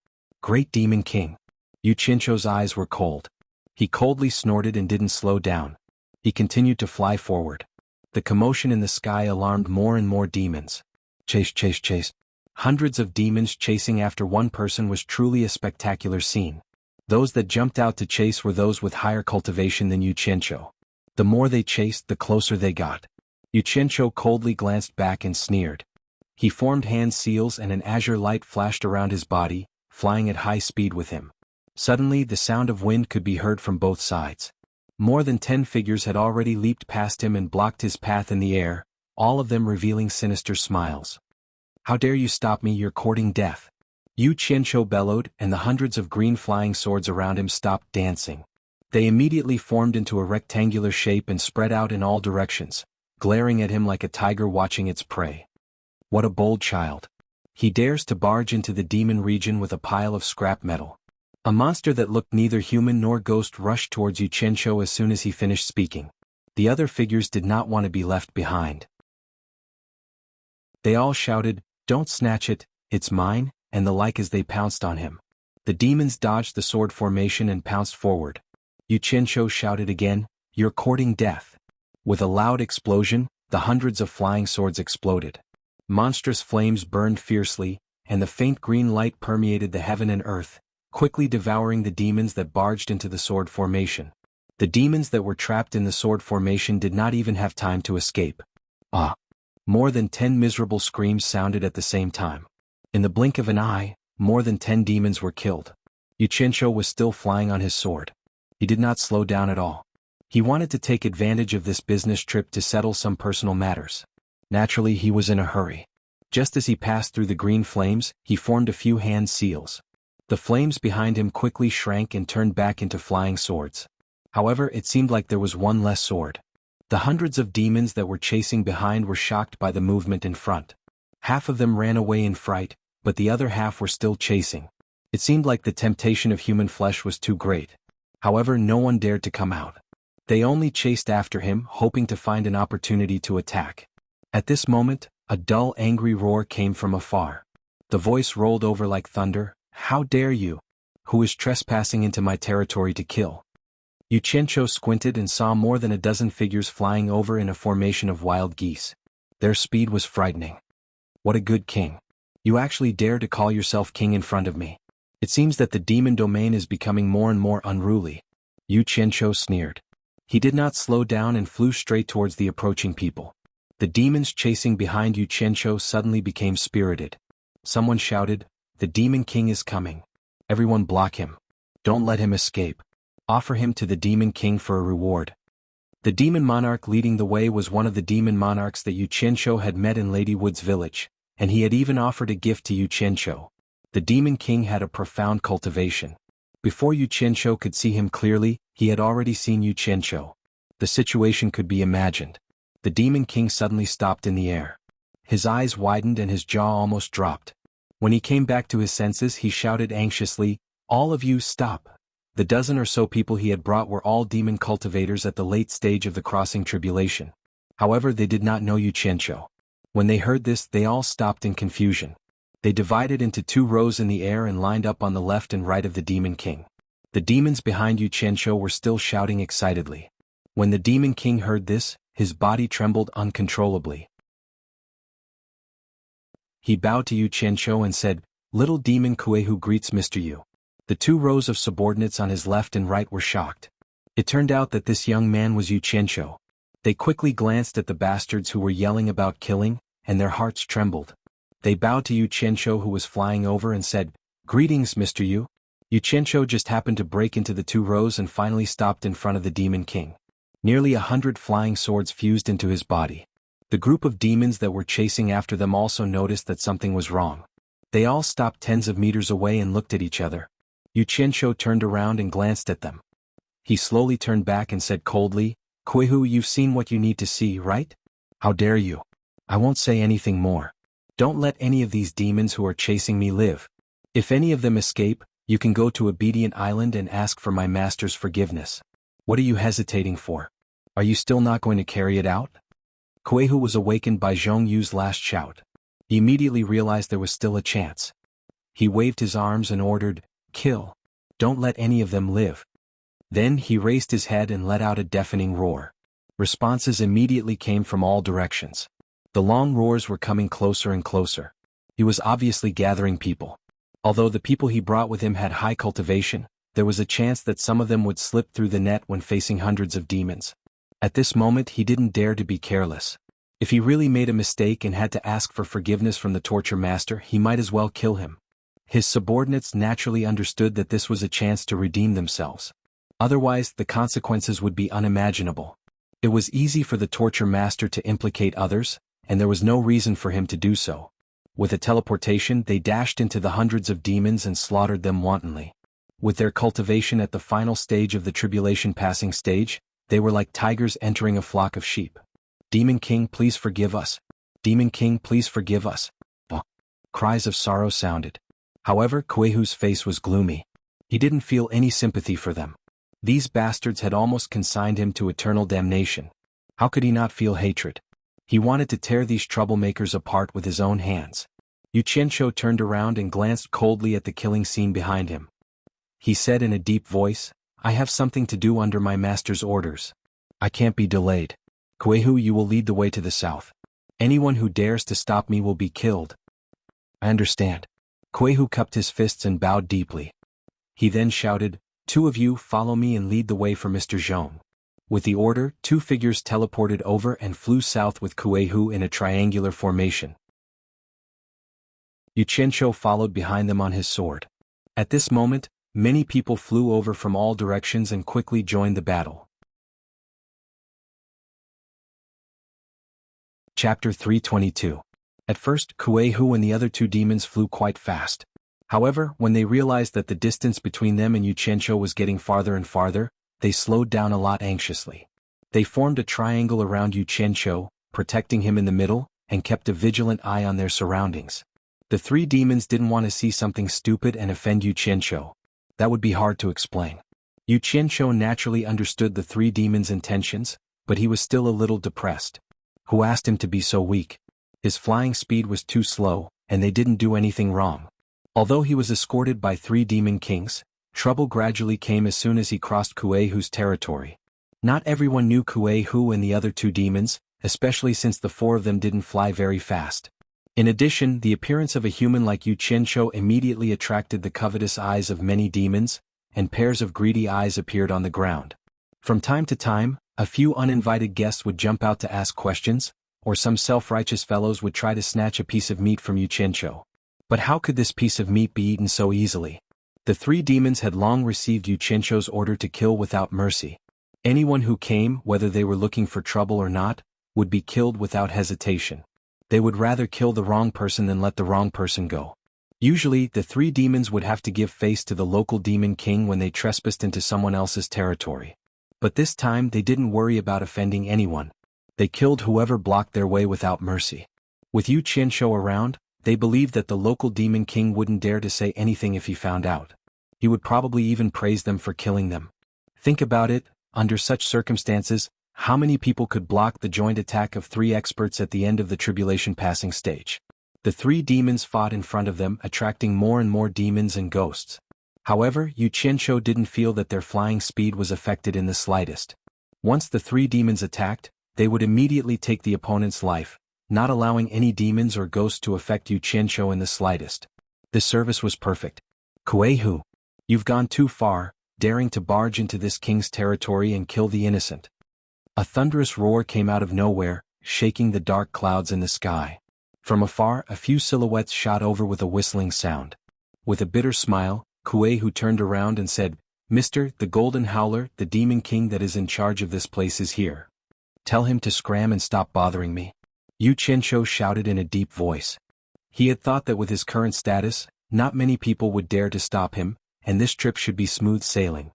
Great Demon King. Yu Qianqiu's eyes were cold. He coldly snorted and didn't slow down. He continued to fly forward. The commotion in the sky alarmed more and more demons. Chase, chase, chase. Hundreds of demons chasing after one person was truly a spectacular scene. Those that jumped out to chase were those with higher cultivation than Yu Qianqiu. The more they chased, the closer they got. Yu Qianqiu coldly glanced back and sneered. He formed hand seals and an azure light flashed around his body, flying at high speed with him. Suddenly the sound of wind could be heard from both sides. More than 10 figures had already leaped past him and blocked his path in the air, all of them revealing sinister smiles. "How dare you stop me, you're courting death." Yu Qianqiu bellowed, and the hundreds of green flying swords around him stopped dancing. They immediately formed into a rectangular shape and spread out in all directions, glaring at him like a tiger watching its prey. What a bold child. He dares to barge into the demon region with a pile of scrap metal. A monster that looked neither human nor ghost rushed towards Yu Qianqiu as soon as he finished speaking. The other figures did not want to be left behind. They all shouted, "Don't snatch it, it's mine," and the like as they pounced on him. The demons dodged the sword formation and pounced forward. Yu Qianqiu shouted again, "You're courting death." With a loud explosion, the hundreds of flying swords exploded. Monstrous flames burned fiercely, and the faint green light permeated the heaven and earth, quickly devouring the demons that barged into the sword formation. The demons that were trapped in the sword formation did not even have time to escape. Ah! More than 10 miserable screams sounded at the same time. In the blink of an eye, more than 10 demons were killed. Yu Qianqiu was still flying on his sword. He did not slow down at all. He wanted to take advantage of this business trip to settle some personal matters. Naturally, he was in a hurry. Just as he passed through the green flames, he formed a few hand seals. The flames behind him quickly shrank and turned back into flying swords. However, it seemed like there was one less sword. The hundreds of demons that were chasing behind were shocked by the movement in front. Half of them ran away in fright, but the other half were still chasing. It seemed like the temptation of human flesh was too great. However, no one dared to come out. They only chased after him, hoping to find an opportunity to attack. At this moment, a dull, angry roar came from afar. The voice rolled over like thunder. "How dare you? Who is trespassing into my territory to kill?" Yu Qianqiu squinted and saw more than a dozen figures flying over in a formation of wild geese. Their speed was frightening. "What a good king. You actually dare to call yourself king in front of me. It seems that the demon domain is becoming more and more unruly." Yu Qianqiu sneered. He did not slow down and flew straight towards the approaching people. The demons chasing behind Yu Qianqiu suddenly became spirited. Someone shouted, "The demon king is coming. Everyone block him. Don't let him escape. Offer him to the demon king for a reward." The demon monarch leading the way was one of the demon monarchs that Yu Qianqiu had met in Lady Wood's village, and he had even offered a gift to Yu Qianqiu. The demon king had a profound cultivation. Before Yu Qianqiu could see him clearly, he had already seen Yu Qianqiu. The situation could be imagined. The demon king suddenly stopped in the air. His eyes widened and his jaw almost dropped. When he came back to his senses, he shouted anxiously, "All of you stop!" The dozen or so people he had brought were all demon cultivators at the late stage of the crossing tribulation. However, they did not know Yu Qianzhou. When they heard this, they all stopped in confusion. They divided into 2 rows in the air and lined up on the left and right of the Demon King. The demons behind Yu Qianzhou were still shouting excitedly. When the Demon King heard this, his body trembled uncontrollably. He bowed to Yu Qianzhou and said, "Little demon Kuei-hu greets Mr. Yu." The 2 rows of subordinates on his left and right were shocked. It turned out that this young man was Yu Qianzhou. They quickly glanced at the bastards who were yelling about killing, and their hearts trembled. They bowed to Yu Qianzhou, who was flying over, and said, "Greetings, Mr. Yu." Yu Qianzhou just happened to break into the 2 rows and finally stopped in front of the Demon King. Nearly 100 flying swords fused into his body. The group of demons that were chasing after them also noticed that something was wrong. They all stopped tens of meters away and looked at each other. Yu Qianzhou turned around and glanced at them. He slowly turned back and said coldly, "Kuei-hu, you've seen what you need to see, right? How dare you? I won't say anything more. Don't let any of these demons who are chasing me live. If any of them escape, you can go to Obedient Island and ask for my master's forgiveness. What are you hesitating for? Are you still not going to carry it out?" Kuei-hu was awakened by Zhong Yu's last shout. He immediately realized there was still a chance. He waved his arms and ordered, "Kill. Don't let any of them live." Then he raised his head and let out a deafening roar. Responses immediately came from all directions. The long roars were coming closer and closer. He was obviously gathering people. Although the people he brought with him had high cultivation, there was a chance that some of them would slip through the net when facing hundreds of demons. At this moment he didn't dare to be careless. If he really made a mistake and had to ask for forgiveness from the torture master, he might as well kill him. His subordinates naturally understood that this was a chance to redeem themselves. Otherwise, the consequences would be unimaginable. It was easy for the torture master to implicate others, and there was no reason for him to do so. With a teleportation, they dashed into the hundreds of demons and slaughtered them wantonly. With their cultivation at the final stage of the tribulation passing stage, they were like tigers entering a flock of sheep. "Demon King, please forgive us. Demon King, please forgive us." Cries of sorrow sounded. However, Kuei-hu's face was gloomy. He didn't feel any sympathy for them. These bastards had almost consigned him to eternal damnation. How could he not feel hatred? He wanted to tear these troublemakers apart with his own hands. Yu Qianzhou turned around and glanced coldly at the killing scene behind him. He said in a deep voice, "I have something to do under my master's orders. I can't be delayed. Kuei-hu, you will lead the way to the south. Anyone who dares to stop me will be killed." "I understand." Kuei-hu cupped his fists and bowed deeply. He then shouted, "Two of you follow me and lead the way for Mr. Zhong." With the order, 2 figures teleported over and flew south with Kuei-hu in a triangular formation. Yu Qianzhou followed behind them on his sword. At this moment, many people flew over from all directions and quickly joined the battle. Chapter 322. At first, Kuei-hu and the other 2 demons flew quite fast. However, when they realized that the distance between them and Yu Qianzhou was getting farther and farther, they slowed down a lot anxiously. They formed a triangle around Yu Qianzhou, protecting him in the middle, and kept a vigilant eye on their surroundings. The 3 demons didn't want to see something stupid and offend Yu Qianzhou. That would be hard to explain. Yu Qianzhou naturally understood the 3 demons' intentions, but he was still a little depressed. Who asked him to be so weak? His flying speed was too slow, and they didn't do anything wrong. Although he was escorted by 3 demon kings, trouble gradually came as soon as he crossed Kuei-hu's territory. Not everyone knew Kuei-hu and the other 2 demons, especially since the 4 of them didn't fly very fast. In addition, the appearance of a human like Yu Qianzhou immediately attracted the covetous eyes of many demons, and pairs of greedy eyes appeared on the ground. From time to time, a few uninvited guests would jump out to ask questions, or some self-righteous fellows would try to snatch a piece of meat from Yu Qianzhou. But how could this piece of meat be eaten so easily? The 3 demons had long received Yu Qianzhou's order to kill without mercy. Anyone who came, whether they were looking for trouble or not, would be killed without hesitation. They would rather kill the wrong person than let the wrong person go. Usually, the 3 demons would have to give face to the local demon king when they trespassed into someone else's territory. But this time they didn't worry about offending anyone. They killed whoever blocked their way without mercy. With Yu Qianzhou around, They believed that the local demon king wouldn't dare to say anything if he found out. He would probably even praise them for killing them. Think about it, under such circumstances, how many people could block the joint attack of 3 experts at the end of the tribulation passing stage? The 3 demons fought in front of them, attracting more and more demons and ghosts. However, Yu Qianqiu didn't feel that their flying speed was affected in the slightest. Once the 3 demons attacked, they would immediately take the opponent's life, not allowing any demons or ghosts to affect Yu Qianqiu in the slightest. This service was perfect. Kuei Hu, you've gone too far, daring to barge into this king's territory and kill the innocent. A thunderous roar came out of nowhere, shaking the dark clouds in the sky. From afar, a few silhouettes shot over with a whistling sound. With a bitter smile, Kuei Hu turned around and said, "Mr. the Golden Howler, the demon king that is in charge of this place is here. Tell him to scram and stop bothering me." Yu Qianqiu shouted in a deep voice. He had thought that with his current status, not many people would dare to stop him, and this trip should be smooth sailing.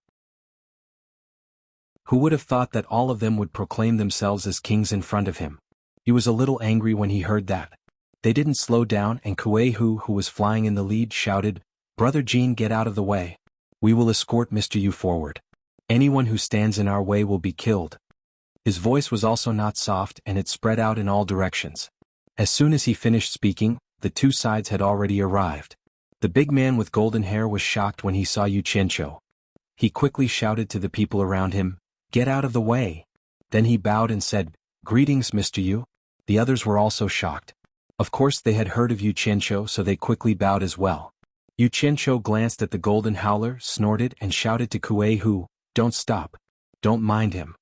Who would have thought that all of them would proclaim themselves as kings in front of him? He was a little angry when he heard that. They didn't slow down, and Kuei Hu, who was flying in the lead, shouted, "Brother Jean, get out of the way. We will escort Mr. Yu forward. Anyone who stands in our way will be killed." His voice was also not soft, and it spread out in all directions. As soon as he finished speaking, the 2 sides had already arrived. The big man with golden hair was shocked when he saw Yu Qianqiu. He quickly shouted to the people around him, "Get out of the way." Then he bowed and said, "Greetings, Mr. Yu." The others were also shocked. Of course they had heard of Yu Qianqiu, so they quickly bowed as well. Yu Qianqiu glanced at the Golden Howler, snorted and shouted to Kuei Hu, "Don't stop. Don't mind him."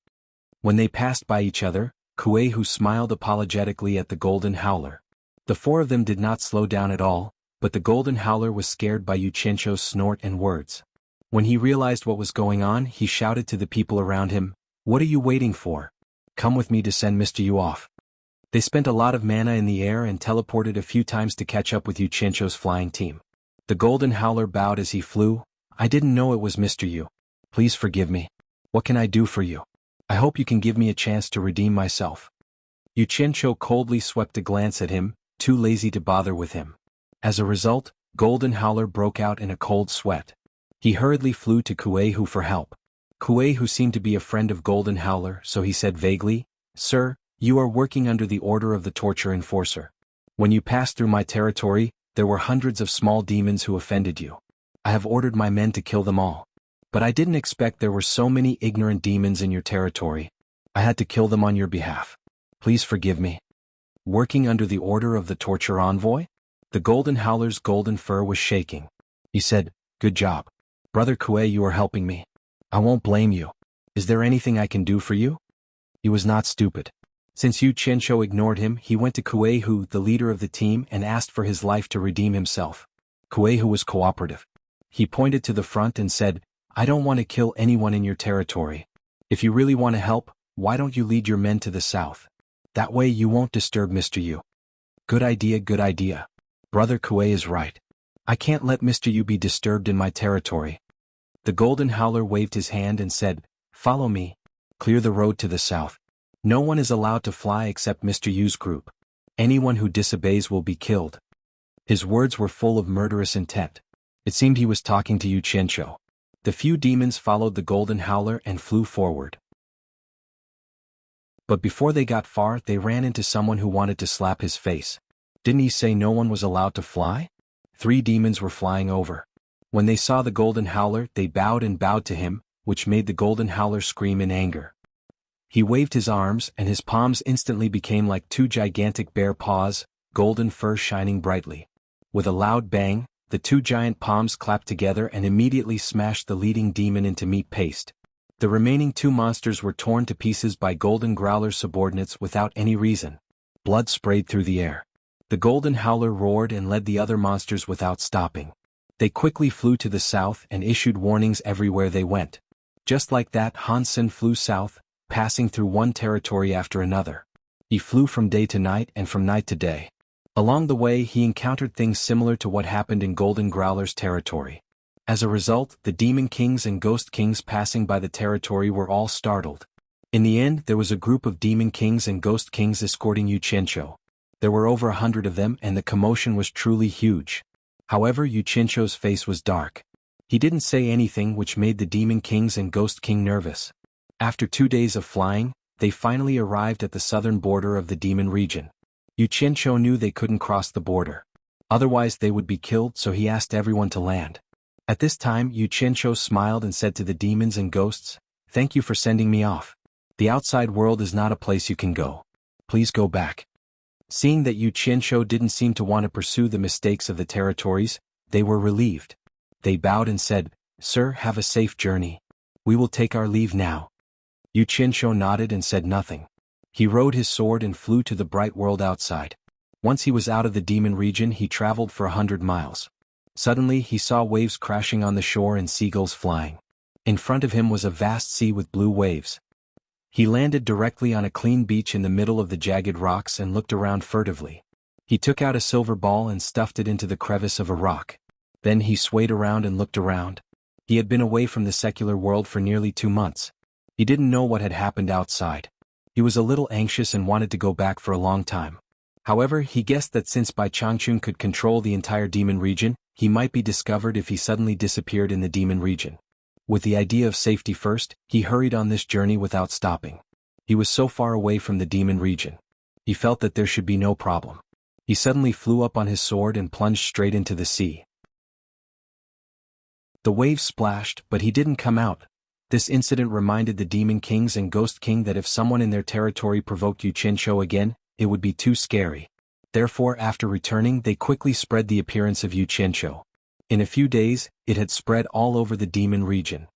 When they passed by each other, Kuei Hu smiled apologetically at the Golden Howler. The 4 of them did not slow down at all, but the Golden Howler was scared by Yu Qianqiu's snort and words. When he realized what was going on, he shouted to the people around him, "What are you waiting for? Come with me to send Mr. Yu off." They spent a lot of mana in the air and teleported a few times to catch up with Yu Qianqiu's flying team. The Golden Howler bowed as he flew. "I didn't know it was Mr. Yu. Please forgive me. What can I do for you? I hope you can give me a chance to redeem myself." Yu Qianqiu coldly swept a glance at him, too lazy to bother with him. As a result, Golden Howler broke out in a cold sweat. He hurriedly flew to Kuei Hu for help. Kuei Hu seemed to be a friend of Golden Howler, so he said vaguely, "Sir, you are working under the order of the Torture Enforcer. When you passed through my territory, there were hundreds of small demons who offended you. I have ordered my men to kill them all. But I didn't expect there were so many ignorant demons in your territory. I had to kill them on your behalf. Please forgive me." Working under the order of the Torture Envoy? The Golden Howler's golden fur was shaking. He said, "Good job. Brother Kuei, you are helping me. I won't blame you. Is there anything I can do for you?" He was not stupid. Since Yu Qianqiu ignored him, he went to Kuei Hu, the leader of the team, and asked for his life to redeem himself. Kuei Hu was cooperative. He pointed to the front and said, "I don't want to kill anyone in your territory. If you really want to help, why don't you lead your men to the south? That way you won't disturb Mr. Yu." Good idea, good idea. Brother Kuei is right. I can't let Mr. Yu be disturbed in my territory. The Golden Howler waved his hand and said, "Follow me. Clear the road to the south. No one is allowed to fly except Mr. Yu's group. Anyone who disobeys will be killed." His words were full of murderous intent. It seemed he was talking to Yu Qianqiu. The few demons followed the Golden Howler and flew forward. But before they got far, they ran into someone who wanted to slap his face. Didn't he say no one was allowed to fly? 3 demons were flying over. When they saw the Golden Howler, they bowed and bowed to him, which made the Golden Howler scream in anger. He waved his arms, and his palms instantly became like 2 gigantic bear paws, golden fur shining brightly. With a loud bang, the 2 giant palms clapped together and immediately smashed the leading demon into meat paste. The remaining 2 monsters were torn to pieces by Golden Growler's subordinates without any reason. Blood sprayed through the air. The Golden Howler roared and led the other monsters without stopping. They quickly flew to the south and issued warnings everywhere they went. Just like that, Hansen flew south, passing through one territory after another. He flew from day to night and from night to day. Along the way, he encountered things similar to what happened in Golden Growler's territory. As a result, the Demon Kings and Ghost Kings passing by the territory were all startled. In the end, there was a group of Demon Kings and Ghost Kings escorting Yu Qianqiu. There were over 100 of them and the commotion was truly huge. However, Yu Qinshuo's face was dark. He didn't say anything, which made the Demon Kings and Ghost King nervous. After 2 days of flying, they finally arrived at the southern border of the demon region. Yu Qinshuo knew they couldn't cross the border. Otherwise they would be killed, so he asked everyone to land. At this time, Yu Qinshuo smiled and said to the demons and ghosts, "Thank you for sending me off. The outside world is not a place you can go. Please go back." Seeing that Yu Qinshuo didn't seem to want to pursue the mistakes of the territories, they were relieved. They bowed and said, "Sir, have a safe journey. We will take our leave now." Yu Qinshuo nodded and said nothing. He rode his sword and flew to the bright world outside. Once he was out of the demon region, he traveled for 100 miles. Suddenly he saw waves crashing on the shore and seagulls flying. In front of him was a vast sea with blue waves. He landed directly on a clean beach in the middle of the jagged rocks and looked around furtively. He took out a silver ball and stuffed it into the crevice of a rock. Then he swayed around and looked around. He had been away from the secular world for nearly 2 months. He didn't know what had happened outside. He was a little anxious and wanted to go back for a long time. However, he guessed that since Bai Changchun could control the entire demon region, he might be discovered if he suddenly disappeared in the demon region. With the idea of safety first, he hurried on this journey without stopping. He was so far away from the demon region. He felt that there should be no problem. He suddenly flew up on his sword and plunged straight into the sea. The waves splashed, but he didn't come out. This incident reminded the Demon Kings and Ghost King that if someone in their territory provoked Yu Qinshuo again, it would be too scary. Therefore, after returning, they quickly spread the appearance of Yu Qinshuo. In a few days, it had spread all over the demon region.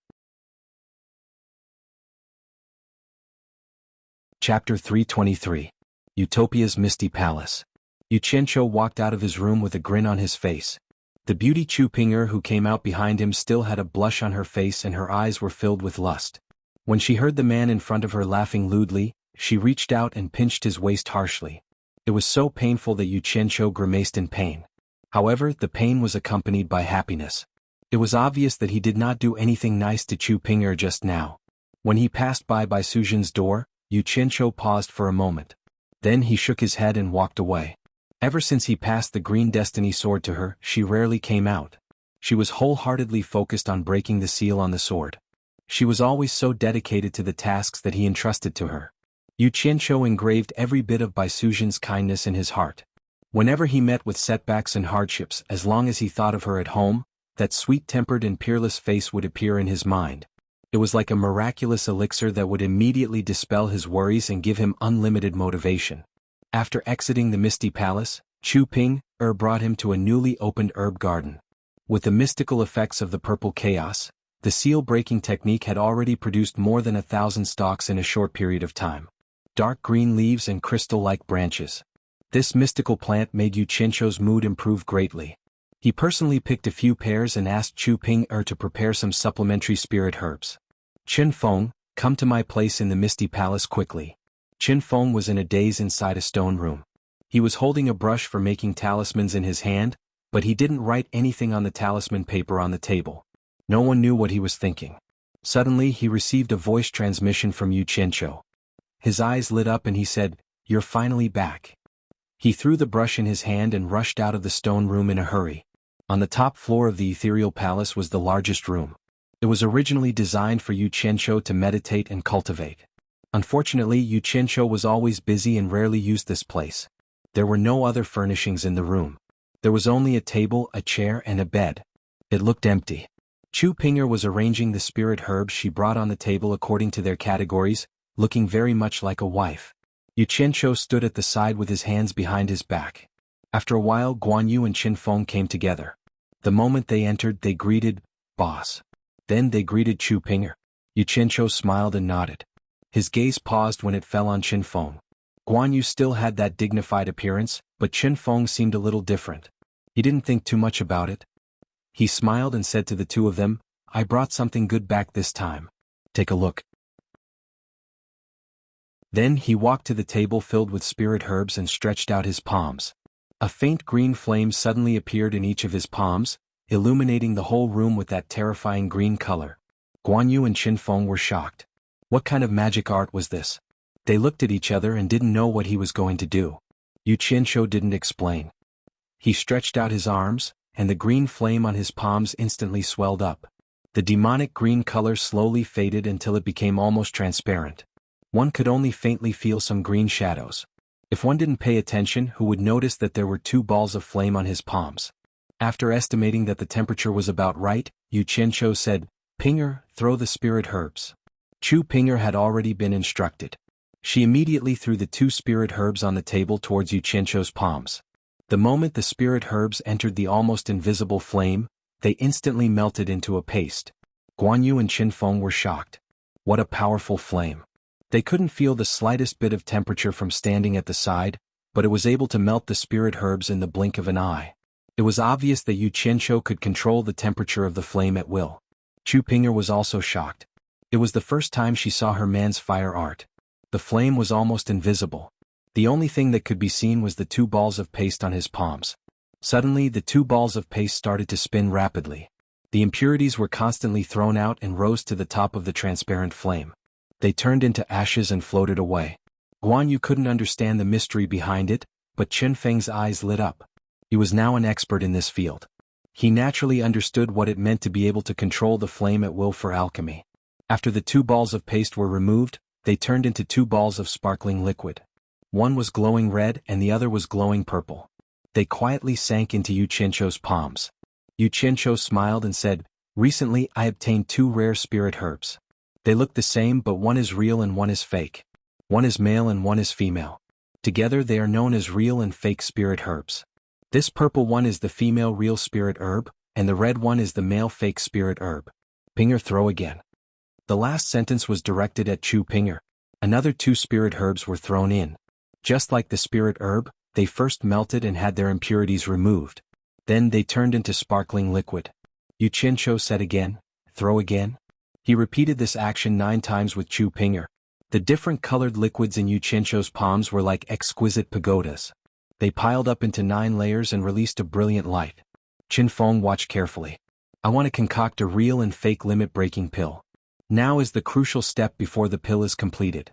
Chapter 323. Utopia's Misty Palace. Yu Qinshuo walked out of his room with a grin on his face. The beauty Chu Ping'er who came out behind him still had a blush on her face and her eyes were filled with lust. When she heard the man in front of her laughing lewdly, she reached out and pinched his waist harshly. It was so painful that Yu Qinshuo grimaced in pain. However, the pain was accompanied by happiness. It was obvious that he did not do anything nice to Chu Ping'er just now. When he passed by Suzhen's door, Yu Qinshuo paused for a moment. Then he shook his head and walked away. Ever since he passed the green destiny sword to her, she rarely came out. She was wholeheartedly focused on breaking the seal on the sword. She was always so dedicated to the tasks that he entrusted to her. Yu Qinshuo engraved every bit of Suzhen's kindness in his heart. Whenever he met with setbacks and hardships, as long as he thought of her at home, that sweet-tempered and peerless face would appear in his mind. It was like a miraculous elixir that would immediately dispel his worries and give him unlimited motivation. After exiting the Misty Palace, Chu Ping'er brought him to a newly opened herb garden. With the mystical effects of the purple chaos, the seal-breaking technique had already produced more than 1,000 stalks in a short period of time. Dark green leaves and crystal-like branches. This mystical plant made Yu Qinshuo's mood improve greatly. He personally picked a few pears and asked Chu Ping'er to prepare some supplementary spirit herbs. Chen Feng, come to my place in the Misty Palace quickly. Chen Feng was in a daze inside a stone room. He was holding a brush for making talismans in his hand, but he didn't write anything on the talisman paper on the table. No one knew what he was thinking. Suddenly he received a voice transmission from Yu Qinshuo. His eyes lit up and he said, "You're finally back." He threw the brush in his hand and rushed out of the stone room in a hurry. On the top floor of the ethereal palace was the largest room. It was originally designed for Yu Qinshuo to meditate and cultivate. Unfortunately, Yu Qinshuo was always busy and rarely used this place. There were no other furnishings in the room. There was only a table, a chair, and a bed. It looked empty. Chu Ping'er was arranging the spirit herbs she brought on the table according to their categories, looking very much like a wife. Yu Qinshuo stood at the side with his hands behind his back. After a while, Guan Yu and Qin Feng came together. The moment they entered, they greeted, "Boss." Then they greeted Chu Ping'er. Yu Qinshuo smiled and nodded. His gaze paused when it fell on Qin Feng. Guan Yu still had that dignified appearance, but Qin Feng seemed a little different. He didn't think too much about it. He smiled and said to the two of them, "I brought something good back this time. Take a look." Then he walked to the table filled with spirit herbs and stretched out his palms. A faint green flame suddenly appeared in each of his palms, illuminating the whole room with that terrifying green color. Guan Yu and Qin Feng were shocked. What kind of magic art was this? They looked at each other and didn't know what he was going to do. Yu Qianqiu didn't explain. He stretched out his arms, and the green flame on his palms instantly swelled up. The demonic green color slowly faded until it became almost transparent. One could only faintly feel some green shadows. If one didn't pay attention, who would notice that there were 2 balls of flame on his palms? After estimating that the temperature was about right, Yu Qianqiu said, "Pinger, throw the spirit herbs." Chu Pinger had already been instructed. She immediately threw the 2 spirit herbs on the table towards Yu Qianqiu's palms. The moment the spirit herbs entered the almost invisible flame, they instantly melted into a paste. Guan Yu and Qin Feng were shocked. What a powerful flame! They couldn't feel the slightest bit of temperature from standing at the side, but it was able to melt the spirit herbs in the blink of an eye. It was obvious that Yu Qianqiu could control the temperature of the flame at will. Chu Pinger was also shocked. It was the first time she saw her man's fire art. The flame was almost invisible. The only thing that could be seen was the 2 balls of paste on his palms. Suddenly, the 2 balls of paste started to spin rapidly. The impurities were constantly thrown out and rose to the top of the transparent flame. They turned into ashes and floated away. Guan Yu couldn't understand the mystery behind it, but Qin Feng's eyes lit up. He was now an expert in this field. He naturally understood what it meant to be able to control the flame at will for alchemy. After the 2 balls of paste were removed, they turned into 2 balls of sparkling liquid. One was glowing red and the other was glowing purple. They quietly sank into Yu Qianqiu's palms. Yu Qianqiu smiled and said, "Recently I obtained 2 rare spirit herbs. They look the same, but one is real and one is fake. One is male and one is female. Together they are known as real and fake spirit herbs. This purple one is the female real spirit herb, and the red one is the male fake spirit herb." Pinger, throw again. The last sentence was directed at Chu Pinger. Another 2 spirit herbs were thrown in. Just like the spirit herb, they first melted and had their impurities removed. Then they turned into sparkling liquid. Yu Qianqiu said again, "Throw again." He repeated this action 9 times with Chu Pinger. The different colored liquids in Yu Qianqiu's palms were like exquisite pagodas. They piled up into 9 layers and released a brilliant light. Qin Feng watched carefully. "I want to concoct a real and fake limit-breaking pill. Now is the crucial step before the pill is completed.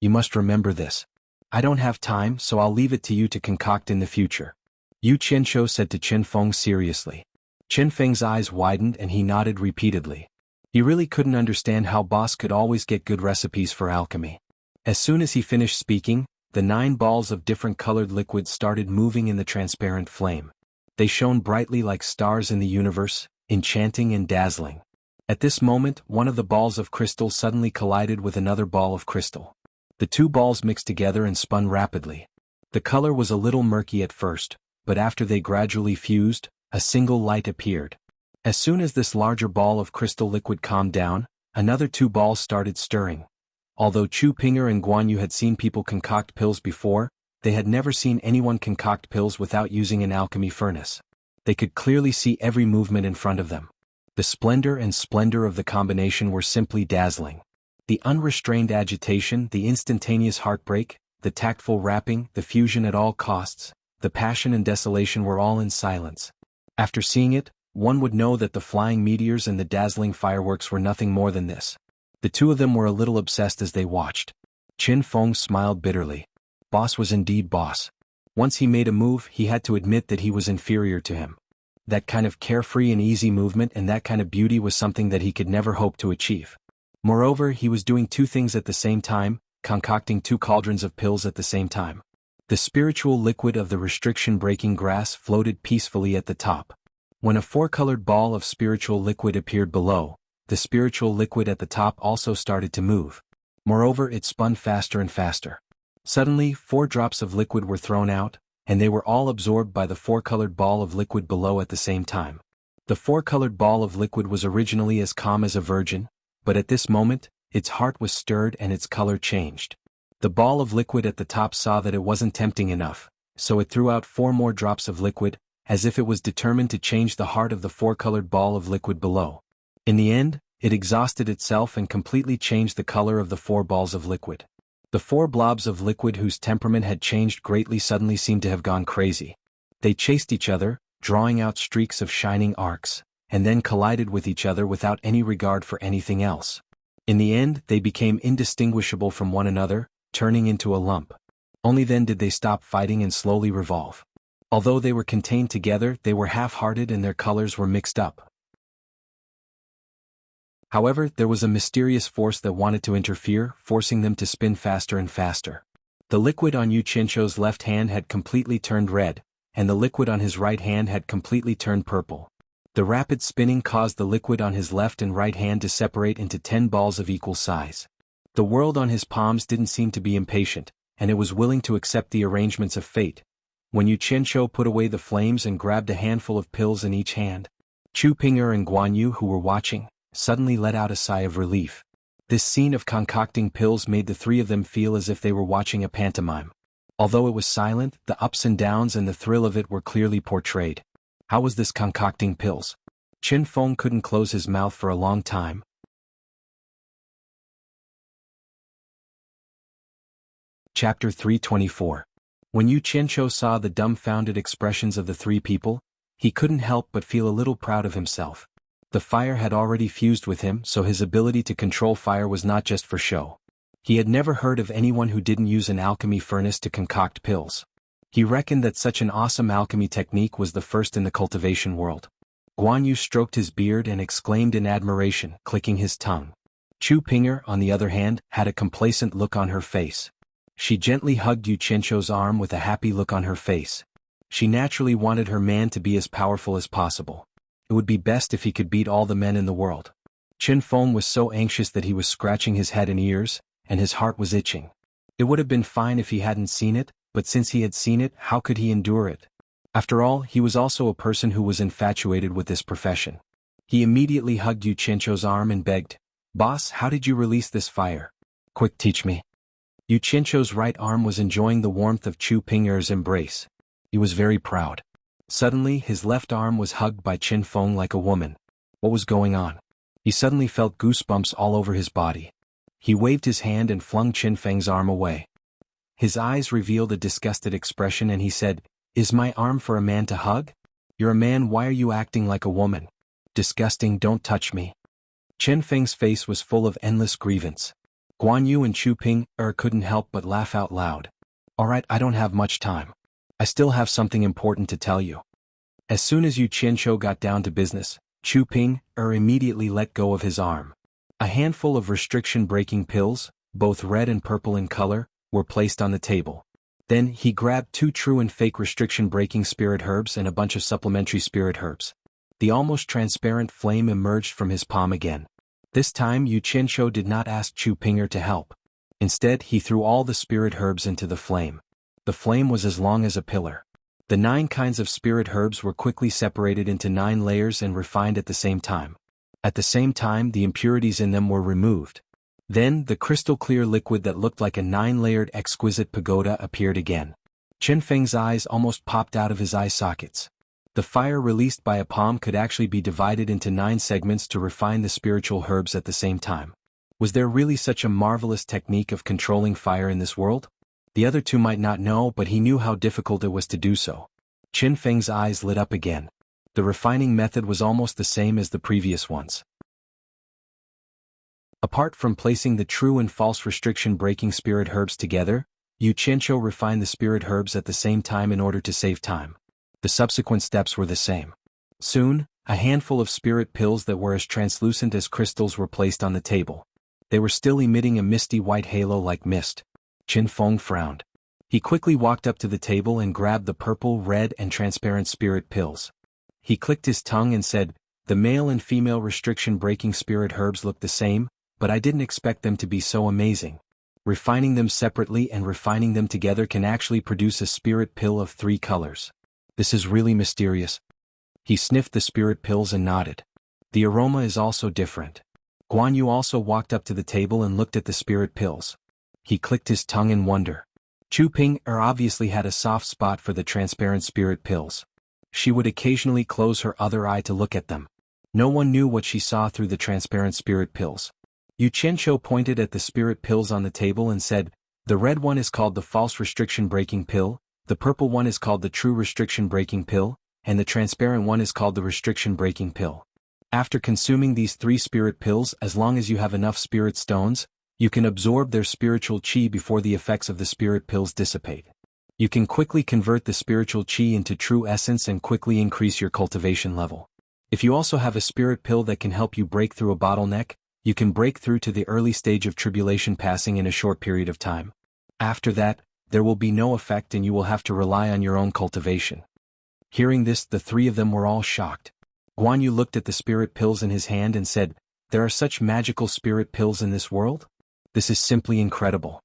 You must remember this. I don't have time, so I'll leave it to you to concoct in the future." Yu Qianqiu said to Qin Feng seriously. Qin Feng's eyes widened and he nodded repeatedly. He really couldn't understand how Boss could always get good recipes for alchemy. As soon as he finished speaking, the 9 balls of different colored liquid started moving in the transparent flame. They shone brightly like stars in the universe, enchanting and dazzling. At this moment, one of the balls of crystal suddenly collided with another ball of crystal. The 2 balls mixed together and spun rapidly. The color was a little murky at first, but after they gradually fused, a single light appeared. As soon as this larger ball of crystal liquid calmed down, another 2 balls started stirring. Although Chu Pinger and Guan Yu had seen people concoct pills before, they had never seen anyone concoct pills without using an alchemy furnace. They could clearly see every movement in front of them. The splendor of the combination were simply dazzling. The unrestrained agitation, the instantaneous heartbreak, the tactful wrapping, the fusion at all costs, the passion and desolation were all in silence. After seeing it, one would know that the flying meteors and the dazzling fireworks were nothing more than this. The 2 of them were a little obsessed as they watched. Qin Feng smiled bitterly. Boss was indeed boss. Once he made a move, he had to admit that he was inferior to him. That kind of carefree and easy movement and that kind of beauty was something that he could never hope to achieve. Moreover, he was doing 2 things at the same time, concocting 2 cauldrons of pills at the same time. The spiritual liquid of the restriction-breaking grass floated peacefully at the top. When a 4-colored ball of spiritual liquid appeared below, the spiritual liquid at the top also started to move. Moreover, it spun faster and faster. Suddenly, 4 drops of liquid were thrown out, and they were all absorbed by the 4-colored ball of liquid below at the same time. The 4-colored ball of liquid was originally as calm as a virgin, but at this moment, its heart was stirred and its color changed. The ball of liquid at the top saw that it wasn't tempting enough, so it threw out 4 more drops of liquid, as if it was determined to change the heart of the 4-colored ball of liquid below. In the end, it exhausted itself and completely changed the color of the 4 balls of liquid. The 4 blobs of liquid whose temperament had changed greatly suddenly seemed to have gone crazy. They chased each other, drawing out streaks of shining arcs, and then collided with each other without any regard for anything else. In the end, they became indistinguishable from one another, turning into a lump. Only then did they stop fighting and slowly revolve. Although they were contained together, they were half-hearted and their colors were mixed up. However, there was a mysterious force that wanted to interfere, forcing them to spin faster and faster. The liquid on Yu Qianzhou's left hand had completely turned red, and the liquid on his right hand had completely turned purple. The rapid spinning caused the liquid on his left and right hand to separate into 10 balls of equal size. The world on his palms didn't seem to be impatient, and it was willing to accept the arrangements of fate. When Yu Qianzhou put away the flames and grabbed a handful of pills in each hand, Chu Ping'er and Guan Yu, who were watching, suddenly let out a sigh of relief. This scene of concocting pills made the three of them feel as if they were watching a pantomime. Although it was silent, the ups and downs and the thrill of it were clearly portrayed. How was this concocting pills? Qin Feng couldn't close his mouth for a long time. Chapter 324. When Yu Qianzhou saw the dumbfounded expressions of the three people, he couldn't help but feel a little proud of himself. The fire had already fused with him, so his ability to control fire was not just for show. He had never heard of anyone who didn't use an alchemy furnace to concoct pills. He reckoned that such an awesome alchemy technique was the first in the cultivation world. Guan Yu stroked his beard and exclaimed in admiration, clicking his tongue. Chu Ping'er, on the other hand, had a complacent look on her face. She gently hugged Yu Qianzhou's arm with a happy look on her face. She naturally wanted her man to be as powerful as possible. It would be best if he could beat all the men in the world. Qin Feng was so anxious that he was scratching his head and ears, and his heart was itching. It would have been fine if he hadn't seen it, but since he had seen it, how could he endure it? After all, he was also a person who was infatuated with this profession. He immediately hugged Yu Qianzhou's arm and begged, "Boss, how did you release this fire? Quick, teach me." Yu Qianzhou's right arm was enjoying the warmth of Chu Ping'er's embrace. He was very proud. Suddenly, his left arm was hugged by Qin Feng like a woman. What was going on? He suddenly felt goosebumps all over his body. He waved his hand and flung Qin Feng's arm away. His eyes revealed a disgusted expression and he said, "Is my arm for a man to hug? You're a man, why are you acting like a woman? Disgusting, don't touch me." Qin Feng's face was full of endless grievance. Guan Yu and Chu Ping'er couldn't help but laugh out loud. "Alright, I don't have much time. I still have something important to tell you." As soon as Yu Qianzhou got down to business, Chu Ping'er immediately let go of his arm. A handful of restriction-breaking pills, both red and purple in color, were placed on the table. Then he grabbed 2 true and fake restriction-breaking spirit herbs and a bunch of supplementary spirit herbs. The almost transparent flame emerged from his palm again. This time Yu Qianzhou did not ask Chu Ping'er to help. Instead, he threw all the spirit herbs into the flame. The flame was as long as a pillar. The 9 kinds of spirit herbs were quickly separated into 9 layers and refined at the same time. At the same time, the impurities in them were removed. Then, the crystal-clear liquid that looked like a 9-layered exquisite pagoda appeared again. Qin Feng's eyes almost popped out of his eye sockets. The fire released by a palm could actually be divided into 9 segments to refine the spiritual herbs at the same time. Was there really such a marvelous technique of controlling fire in this world? The other 2 might not know, but he knew how difficult it was to do so. Qin Feng's eyes lit up again. The refining method was almost the same as the previous ones. Apart from placing the true and false restriction-breaking spirit herbs together, Yu Qianzhou refined the spirit herbs at the same time in order to save time. The subsequent steps were the same. Soon, a handful of spirit pills that were as translucent as crystals were placed on the table. They were still emitting a misty white halo like mist. Qin Feng frowned. He quickly walked up to the table and grabbed the purple, red, and transparent spirit pills. He clicked his tongue and said, "The male and female restriction-breaking spirit herbs look the same, but I didn't expect them to be so amazing. Refining them separately and refining them together can actually produce a spirit pill of 3 colors. This is really mysterious." He sniffed the spirit pills and nodded. "The aroma is also different." Guan Yu also walked up to the table and looked at the spirit pills. He clicked his tongue in wonder. Chu Ping'er obviously had a soft spot for the transparent spirit pills. She would occasionally close her other eye to look at them. No one knew what she saw through the transparent spirit pills. Yu Qianzhou pointed at the spirit pills on the table and said, "The red one is called the false restriction-breaking pill, the purple one is called the true restriction-breaking pill, and the transparent one is called the restriction-breaking pill. After consuming these 3 spirit pills, as long as you have enough spirit stones, You can absorb their spiritual chi before the effects of the spirit pills dissipate. You can quickly convert the spiritual chi into true essence and quickly increase your cultivation level. If you also have a spirit pill that can help you break through a bottleneck, you can break through to the early stage of tribulation passing in a short period of time. After that, there will be no effect and you will have to rely on your own cultivation. Hearing this, the three of them were all shocked. Guan Yu looked at the spirit pills in his hand and said, "There are such magical spirit pills in this world? This is simply incredible.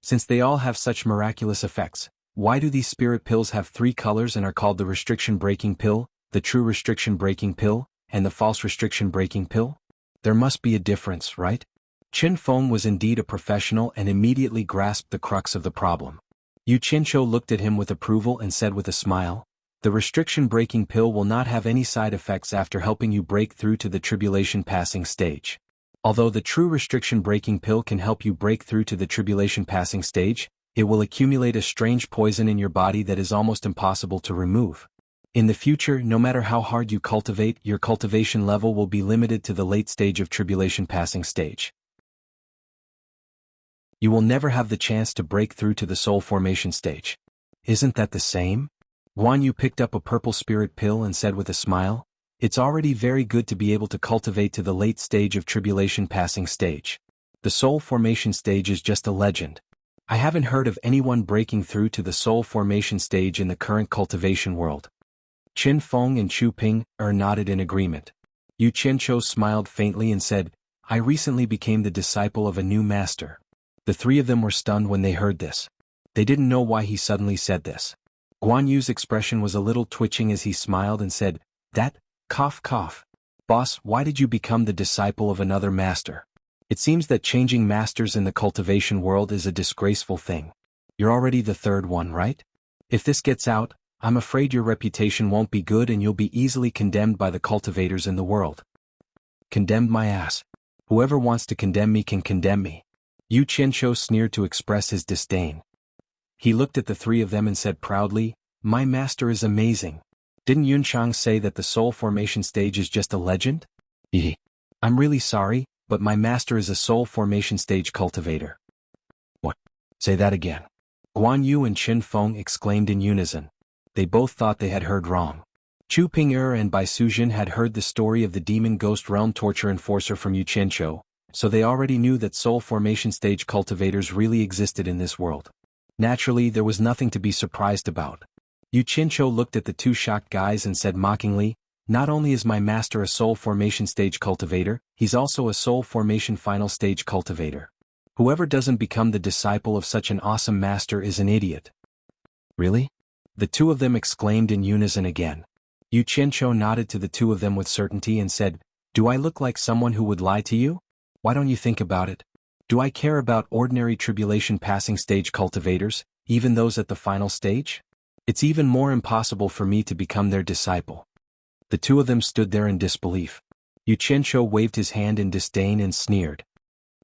Since they all have such miraculous effects, why do these spirit pills have 3 colors and are called the restriction-breaking pill, the true restriction-breaking pill, and the false restriction-breaking pill? There must be a difference, right?" Qin Feng was indeed a professional and immediately grasped the crux of the problem. Yu Qianzhou looked at him with approval and said with a smile, "The restriction-breaking pill will not have any side effects after helping you break through to the tribulation-passing stage. Although the true restriction-breaking pill can help you break through to the tribulation-passing stage, it will accumulate a strange poison in your body that is almost impossible to remove. In the future, no matter how hard you cultivate, your cultivation level will be limited to the late stage of tribulation-passing stage. You will never have the chance to break through to the soul formation stage. Isn't that the same?" Guan Yu picked up a purple spirit pill and said with a smile, "It's already very good to be able to cultivate to the late stage of tribulation-passing stage. The soul formation stage is just a legend. I haven't heard of anyone breaking through to the soul formation stage in the current cultivation world." Qin Feng and Chu Ping nodded in agreement. Yu Qianzhou smiled faintly and said, "I recently became the disciple of a new master." The three of them were stunned when they heard this. They didn't know why he suddenly said this. Guan Yu's expression was a little twitching as he smiled and said, Cough cough. Boss, why did you become the disciple of another master? It seems that changing masters in the cultivation world is a disgraceful thing. You're already the 3rd one, right? If this gets out, I'm afraid your reputation won't be good and you'll be easily condemned by the cultivators in the world." "Condemned my ass. Whoever wants to condemn me can condemn me." Yu Qianzhou sneered to express his disdain. He looked at the three of them and said proudly, "My master is amazing. Didn't Yunchang say that the soul formation stage is just a legend? I'm really sorry, but my master is a soul formation stage cultivator." "What? Say that again." Guan Yu and Qin Feng exclaimed in unison. They both thought they had heard wrong. Chu Ping and Bai Sujin had heard the story of the demon ghost realm torture enforcer from Yu Qianzhou, so they already knew that soul formation stage cultivators really existed in this world. Naturally, there was nothing to be surprised about. Yu Qianzhou looked at the 2 shocked guys and said mockingly, "Not only is my master a soul formation stage cultivator, he's also a soul formation final stage cultivator. Whoever doesn't become the disciple of such an awesome master is an idiot." "Really?" the 2 of them exclaimed in unison again. Yu Qianzhou nodded to the 2 of them with certainty and said, "Do I look like someone who would lie to you? Why don't you think about it? Do I care about ordinary tribulation passing stage cultivators, even those at the final stage? It's even more impossible for me to become their disciple." The 2 of them stood there in disbelief. Yu Qianzhou waved his hand in disdain and sneered.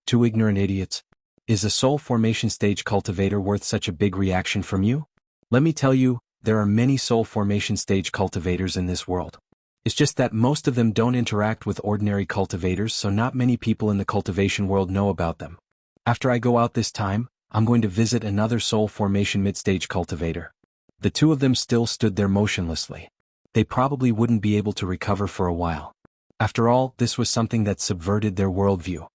"2 ignorant idiots. Is a soul formation stage cultivator worth such a big reaction from you? Let me tell you, there are many soul formation stage cultivators in this world. It's just that most of them don't interact with ordinary cultivators, so not many people in the cultivation world know about them. After I go out this time, I'm going to visit another soul formation mid-stage cultivator." The 2 of them still stood there motionlessly. They probably wouldn't be able to recover for a while. After all, this was something that subverted their worldview.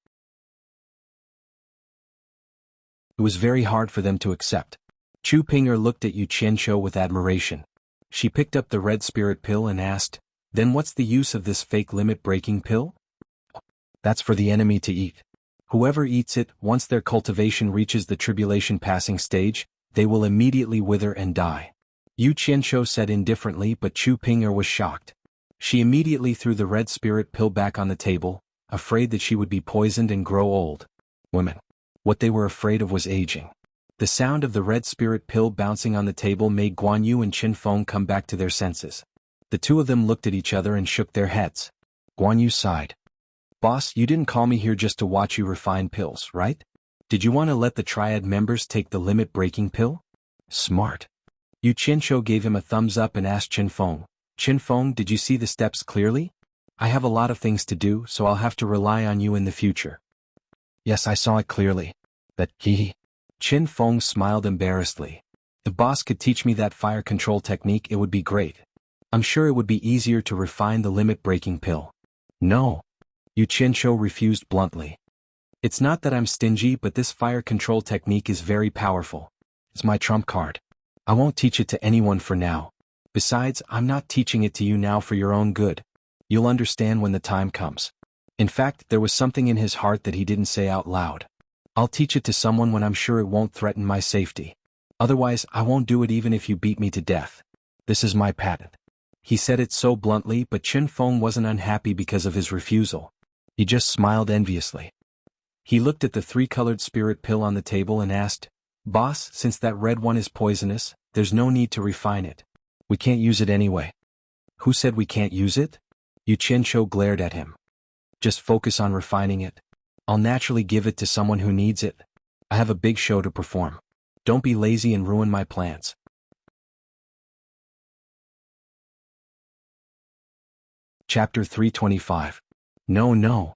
It was very hard for them to accept. Chu Ping looked at Yu Qianzhou with admiration. She picked up the red spirit pill and asked, "Then what's the use of this fake limit-breaking pill?" "That's for the enemy to eat. Whoever eats it, once their cultivation reaches the tribulation-passing stage, they will immediately wither and die." Yu Qianzhou said indifferently, but Chu Ping was shocked. She immediately threw the red spirit pill back on the table, afraid that she would be poisoned and grow old. Women. What they were afraid of was aging. The sound of the red spirit pill bouncing on the table made Guan Yu and Qin Feng come back to their senses. The 2 of them looked at each other and shook their heads. Guan Yu sighed. "Boss, you didn't call me here just to watch you refine pills, right? Did you want to let the triad members take the limit-breaking pill?" "Smart." Yu Qianzhou gave him a thumbs up and asked Qin Feng, "Qin Feng, did you see the steps clearly? I have a lot of things to do, so I'll have to rely on you in the future." Yes, I saw it clearly. That he. Qin Feng smiled embarrassedly. If boss could teach me that fire control technique, it would be great. I'm sure it would be easier to refine the limit-breaking pill. No. Yu Qianqiu refused bluntly. It's not that I'm stingy, but this fire control technique is very powerful. It's my trump card. I won't teach it to anyone for now. Besides, I'm not teaching it to you now for your own good. You'll understand when the time comes. In fact, there was something in his heart that he didn't say out loud. I'll teach it to someone when I'm sure it won't threaten my safety. Otherwise, I won't do it even if you beat me to death. This is my patent. He said it so bluntly, but Qin Feng wasn't unhappy because of his refusal. He just smiled enviously. He looked at the three-colored spirit pill on the table and asked, Boss, since that red one is poisonous, there's no need to refine it. We can't use it anyway. Who said we can't use it? Yu Qianqiu glared at him. Just focus on refining it. I'll naturally give it to someone who needs it. I have a big show to perform. Don't be lazy and ruin my plans. Chapter 325. No.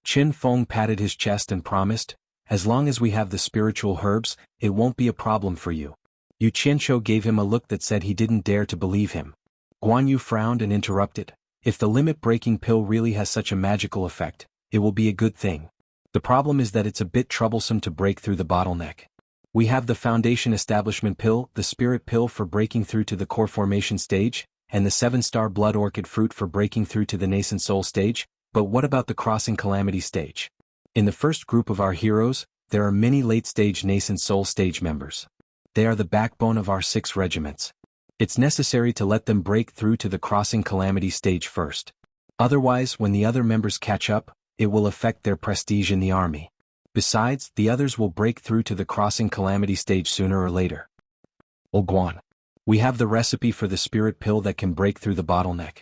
Qin Feng patted his chest and promised, as long as we have the spiritual herbs, it won't be a problem for you. Yu Qianqiu gave him a look that said he didn't dare to believe him. Guan Yu frowned and interrupted. If the limit-breaking pill really has such a magical effect, it will be a good thing. The problem is that it's a bit troublesome to break through the bottleneck. We have the Foundation Establishment Pill, the Spirit Pill for breaking through to the Core Formation stage, and the 7-star Blood Orchid Fruit for breaking through to the Nascent Soul stage, but what about the Crossing Calamity stage? In the first group of our heroes, there are many late-stage Nascent Soul stage members. They are the backbone of our 6 regiments. It's necessary to let them break through to the Crossing Calamity stage first. Otherwise, when the other members catch up, it will affect their prestige in the army. Besides, the others will break through to the Crossing Calamity stage sooner or later. Guan. We have the recipe for the spirit pill that can break through the bottleneck.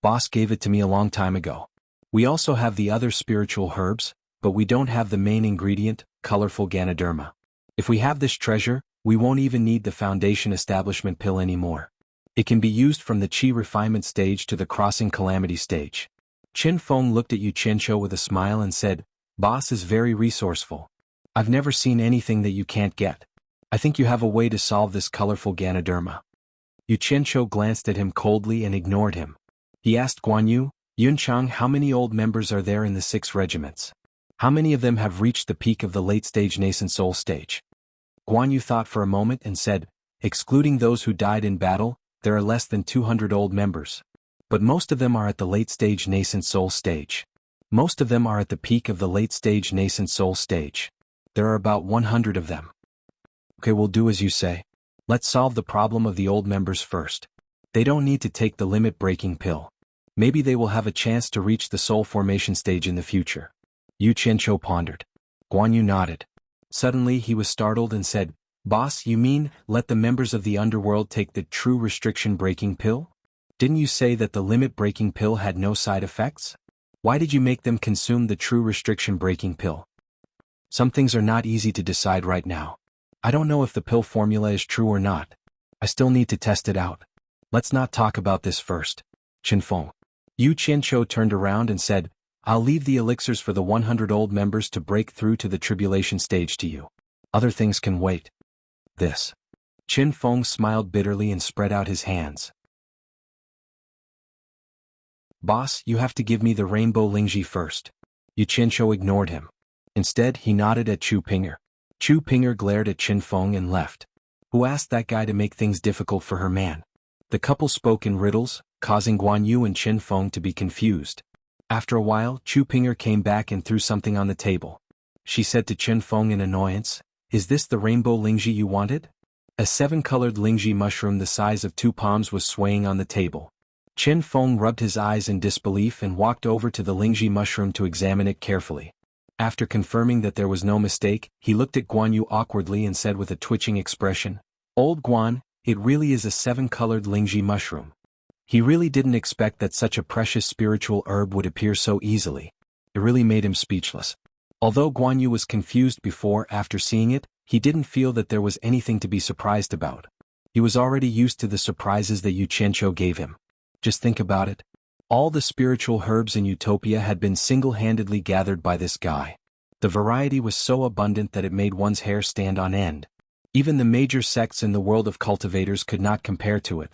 Boss gave it to me a long time ago. We also have the other spiritual herbs, but we don't have the main ingredient, colorful Ganoderma. If we have this treasure, we won't even need the Foundation Establishment Pill anymore. It can be used from the Qi refinement stage to the Crossing Calamity stage. Qin Feng looked at Yu Qianqiu with a smile and said, Boss is very resourceful. I've never seen anything that you can't get. I think you have a way to solve this colorful Ganoderma. Yu Qianqiu glanced at him coldly and ignored him. He asked Guan Yu, Yunchang, how many old members are there in the 6 regiments? How many of them have reached the peak of the late-stage Nascent Soul stage? Guan Yu thought for a moment and said, excluding those who died in battle, there are less than 200 old members. But most of them are at the late-stage Nascent Soul stage. Most of them are at the peak of the late-stage Nascent Soul stage. There are about 100 of them. Okay, we'll do as you say. Let's solve the problem of the old members first. They don't need to take the limit-breaking pill. Maybe they will have a chance to reach the soul formation stage in the future. Yu Qianqiu pondered. Guan Yu nodded. Suddenly he was startled and said, Boss, you mean, let the members of the underworld take the true restriction-breaking pill? Didn't you say that the limit-breaking pill had no side effects? Why did you make them consume the true restriction-breaking pill? Some things are not easy to decide right now. I don't know if the pill formula is true or not. I still need to test it out. Let's not talk about this first. Qin Feng. Yu Qianqiu turned around and said, I'll leave the elixirs for the 100 old members to break through to the tribulation stage to you. Other things can wait. This. Qin Feng smiled bitterly and spread out his hands. Boss, you have to give me the rainbow Lingji first. Yu Qianqiu ignored him. Instead, he nodded at Chu Pinger. Chu Pinger glared at Qin Feng and left. Who asked that guy to make things difficult for her man? The couple spoke in riddles, causing Guan Yu and Qin Feng to be confused. After a while, Chu Pinger came back and threw something on the table. She said to Qin Feng in annoyance, Is this the rainbow Lingji you wanted? A 7-colored Lingji mushroom the size of 2 palms was swaying on the table. Qin Feng rubbed his eyes in disbelief and walked over to the Lingji mushroom to examine it carefully. After confirming that there was no mistake, he looked at Guan Yu awkwardly and said with a twitching expression, Old Guan, it really is a 7-colored Lingji mushroom. He really didn't expect that such a precious spiritual herb would appear so easily. It really made him speechless. Although Guan Yu was confused before, after seeing it, he didn't feel that there was anything to be surprised about. He was already used to the surprises that Yu Qianqiu gave him. Just think about it. All the spiritual herbs in Utopia had been single-handedly gathered by this guy. The variety was so abundant that it made one's hair stand on end. Even the major sects in the world of cultivators could not compare to it.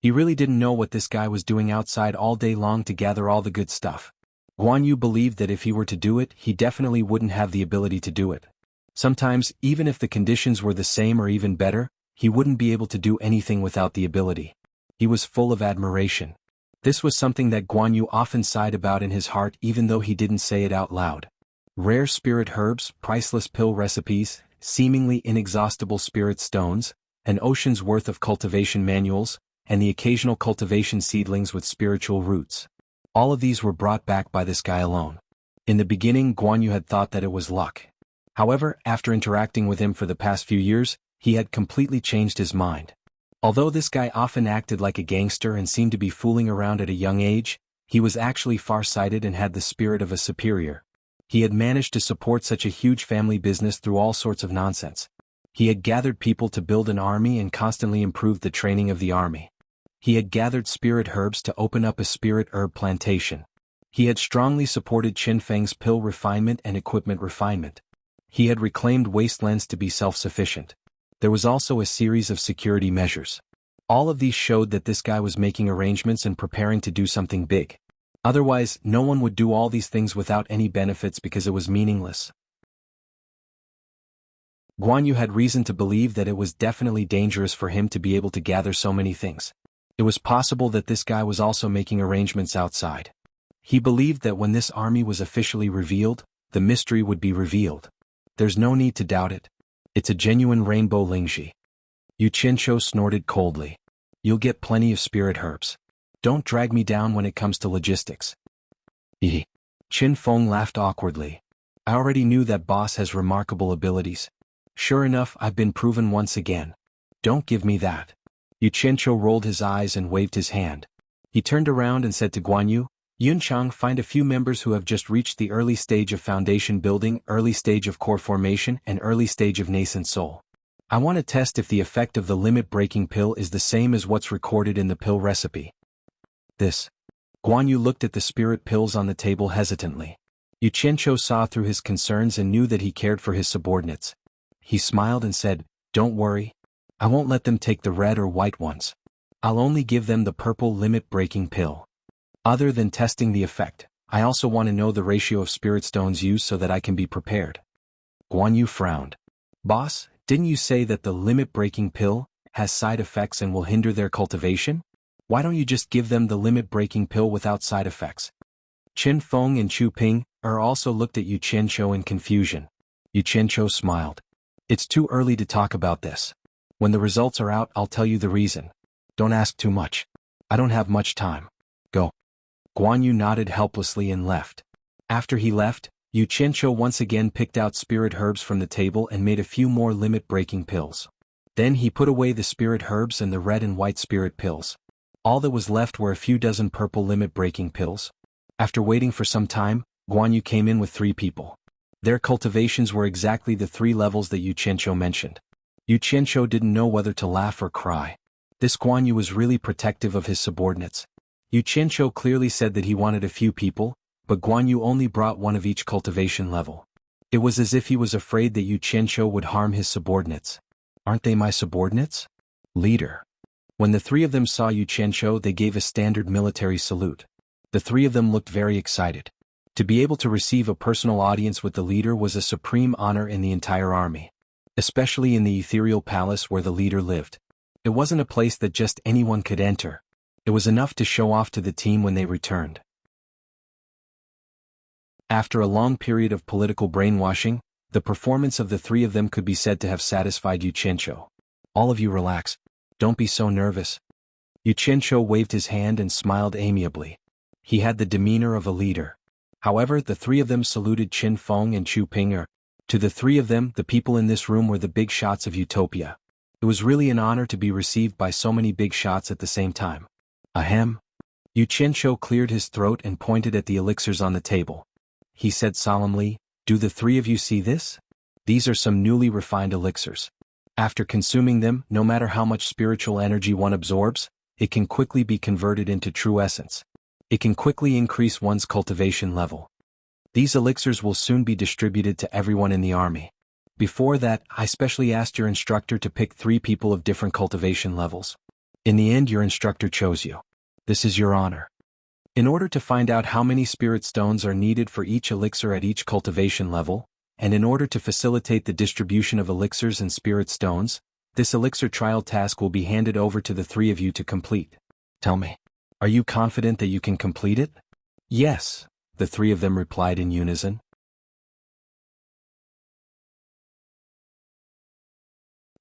He really didn't know what this guy was doing outside all day long to gather all the good stuff. Guan Yu believed that if he were to do it, he definitely wouldn't have the ability to do it. Sometimes, even if the conditions were the same or even better, he wouldn't be able to do anything without the ability. He was full of admiration. This was something that Guan Yu often sighed about in his heart even though he didn't say it out loud. Rare spirit herbs, priceless pill recipes, seemingly inexhaustible spirit stones, an ocean's worth of cultivation manuals, and the occasional cultivation seedlings with spiritual roots. All of these were brought back by this guy alone. In the beginning, Guan Yu had thought that it was luck. However, after interacting with him for the past few years, he had completely changed his mind. Although this guy often acted like a gangster and seemed to be fooling around at a young age, he was actually far-sighted and had the spirit of a superior. He had managed to support such a huge family business through all sorts of nonsense. He had gathered people to build an army and constantly improved the training of the army. He had gathered spirit herbs to open up a spirit herb plantation. He had strongly supported Qin Feng's pill refinement and equipment refinement. He had reclaimed wastelands to be self-sufficient. There was also a series of security measures. All of these showed that this guy was making arrangements and preparing to do something big. Otherwise, no one would do all these things without any benefits because it was meaningless. Guan Yu had reason to believe that it was definitely dangerous for him to be able to gather so many things. It was possible that this guy was also making arrangements outside. He believed that when this army was officially revealed, the mystery would be revealed. There's no need to doubt it. It's a genuine rainbow lingxi. Yu Qianqiu snorted coldly. You'll get plenty of spirit herbs. Don't drag me down when it comes to logistics. Qin Feng laughed awkwardly. I already knew that boss has remarkable abilities. Sure enough, I've been proven once again. Don't give me that. Yu Qianqiu rolled his eyes and waved his hand. He turned around and said to Guan Yu, Yunchang, find a few members who have just reached the early stage of foundation building, early stage of core formation, and early stage of nascent soul. I want to test if the effect of the limit-breaking pill is the same as what's recorded in the pill recipe. This. Guan Yu looked at the spirit pills on the table hesitantly. Yu Qianqiu saw through his concerns and knew that he cared for his subordinates. He smiled and said, Don't worry. I won't let them take the red or white ones. I'll only give them the purple limit-breaking pill. Other than testing the effect, I also want to know the ratio of spirit stones used so that I can be prepared. Guan Yu frowned. Boss, didn't you say that the limit-breaking pill has side effects and will hinder their cultivation? Why don't you just give them the limit-breaking pill without side effects? Qin Feng and Chu Ping also looked at Yu Qianqiu in confusion. Yu Qianqiu smiled. It's too early to talk about this. When the results are out, I'll tell you the reason. Don't ask too much. I don't have much time. Go. Guan Yu nodded helplessly and left. After he left, Yu Qianqiu once again picked out spirit herbs from the table and made a few more limit-breaking pills. Then he put away the spirit herbs and the red and white spirit pills. All that was left were a few dozen purple limit-breaking pills. After waiting for some time, Guan Yu came in with 3 people. Their cultivations were exactly the 3 levels that Yu Qianqiu mentioned. Yu Qianqiu didn't know whether to laugh or cry. This Guan Yu was really protective of his subordinates. Yu Qianqiu clearly said that he wanted a few people, but Guan Yu only brought 1 of each cultivation level. It was as if he was afraid that Yu Qianqiu would harm his subordinates. Aren't they my subordinates? Leader. When the 3 of them saw Yu Qianqiu, they gave a standard military salute. The 3 of them looked very excited. To be able to receive a personal audience with the leader was a supreme honor in the entire army. Especially in the ethereal palace where the leader lived. It wasn't a place that just anyone could enter. It was enough to show off to the team when they returned. After a long period of political brainwashing, the performance of the 3 of them could be said to have satisfied Yu Qianqiu. All of you relax. Don't be so nervous. Yu Qianqiu waved his hand and smiled amiably. He had the demeanor of a leader. However, the 3 of them saluted Qin Feng and Chu Ping. To the 3 of them, the people in this room were the big shots of Utopia. It was really an honor to be received by so many big shots at the same time. Ahem. Yu Qianqiu cleared his throat and pointed at the elixirs on the table. He said solemnly, Do the 3 of you see this? These are some newly refined elixirs. After consuming them, no matter how much spiritual energy one absorbs, it can quickly be converted into true essence. It can quickly increase one's cultivation level. These elixirs will soon be distributed to everyone in the army. Before that, I specially asked your instructor to pick 3 people of different cultivation levels. In the end, your instructor chose you. This is your honor. In order to find out how many spirit stones are needed for each elixir at each cultivation level, and in order to facilitate the distribution of elixirs and spirit stones, this elixir trial task will be handed over to the 3 of you to complete. Tell me, are you confident that you can complete it? Yes, the 3 of them replied in unison.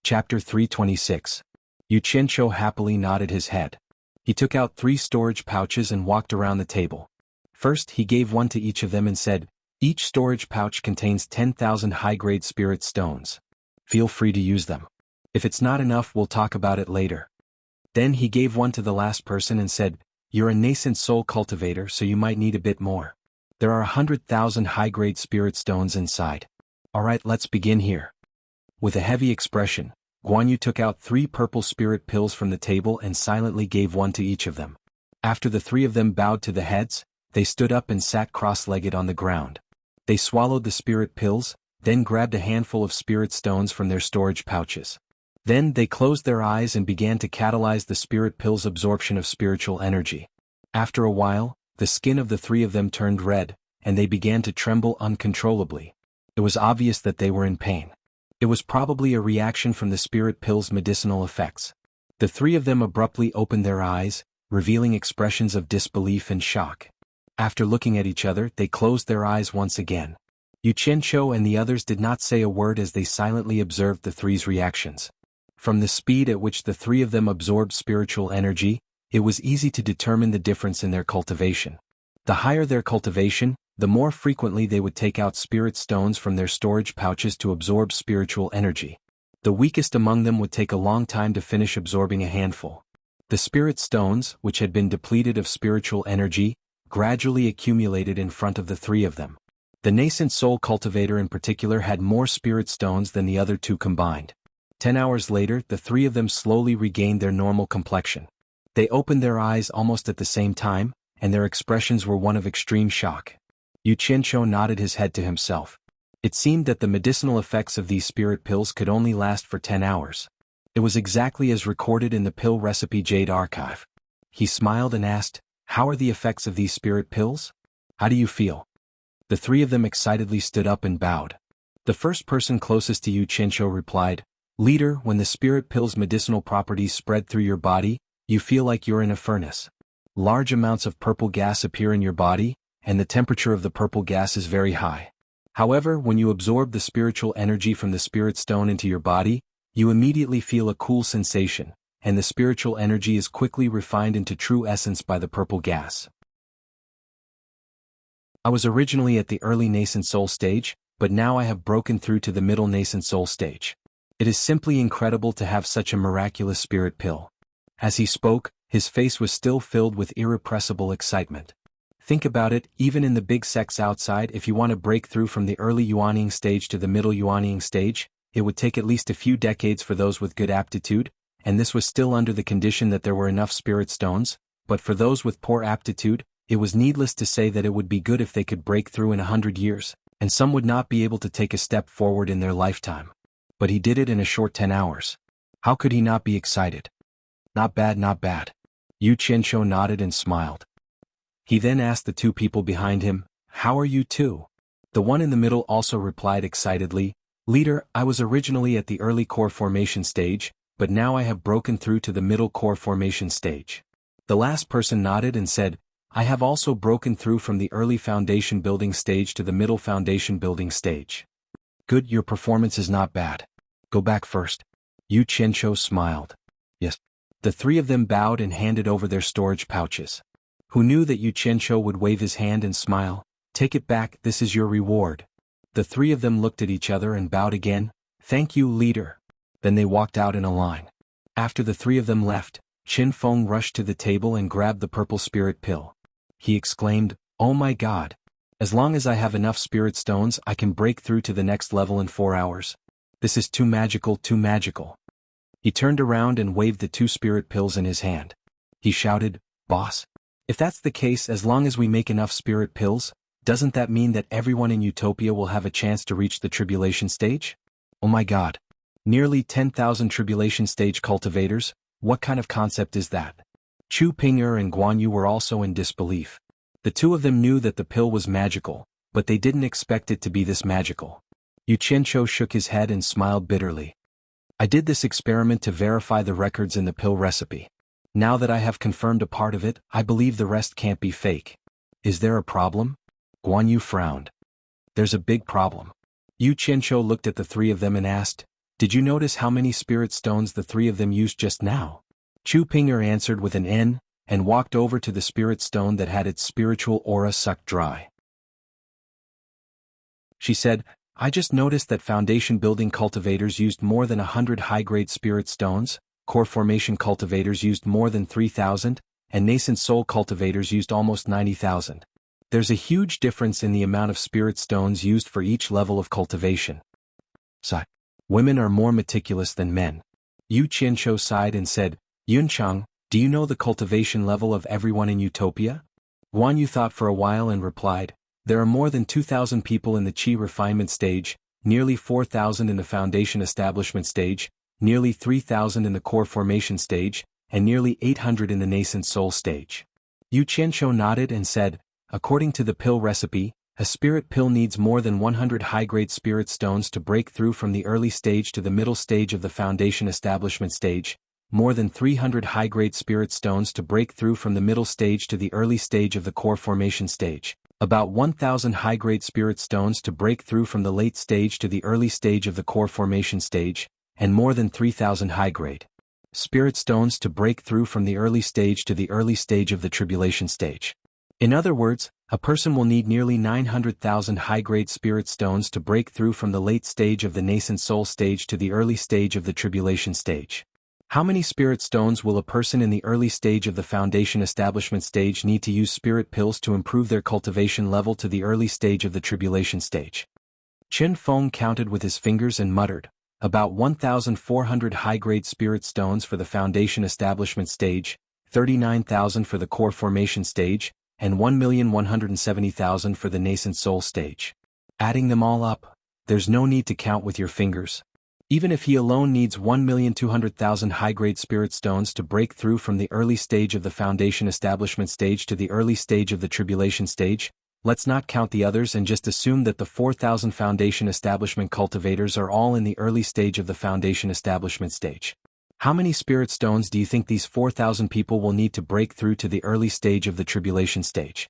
Chapter 326. Yu Qianqiu happily nodded his head. He took out 3 storage pouches and walked around the table. First, he gave one to each of them and said, "Each storage pouch contains 10,000 high-grade spirit stones. Feel free to use them. If it's not enough, we'll talk about it later." Then he gave one to the last person and said, "You're a nascent soul cultivator, so you might need a bit more. There are 100,000 high-grade spirit stones inside. Alright, let's begin here." With a heavy expression, Guan Yu took out 3 purple spirit pills from the table and silently gave one to each of them. After the 3 of them bowed to the heads, they stood up and sat cross-legged on the ground. They swallowed the spirit pills, then grabbed a handful of spirit stones from their storage pouches. Then they closed their eyes and began to catalyze the spirit pills' absorption of spiritual energy. After a while, the skin of the 3 of them turned red, and they began to tremble uncontrollably. It was obvious that they were in pain. It was probably a reaction from the spirit pills' medicinal effects. The 3 of them abruptly opened their eyes, revealing expressions of disbelief and shock. After looking at each other, they closed their eyes once again. Yu Qianqiu and the others did not say a word as they silently observed the 3's reactions. From the speed at which the 3 of them absorbed spiritual energy, it was easy to determine the difference in their cultivation. The higher their cultivation, the more frequently they would take out spirit stones from their storage pouches to absorb spiritual energy. The weakest among them would take a long time to finish absorbing a handful. The spirit stones, which had been depleted of spiritual energy, gradually accumulated in front of the 3 of them. The nascent soul cultivator in particular had more spirit stones than the other 2 combined. 10 hours later, the 3 of them slowly regained their normal complexion. They opened their eyes almost at the same time, and their expressions were one of extreme shock. Yu Qianqiu nodded his head to himself. It seemed that the medicinal effects of these spirit pills could only last for 10 hours. It was exactly as recorded in the pill recipe Jade Archive. He smiled and asked, "How are the effects of these spirit pills? How do you feel?" The 3 of them excitedly stood up and bowed. The first person closest to Yu Qianqiu replied, "Leader, when the spirit pill's medicinal properties spread through your body, you feel like you're in a furnace. Large amounts of purple gas appear in your body, and the temperature of the purple gas is very high. However, when you absorb the spiritual energy from the spirit stone into your body, you immediately feel a cool sensation, and the spiritual energy is quickly refined into true essence by the purple gas. I was originally at the early nascent soul stage, but now I have broken through to the middle nascent soul stage. It is simply incredible to have such a miraculous spirit pill." As he spoke, his face was still filled with irrepressible excitement. Think about it, even in the big sects outside, if you want to break through from the early Yuanying stage to the middle Yuanying stage, it would take at least a few decades for those with good aptitude, and this was still under the condition that there were enough spirit stones, but for those with poor aptitude, it was needless to say that it would be good if they could break through in 100 years, and some would not be able to take a step forward in their lifetime. But he did it in a short 10 hours. How could he not be excited? Not bad, not bad. Yu Qianqiu nodded and smiled. He then asked the 2 people behind him, "How are you too?" The one in the middle also replied excitedly, "Leader, I was originally at the early core formation stage, but now I have broken through to the middle core formation stage." The last person nodded and said, "I have also broken through from the early foundation building stage to the middle foundation building stage." "Good, your performance is not bad. Go back first." Yu Qianqiu smiled. "Yes." The 3 of them bowed and handed over their storage pouches. Who knew that Yu Qianqiu would wave his hand and smile? "Take it back, this is your reward." The 3 of them looked at each other and bowed again. "Thank you, leader." Then they walked out in a line. After the 3 of them left, Qin Feng rushed to the table and grabbed the purple spirit pill. He exclaimed, "Oh my God! As long as I have enough spirit stones, I can break through to the next level in 4 hours. This is too magical, too magical." He turned around and waved the 2 spirit pills in his hand. He shouted, "Boss! If that's the case, as long as we make enough spirit pills, Doesn't that mean that everyone in Utopia will have a chance to reach the tribulation stage? Oh my god. Nearly 10,000 tribulation stage cultivators, what kind of concept is that? Chu Ping'er and Guan Yu were also in disbelief. The two of them knew that the pill was magical, but they didn't expect it to be this magical. Yu Qianqiu shook his head and smiled bitterly. I did this experiment to verify the records in the pill recipe. Now that I have confirmed a part of it, I believe the rest can't be fake. Is there a problem? Guan Yu frowned. There's a big problem. Yu Qianqiu looked at the three of them and asked, did you notice how many spirit stones the three of them used just now? Chu Ping'er answered with an N, and walked over to the spirit stone that had its spiritual aura sucked dry. She said, I just noticed that foundation building cultivators used more than 100 high-grade spirit stones, core formation cultivators used more than 3,000, and nascent soul cultivators used almost 90,000. There's a huge difference in the amount of spirit stones used for each level of cultivation. Sigh. Women are more meticulous than men. Yu Qianqiu sighed and said, Yuncheng, do you know the cultivation level of everyone in Utopia? Guan Yu thought for a while and replied, there are more than 2,000 people in the Qi refinement stage, nearly 4,000 in the foundation establishment stage, nearly 3,000 in the core formation stage, and nearly 800 in the nascent soul stage. Yu Qianqiu nodded and said, according to the pill recipe, a spirit pill needs more than 100 high-grade spirit stones to break through from the early stage to the middle stage of the foundation establishment stage, more than 300 high-grade spirit stones to break through from the middle stage to the early stage of the core formation stage, about 1,000 high-grade spirit stones to break through from the late stage to the early stage of the core formation stage, and more than 3,000 high-grade spirit stones to break through from the early stage to the early stage of the tribulation stage. In other words, a person will need nearly 900,000 high-grade spirit stones to break through from the late stage of the nascent soul stage to the early stage of the tribulation stage. How many spirit stones will a person in the early stage of the foundation establishment stage need to use spirit pills to improve their cultivation level to the early stage of the tribulation stage? Chen Feng counted with his fingers and muttered, about 1,400 high-grade spirit stones for the foundation establishment stage, 39,000 for the core formation stage, and 1,170,000 for the nascent soul stage. Adding them all up, there's no need to count with your fingers. Even if he alone needs 1,200,000 high-grade spirit stones to break through from the early stage of the foundation establishment stage to the early stage of the tribulation stage, let's not count the others and just assume that the 4,000 foundation establishment cultivators are all in the early stage of the foundation establishment stage. How many spirit stones do you think these 4,000 people will need to break through to the early stage of the tribulation stage?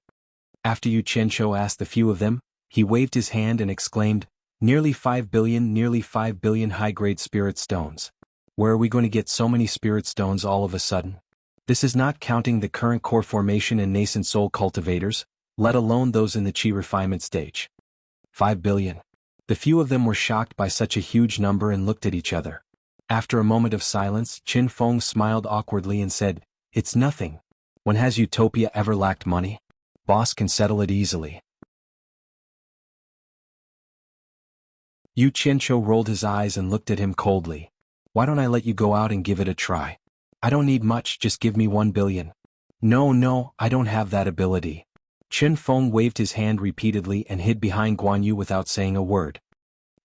After Yu Qianqiu asked a few of them, he waved his hand and exclaimed, nearly 5 billion high-grade spirit stones. Where are we going to get so many spirit stones all of a sudden? This is not counting the current core formation and nascent soul cultivators, let alone those in the Qi refinement stage. 5 billion. The few of them were shocked by such a huge number and looked at each other. After a moment of silence, Chen Feng smiled awkwardly and said, it's nothing. When has Utopia ever lacked money? Boss can settle it easily. Yu Qianqiu rolled his eyes and looked at him coldly. Why don't I let you go out and give it a try? I don't need much, just give me 1 billion. No, I don't have that ability. Chen Feng waved his hand repeatedly and hid behind Guan Yu without saying a word.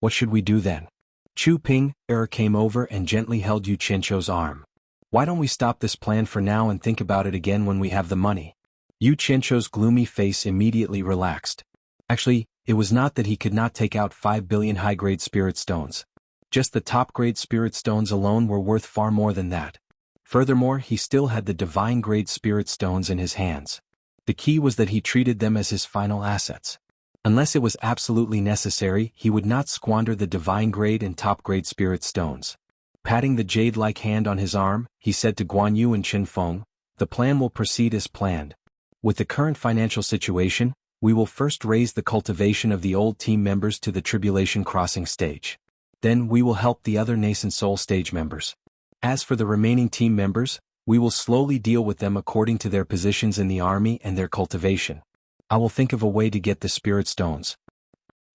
What should we do then? Chu Ping'er came over and gently held Yu Qianqiu's arm. Why don't we stop this plan for now and think about it again when we have the money? Yu Qianqiu's gloomy face immediately relaxed. Actually, it was not that he could not take out 5 billion high-grade spirit stones. Just the top-grade spirit stones alone were worth far more than that. Furthermore, he still had the divine-grade spirit stones in his hands. The key was that he treated them as his final assets. Unless it was absolutely necessary, he would not squander the divine-grade and top-grade spirit stones. Patting the jade-like hand on his arm, he said to Guan Yu and Chen Feng, the plan will proceed as planned. With the current financial situation, we will first raise the cultivation of the old team members to the tribulation crossing stage. Then we will help the other nascent soul stage members. As for the remaining team members, we will slowly deal with them according to their positions in the army and their cultivation. I will think of a way to get the spirit stones.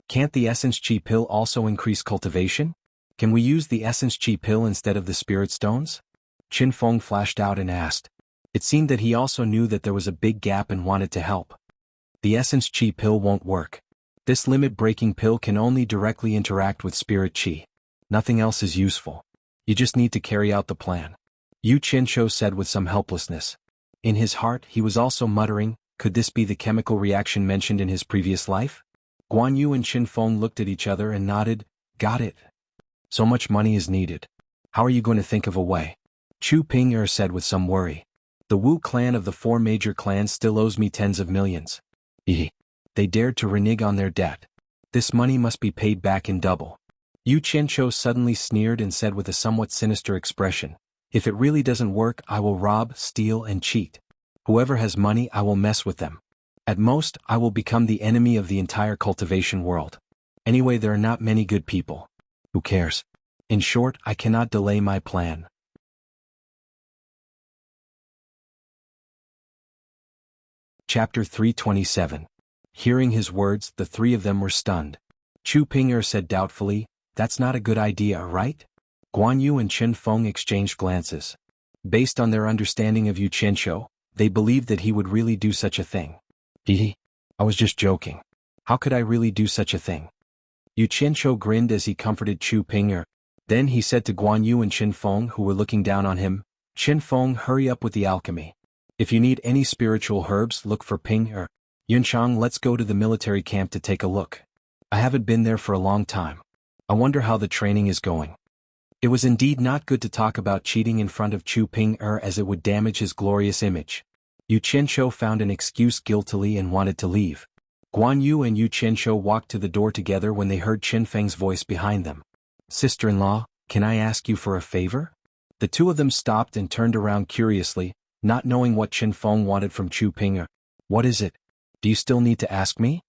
Can't the essence Qi pill also increase cultivation? Can we use the essence Qi pill instead of the spirit stones? Chen Feng flashed out and asked. It seemed that he also knew that there was a big gap and wanted to help. The essence chi pill won't work. This limit-breaking pill can only directly interact with spirit chi. Nothing else is useful. You just need to carry out the plan. Yu Qianshou said with some helplessness. In his heart, he was also muttering, could this be the chemical reaction mentioned in his previous life? Guan Yu and Qin Feng looked at each other and nodded, got it. So much money is needed. How are you going to think of a way? Chu Ping said with some worry. The Wu clan of the 4 major clans still owes me tens of millions. They dared to renege on their debt. This money must be paid back in double. Yu Qianshou suddenly sneered and said with a somewhat sinister expression, if it really doesn't work, I will rob, steal, and cheat. Whoever has money, I will mess with them. At most, I will become the enemy of the entire cultivation world. Anyway, there are not many good people. Who cares? In short, I cannot delay my plan. Chapter 327. Hearing his words, the 3 of them were stunned. Chu Ping said doubtfully, that's not a good idea, right? Guan Yu and Qin Feng exchanged glances. Based on their understanding of Yu Qianshou, they believed that he would really do such a thing. I was just joking. How could I really do such a thing? Yu Qianshou grinned as he comforted Chu Ping. Then he said to Guan Yu and Qin Feng, who were looking down on him, Qin Feng, hurry up with the alchemy. If you need any spiritual herbs, look for Ping. Yunchang, let's go to the military camp to take a look. I haven't been there for a long time. I wonder how the training is going. It was indeed not good to talk about cheating in front of Chu Ping as it would damage his glorious image. Yu Qianshou found an excuse guiltily and wanted to leave. Guan Yu and Yu Qianshou walked to the door together when they heard Qin Feng's voice behind them. Sister-in-law, can I ask you for a favor? The 2 of them stopped and turned around curiously, not knowing what Qin Feng wanted from Chu Ping. What is it? Do you still need to ask me?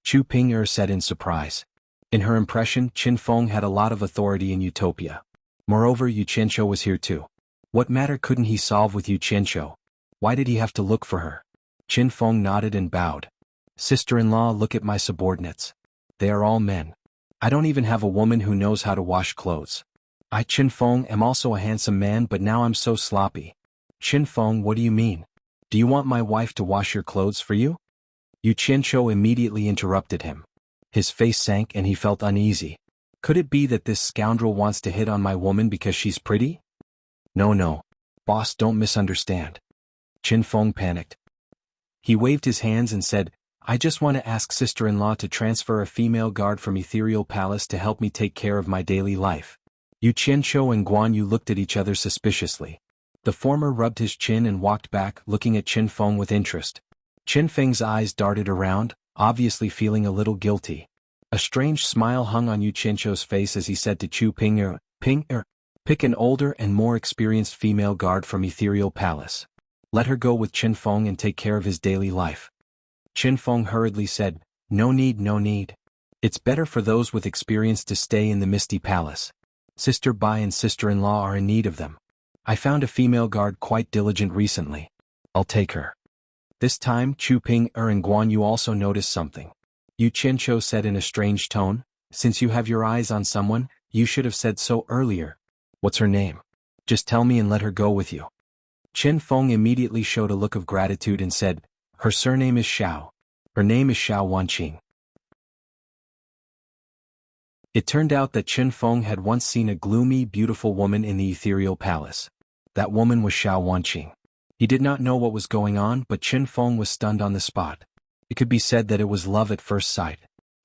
Chu Ping said in surprise. In her impression, Qin Feng had a lot of authority in Utopia. Moreover, Yu Qianshou was here too. What matter couldn't he solve with Yu Qianshou? Why did he have to look for her? Qin Feng nodded and bowed. Sister-in-law, look at my subordinates. They are all men. I don't even have a woman who knows how to wash clothes. I, Qin Feng, am also a handsome man, but now I'm so sloppy. Qin Feng, what do you mean? Do you want my wife to wash your clothes for you? Yu Qianshou immediately interrupted him. His face sank and he felt uneasy. Could it be that this scoundrel wants to hit on my woman because she's pretty? No. Boss, don't misunderstand. Qin Feng panicked. He waved his hands and said, I just want to ask sister-in-law to transfer a female guard from Ethereal Palace to help me take care of my daily life. Yu Qianshou and Guan Yu looked at each other suspiciously. The former rubbed his chin and walked back, looking at Qin Feng with interest. Qin Feng's eyes darted around, obviously feeling a little guilty. A strange smile hung on Yu Qianshou's face as he said to Chu Ping, pick an older and more experienced female guard from Ethereal Palace. Let her go with Qin Feng and take care of his daily life. Qin Feng hurriedly said, no need. It's better for those with experience to stay in the Misty Palace. Sister Bai and sister-in-law are in need of them. I found a female guard quite diligent recently. I'll take her. This time, Chu Ping and Guan Yu also noticed something. Yu Qianshou said in a strange tone, since you have your eyes on someone, you should have said so earlier. What's her name? Just tell me and let her go with you. Qin Feng immediately showed a look of gratitude and said, her surname is Xiao. Her name is Xiao Wanqing. It turned out that Qin Feng had once seen a gloomy, beautiful woman in the Ethereal Palace. That woman was Xiao Wanqing. He did not know what was going on, but Qin Feng was stunned on the spot. It could be said that it was love at first sight.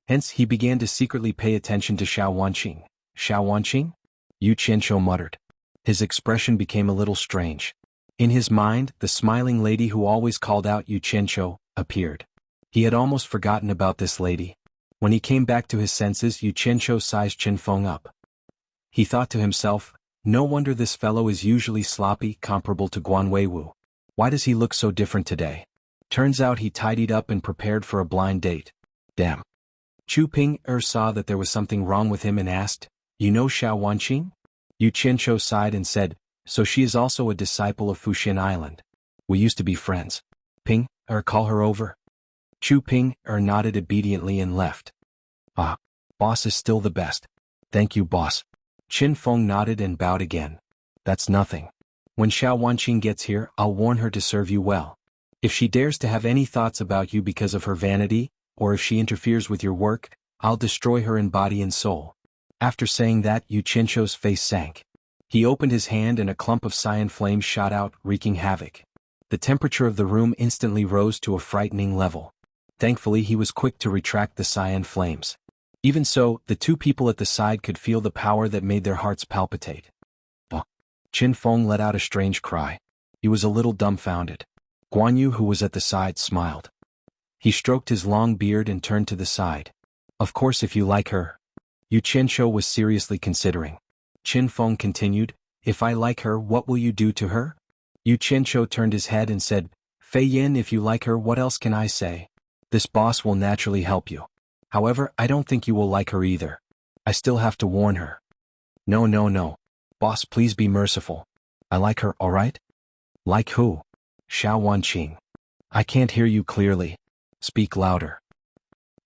Hence, he began to secretly pay attention to Xiao Wanqing. Xiao Wanqing? Yu Qianshou muttered. His expression became a little strange. In his mind, the smiling lady who always called out Yu Qianshou appeared. He had almost forgotten about this lady. When he came back to his senses, Yu Qianshou sized Qin Feng up. He thought to himself, no wonder this fellow is usually sloppy, comparable to Guan Weiwu. Why does he look so different today? Turns out he tidied up and prepared for a blind date. Damn. Chu Ping saw that there was something wrong with him and asked, you know Xiao Wanqing? Yu Qianshou sighed and said, so she is also a disciple of Fuxian Island. We used to be friends. Ping, call her over. Chu Ping nodded obediently and left. Ah, boss is still the best. Thank you, boss. Qin Feng nodded and bowed again. That's nothing. When Xiao Wanqing gets here, I'll warn her to serve you well. If she dares to have any thoughts about you because of her vanity, or if she interferes with your work, I'll destroy her in body and soul." After saying that, Yu Qianzhou's face sank. He opened his hand and a clump of cyan flames shot out, wreaking havoc. The temperature of the room instantly rose to a frightening level. Thankfully, he was quick to retract the cyan flames. Even so, the two people at the side could feel the power that made their hearts palpitate. Qin Feng let out a strange cry. He was a little dumbfounded. Guan Yu, who was at the side, smiled. He stroked his long beard and turned to the side. "Of course, if you like her." Yu Qianzhou was seriously considering. Qin Feng continued, "If I like her, what will you do to her?" Yu Qianzhou turned his head and said, "Fei Yin, if you like her, what else can I say? This boss will naturally help you. However, I don't think you will like her either. I still have to warn her." No. Boss, please be merciful. I like her, alright?" "Like who?" "Xiao Wanqing." "I can't hear you clearly. Speak louder."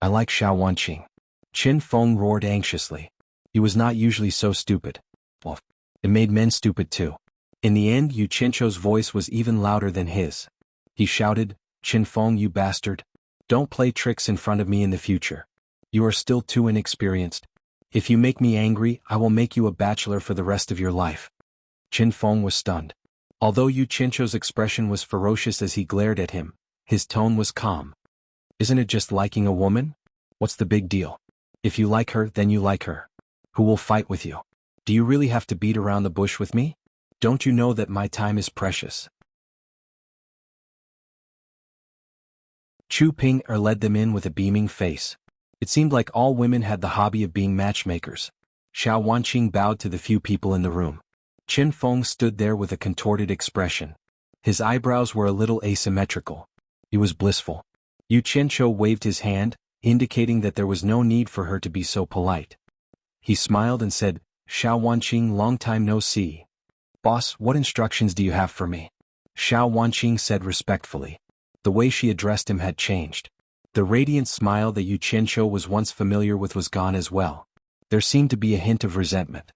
"I like Xiao Wanqing." Qin Feng roared anxiously. He was not usually so stupid. Well, it made men stupid too. In the end, Yu Qianzhou's voice was even louder than his. He shouted, "Qin Feng, you bastard. Don't play tricks in front of me in the future. You are still too inexperienced. If you make me angry, I will make you a bachelor for the rest of your life." Qin Feng was stunned. Although Yu Qianzhou's expression was ferocious as he glared at him, his tone was calm. "Isn't it just liking a woman? What's the big deal? If you like her, then you like her. Who will fight with you? Do you really have to beat around the bush with me? Don't you know that my time is precious?" Chu Ping led them in with a beaming face. It seemed like all women had the hobby of being matchmakers. Xiao Wanqing bowed to the few people in the room. Qin Feng stood there with a contorted expression. His eyebrows were a little asymmetrical. He was blissful. Yu Qianzhou waved his hand, indicating that there was no need for her to be so polite. He smiled and said, "Xiao Wanqing, long time no see. Boss, what instructions do you have for me?" Xiao Wanqing said respectfully. The way she addressed him had changed. The radiant smile that Yu Qianzhou was once familiar with was gone as well. There seemed to be a hint of resentment.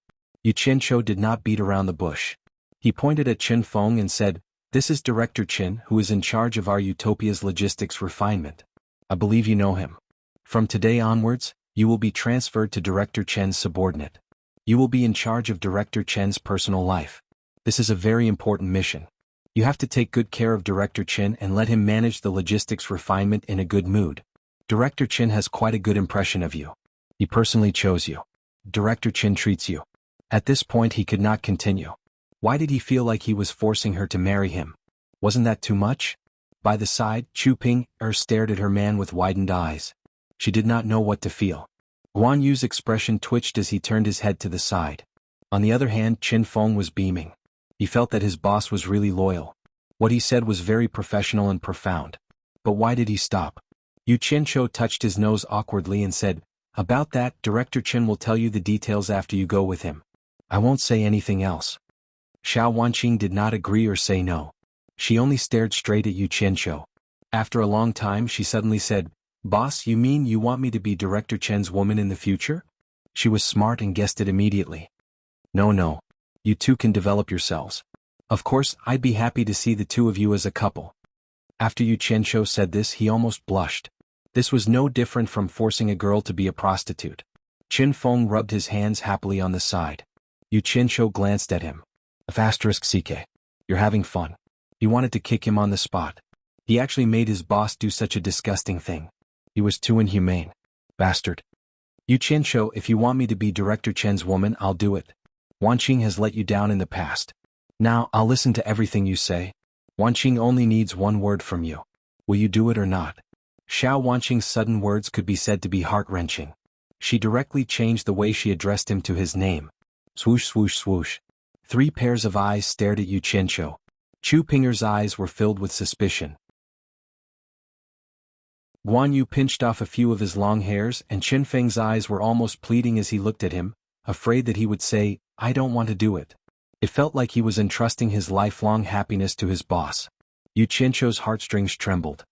Yu Qianzhou did not beat around the bush. He pointed at Qin Feng and said, "This is Director Qin, who is in charge of our Utopia's logistics refinement. I believe you know him. From today onwards, you will be transferred to Director Chen's subordinate. You will be in charge of Director Chen's personal life. This is a very important mission. You have to take good care of Director Chen and let him manage the logistics refinement in a good mood. Director Chen has quite a good impression of you. He personally chose you. Director Chen treats you." At this point he could not continue. Why did he feel like he was forcing her to marry him? Wasn't that too much? By the side, Chu Ping stared at her man with widened eyes. She did not know what to feel. Guan Yu's expression twitched as he turned his head to the side. On the other hand, Qin Feng was beaming. He felt that his boss was really loyal. What he said was very professional and profound. But why did he stop? Yu Qianzhou touched his nose awkwardly and said, "About that, Director Chen will tell you the details after you go with him. I won't say anything else." Xiao Wanqing did not agree or say no. She only stared straight at Yu Qianzhou. After a long time she suddenly said, "Boss, you mean you want me to be Director Chen's woman in the future?" She was smart and guessed it immediately. No. You two can develop yourselves. Of course, I'd be happy to see the two of you as a couple." After Yu Qianzhou said this, he almost blushed. This was no different from forcing a girl to be a prostitute. Qin Feng rubbed his hands happily on the side. Yu Qianzhou glanced at him. *CK. You're having fun. He wanted to kick him on the spot. He actually made his boss do such a disgusting thing. He was too inhumane. Bastard. Yu Qianzhou, if you want me to be Director Chen's woman, I'll do it. Wanqing has let you down in the past. Now, I'll listen to everything you say. Wanqing only needs one word from you. Will you do it or not? Xiao Wanqing's sudden words could be said to be heart-wrenching. She directly changed the way she addressed him to his name. Swoosh swoosh swoosh. 3 pairs of eyes stared at Yu Qianzhou. Chu Pinger's eyes were filled with suspicion. Guan Yu pinched off a few of his long hairs and Qin Feng's eyes were almost pleading as he looked at him, afraid that he would say, "I don't want to do it." It felt like he was entrusting his lifelong happiness to his boss. Yu Qianzhou's heartstrings trembled.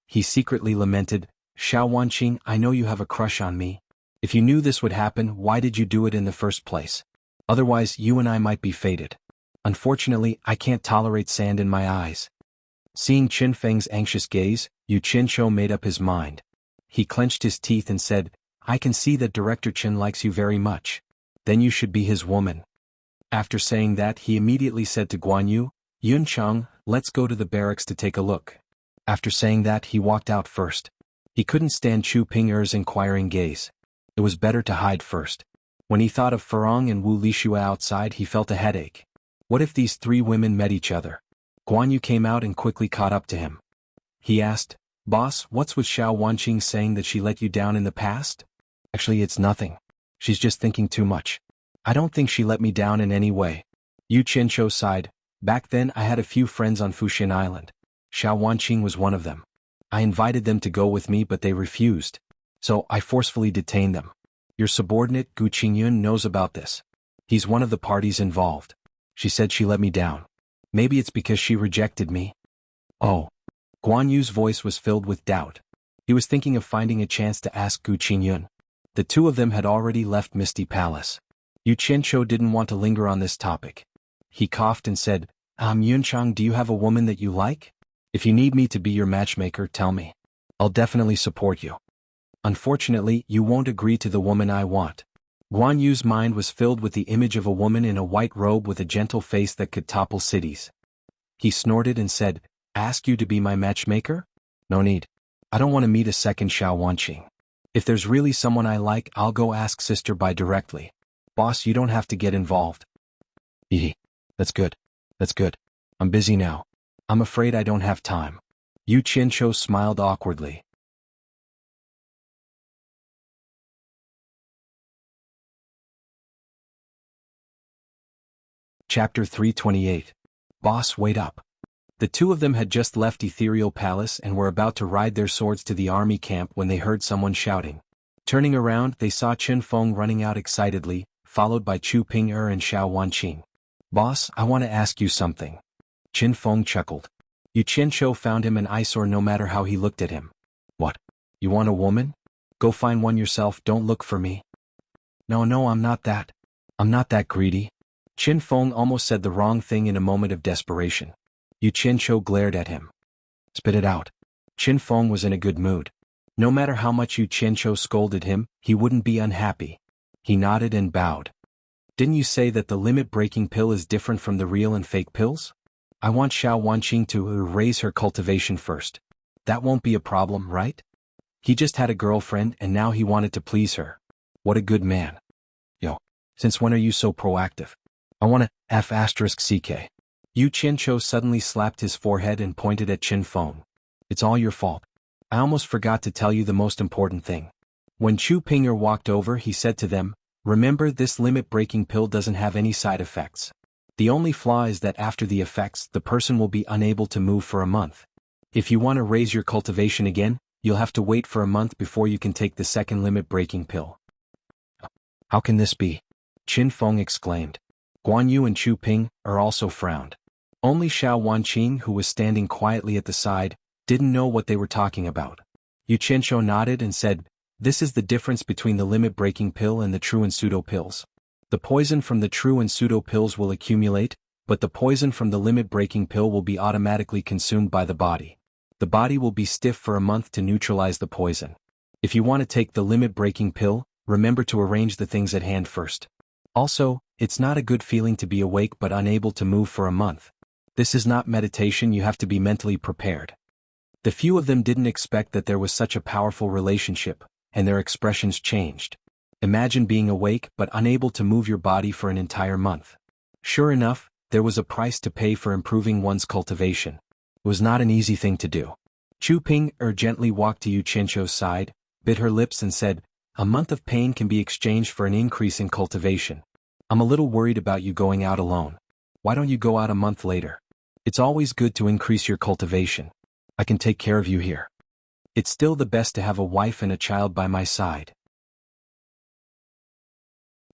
He secretly lamented, "Xiao Wanqing, I know you have a crush on me. If you knew this would happen, why did you do it in the first place? Otherwise, you and I might be fated. Unfortunately, I can't tolerate sand in my eyes." Seeing Qin Feng's anxious gaze, Yu Qianqiu made up his mind. He clenched his teeth and said, I can see that Director Qin likes you very much. Then you should be his woman. After saying that, he immediately said to Guan Yu, Yun Chang, let's go to the barracks to take a look. After saying that, he walked out first. He couldn't stand Chu Ping'er's inquiring gaze. It was better to hide first. When he thought of Farong and Wu Lixue outside, he felt a headache. What if these three women met each other? Guan Yu came out and quickly caught up to him. He asked, Boss, what's with Xiao Wanqing saying that she let you down in the past? Actually, it's nothing. She's just thinking too much. I don't think she let me down in any way. Yu Qianqiu sighed. Back then I had a few friends on Fuxian Island. Xiao Wanqing was one of them. I invited them to go with me but they refused. So I forcefully detained them. Your subordinate Gu Qingyun knows about this. He's one of the parties involved. She said she let me down. Maybe it's because she rejected me. Oh. Guan Yu's voice was filled with doubt. He was thinking of finding a chance to ask Gu Qingyun. The two of them had already left Misty Palace. Yu Qianqiu didn't want to linger on this topic. He coughed and said, Yunchang, do you have a woman that you like? If you need me to be your matchmaker, tell me. I'll definitely support you. Unfortunately, you won't agree to the woman I want. Guan Yu's mind was filled with the image of a woman in a white robe with a gentle face that could topple cities. He snorted and said, Ask you to be my matchmaker? No need. I don't want to meet a second Xiao Wanqing. If there's really someone I like, I'll go ask Sister Bai directly. Boss, you don't have to get involved. Ehe. That's good. That's good. I'm busy now. I'm afraid I don't have time. Yu Qianqiu smiled awkwardly. Chapter 328. Boss, wait up. The two of them had just left Ethereal Palace and were about to ride their swords to the army camp when they heard someone shouting. Turning around, they saw Qin Feng running out excitedly, followed by Chu Ping'er and Xiao Wanqing. Boss, I want to ask you something. Qin Feng chuckled. Yu Qianqiu found him an eyesore no matter how he looked at him. What? You want a woman? Go find one yourself, don't look for me. No, I'm not that. I'm not that greedy. Qin Feng almost said the wrong thing in a moment of desperation. Yu Qianqiu glared at him. Spit it out. Qin Feng was in a good mood. No matter how much Yu Qianqiu scolded him, he wouldn't be unhappy. He nodded and bowed. Didn't you say that the limit-breaking pill is different from the real and fake pills? I want Xiao Wanqing to raise her cultivation first. That won't be a problem, right? He just had a girlfriend and now he wanted to please her. What a good man. Yo, since when are you so proactive? I want a F***CK. Yu Qianqiu suddenly slapped his forehead and pointed at Qin Feng. It's all your fault. I almost forgot to tell you the most important thing. When Chu Ping'er walked over, he said to them, Remember, this limit-breaking pill doesn't have any side effects. The only flaw is that after the effects, the person will be unable to move for a month. If you want to raise your cultivation again, you'll have to wait for a month before you can take the second limit-breaking pill. How can this be? Qin Feng exclaimed. Guan Yu and Chu Ping also frowned. Only Xiao Wanqing, who was standing quietly at the side, didn't know what they were talking about. Yu Qianqiu nodded and said, This is the difference between the limit-breaking pill and the true and pseudo pills. The poison from the true and pseudo pills will accumulate, but the poison from the limit-breaking pill will be automatically consumed by the body. The body will be stiff for a month to neutralize the poison. If you want to take the limit-breaking pill, remember to arrange the things at hand first. Also, it's not a good feeling to be awake but unable to move for a month. This is not meditation, you have to be mentally prepared. The few of them didn't expect that there was such a powerful relationship, and their expressions changed. Imagine being awake but unable to move your body for an entire month. Sure enough, there was a price to pay for improving one's cultivation. It was not an easy thing to do. Chu Ping'er gently walked to Yu Qianqiu's side, bit her lips and said, A month of pain can be exchanged for an increase in cultivation. I'm a little worried about you going out alone. Why don't you go out a month later? It's always good to increase your cultivation. I can take care of you here. It's still the best to have a wife and a child by my side.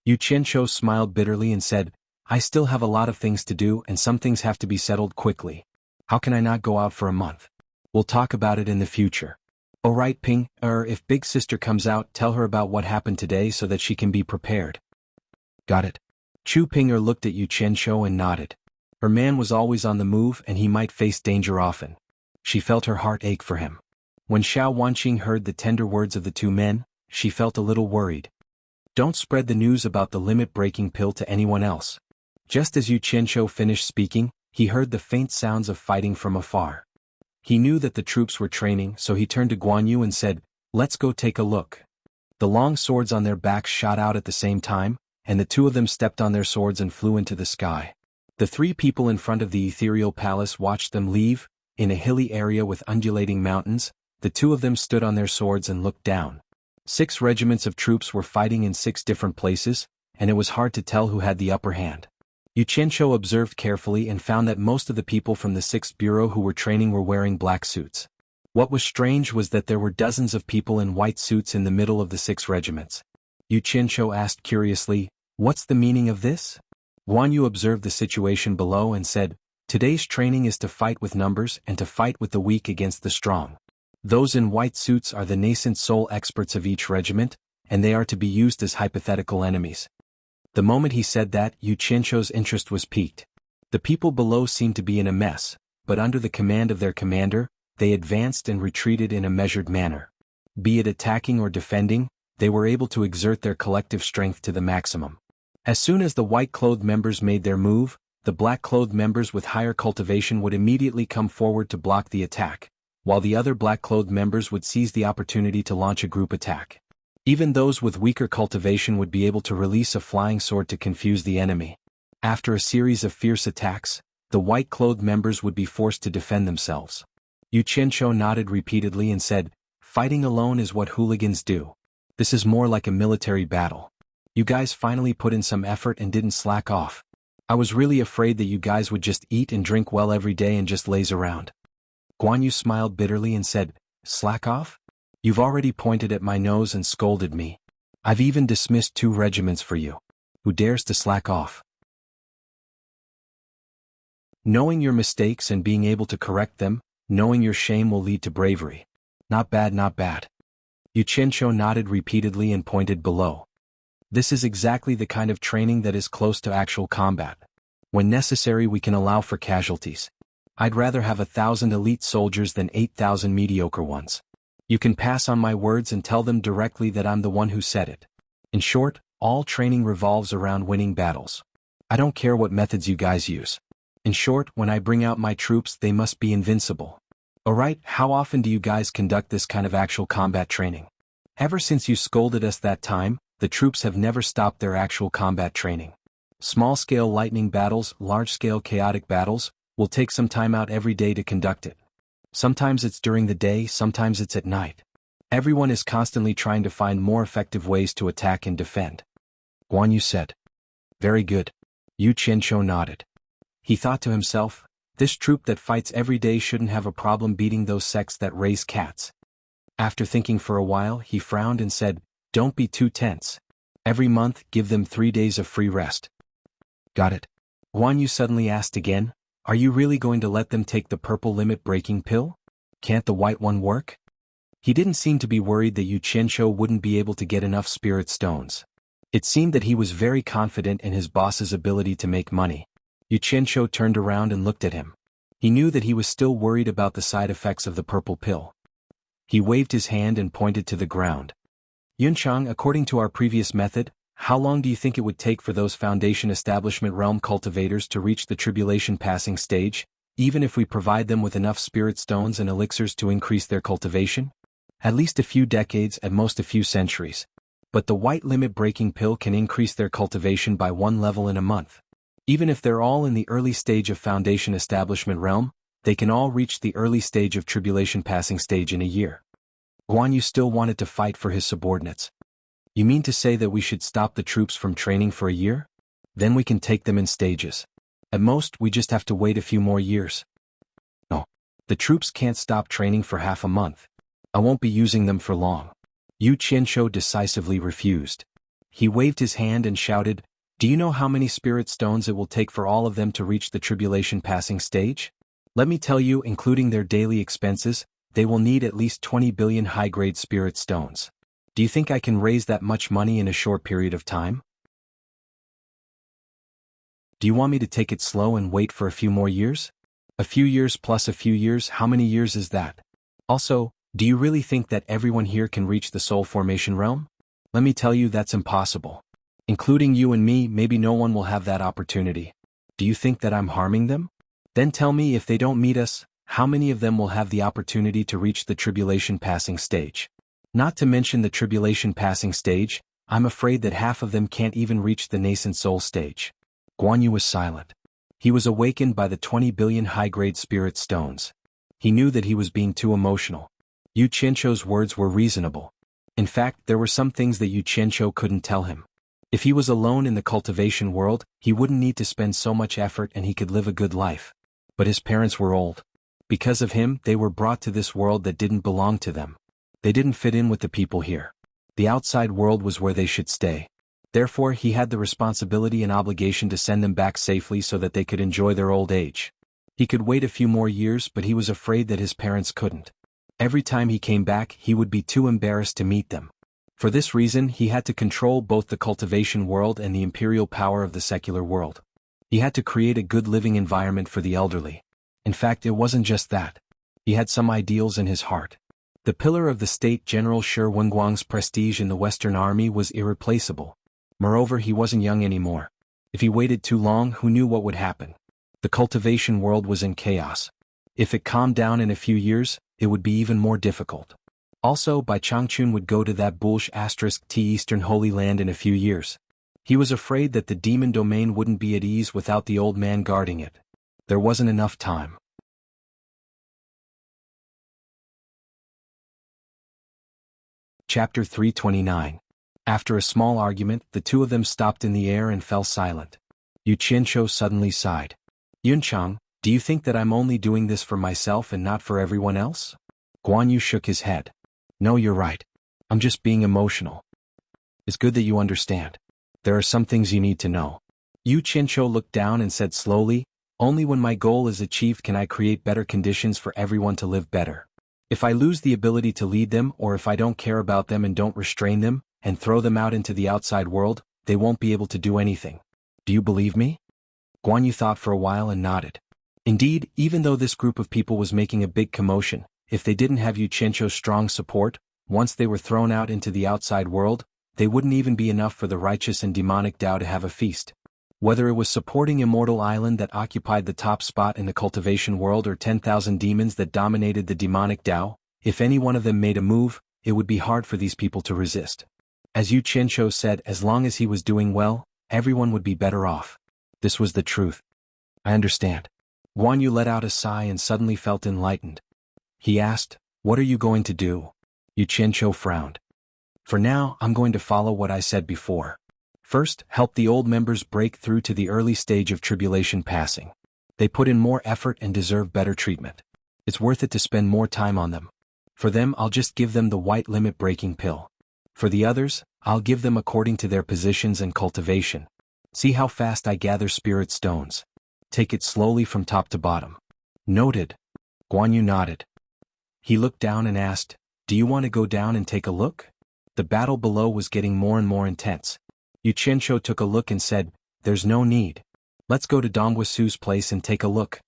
Yu Qianqiu smiled bitterly and said, I still have a lot of things to do and some things have to be settled quickly. How can I not go out for a month? We'll talk about it in the future. Alright Ping, if big sister comes out, tell her about what happened today so that she can be prepared. Got it. Chu Ping'er looked at Yu Qianqiu and nodded. Her man was always on the move and he might face danger often. She felt her heart ache for him. When Xiao Wanqing heard the tender words of the two men, she felt a little worried. Don't spread the news about the limit-breaking pill to anyone else. Just as Yu Qianzhou finished speaking, he heard the faint sounds of fighting from afar. He knew that the troops were training, so he turned to Guan Yu and said, "Let's go take a look." The long swords on their backs shot out at the same time, and the two of them stepped on their swords and flew into the sky. The three people in front of the ethereal palace watched them leave. In a hilly area with undulating mountains, the two of them stood on their swords and looked down. 6 regiments of troops were fighting in 6 different places, and it was hard to tell who had the upper hand. Yu Qianzhou observed carefully and found that most of the people from the 6th Bureau who were training were wearing black suits. What was strange was that there were dozens of people in white suits in the middle of the 6 regiments. Yu Qianzhou asked curiously, "What's the meaning of this?" Guan Yu observed the situation below and said, "Today's training is to fight with numbers and to fight with the weak against the strong. Those in white suits are the nascent soul experts of each regiment, and they are to be used as hypothetical enemies." The moment he said that, Yu Qianzhou's interest was piqued. The people below seemed to be in a mess, but under the command of their commander, they advanced and retreated in a measured manner. Be it attacking or defending, they were able to exert their collective strength to the maximum. As soon as the white-clothed members made their move, the black-clothed members with higher cultivation would immediately come forward to block the attack, while the other black-clothed members would seize the opportunity to launch a group attack. Even those with weaker cultivation would be able to release a flying sword to confuse the enemy. After a series of fierce attacks, the white-clothed members would be forced to defend themselves. Yu Qianzhou nodded repeatedly and said, "Fighting alone is what hooligans do. This is more like a military battle. You guys finally put in some effort and didn't slack off. I was really afraid that you guys would just eat and drink well every day and just laze around." Guan Yu smiled bitterly and said, "Slack off? You've already pointed at my nose and scolded me. I've even dismissed 2 regiments for you. Who dares to slack off?" Knowing your mistakes and being able to correct them, knowing your shame will lead to bravery. Not bad, not bad. Yu Qianzhou nodded repeatedly and pointed below. This is exactly the kind of training that is close to actual combat. When necessary, we can allow for casualties. I'd rather have 1,000 elite soldiers than 8,000 mediocre ones. You can pass on my words and tell them directly that I'm the one who said it. In short, all training revolves around winning battles. I don't care what methods you guys use. In short, when I bring out my troops, they must be invincible. Alright, how often do you guys conduct this kind of actual combat training? Ever since you scolded us that time, the troops have never stopped their actual combat training. Small-scale lightning battles, large-scale chaotic battles, will take some time out every day to conduct it. Sometimes it's during the day, sometimes it's at night. Everyone is constantly trying to find more effective ways to attack and defend. Guan Yu said. Very good. Yu Qianzhou nodded. He thought to himself, this troop that fights every day shouldn't have a problem beating those sects that raise cats. After thinking for a while, he frowned and said, don't be too tense. Every month, give them 3 days of free rest. Got it. Guan Yu suddenly asked again, are you really going to let them take the purple limit-breaking pill? Can't the white one work? He didn't seem to be worried that Yu Qianzhou wouldn't be able to get enough spirit stones. It seemed that he was very confident in his boss's ability to make money. Yu Qianzhou turned around and looked at him. He knew that he was still worried about the side effects of the purple pill. He waved his hand and pointed to the ground. Yunchang, according to our previous method, how long do you think it would take for those Foundation Establishment Realm cultivators to reach the tribulation passing stage, even if we provide them with enough spirit stones and elixirs to increase their cultivation? At least a few decades, at most a few centuries. But the white limit-breaking pill can increase their cultivation by 1 level in a month. Even if they're all in the early stage of Foundation Establishment Realm, they can all reach the early stage of tribulation passing stage in a year. Guan Yu still wanted to fight for his subordinates. You mean to say that we should stop the troops from training for a year? Then we can take them in stages. At most, we just have to wait a few more years. No. The troops can't stop training for half a month. I won't be using them for long. Yu Qianzhou decisively refused. He waved his hand and shouted, do you know how many spirit stones it will take for all of them to reach the tribulation passing stage? Let me tell you, including their daily expenses, they will need at least 20 billion high-grade spirit stones. Do you think I can raise that much money in a short period of time? Do you want me to take it slow and wait for a few more years? A few years plus a few years, how many years is that? Also, do you really think that everyone here can reach the soul formation realm? Let me tell you, that's impossible. Including you and me, maybe no one will have that opportunity. Do you think that I'm harming them? Then tell me, if they don't meet us, how many of them will have the opportunity to reach the tribulation passing stage? Not to mention the tribulation passing stage, I'm afraid that half of them can't even reach the nascent soul stage. Guan Yu was silent. He was awakened by the 20 billion high-grade spirit stones. He knew that he was being too emotional. Yu Qianzhou's words were reasonable. In fact, there were some things that Yu Qianzhou couldn't tell him. If he was alone in the cultivation world, he wouldn't need to spend so much effort and he could live a good life. But his parents were old. Because of him, they were brought to this world that didn't belong to them. They didn't fit in with the people here. The outside world was where they should stay. Therefore, he had the responsibility and obligation to send them back safely so that they could enjoy their old age. He could wait a few more years, but he was afraid that his parents couldn't. Every time he came back, he would be too embarrassed to meet them. For this reason, he had to control both the cultivation world and the imperial power of the secular world. He had to create a good living environment for the elderly. In fact, it wasn't just that. He had some ideals in his heart. The pillar of the state, General Shi Wenguang's prestige in the Western Army was irreplaceable. Moreover, he wasn't young anymore. If he waited too long, who knew what would happen? The cultivation world was in chaos. If it calmed down in a few years, it would be even more difficult. Also, Bai Changchun would go to that bullish *T Eastern Holy Land in a few years. He was afraid that the demon domain wouldn't be at ease without the old man guarding it. There wasn't enough time. Chapter 329. After a small argument, the two of them stopped in the air and fell silent. Yu Qianzhou suddenly sighed. Yunchang, do you think that I'm only doing this for myself and not for everyone else? Guan Yu shook his head. No, you're right. I'm just being emotional. It's good that you understand. There are some things you need to know. Yu Qianzhou looked down and said slowly, only when my goal is achieved can I create better conditions for everyone to live better. If I lose the ability to lead them, or if I don't care about them and don't restrain them, and throw them out into the outside world, they won't be able to do anything. Do you believe me? Guan Yu thought for a while and nodded. Indeed, even though this group of people was making a big commotion, if they didn't have Yu Qianzhou's strong support, once they were thrown out into the outside world, they wouldn't even be enough for the righteous and demonic Tao to have a feast. Whether it was supporting Immortal Island that occupied the top spot in the cultivation world or 10,000 demons that dominated the demonic Tao, if any one of them made a move, it would be hard for these people to resist. As Yu Qianzhou said, as long as he was doing well, everyone would be better off. This was the truth. I understand. Guan Yu let out a sigh and suddenly felt enlightened. He asked, what are you going to do? Yu Qianzhou frowned. For now, I'm going to follow what I said before. First, help the old members break through to the early stage of tribulation passing. They put in more effort and deserve better treatment. It's worth it to spend more time on them. For them, I'll just give them the white limit breaking pill. For the others, I'll give them according to their positions and cultivation. See how fast I gather spirit stones. Take it slowly from top to bottom. Noted. Guan Yu nodded. He looked down and asked, do you want to go down and take a look? The battle below was getting more and more intense. Yu Qianzhou took a look and said, there's no need. Let's go to Dongguosu's place and take a look.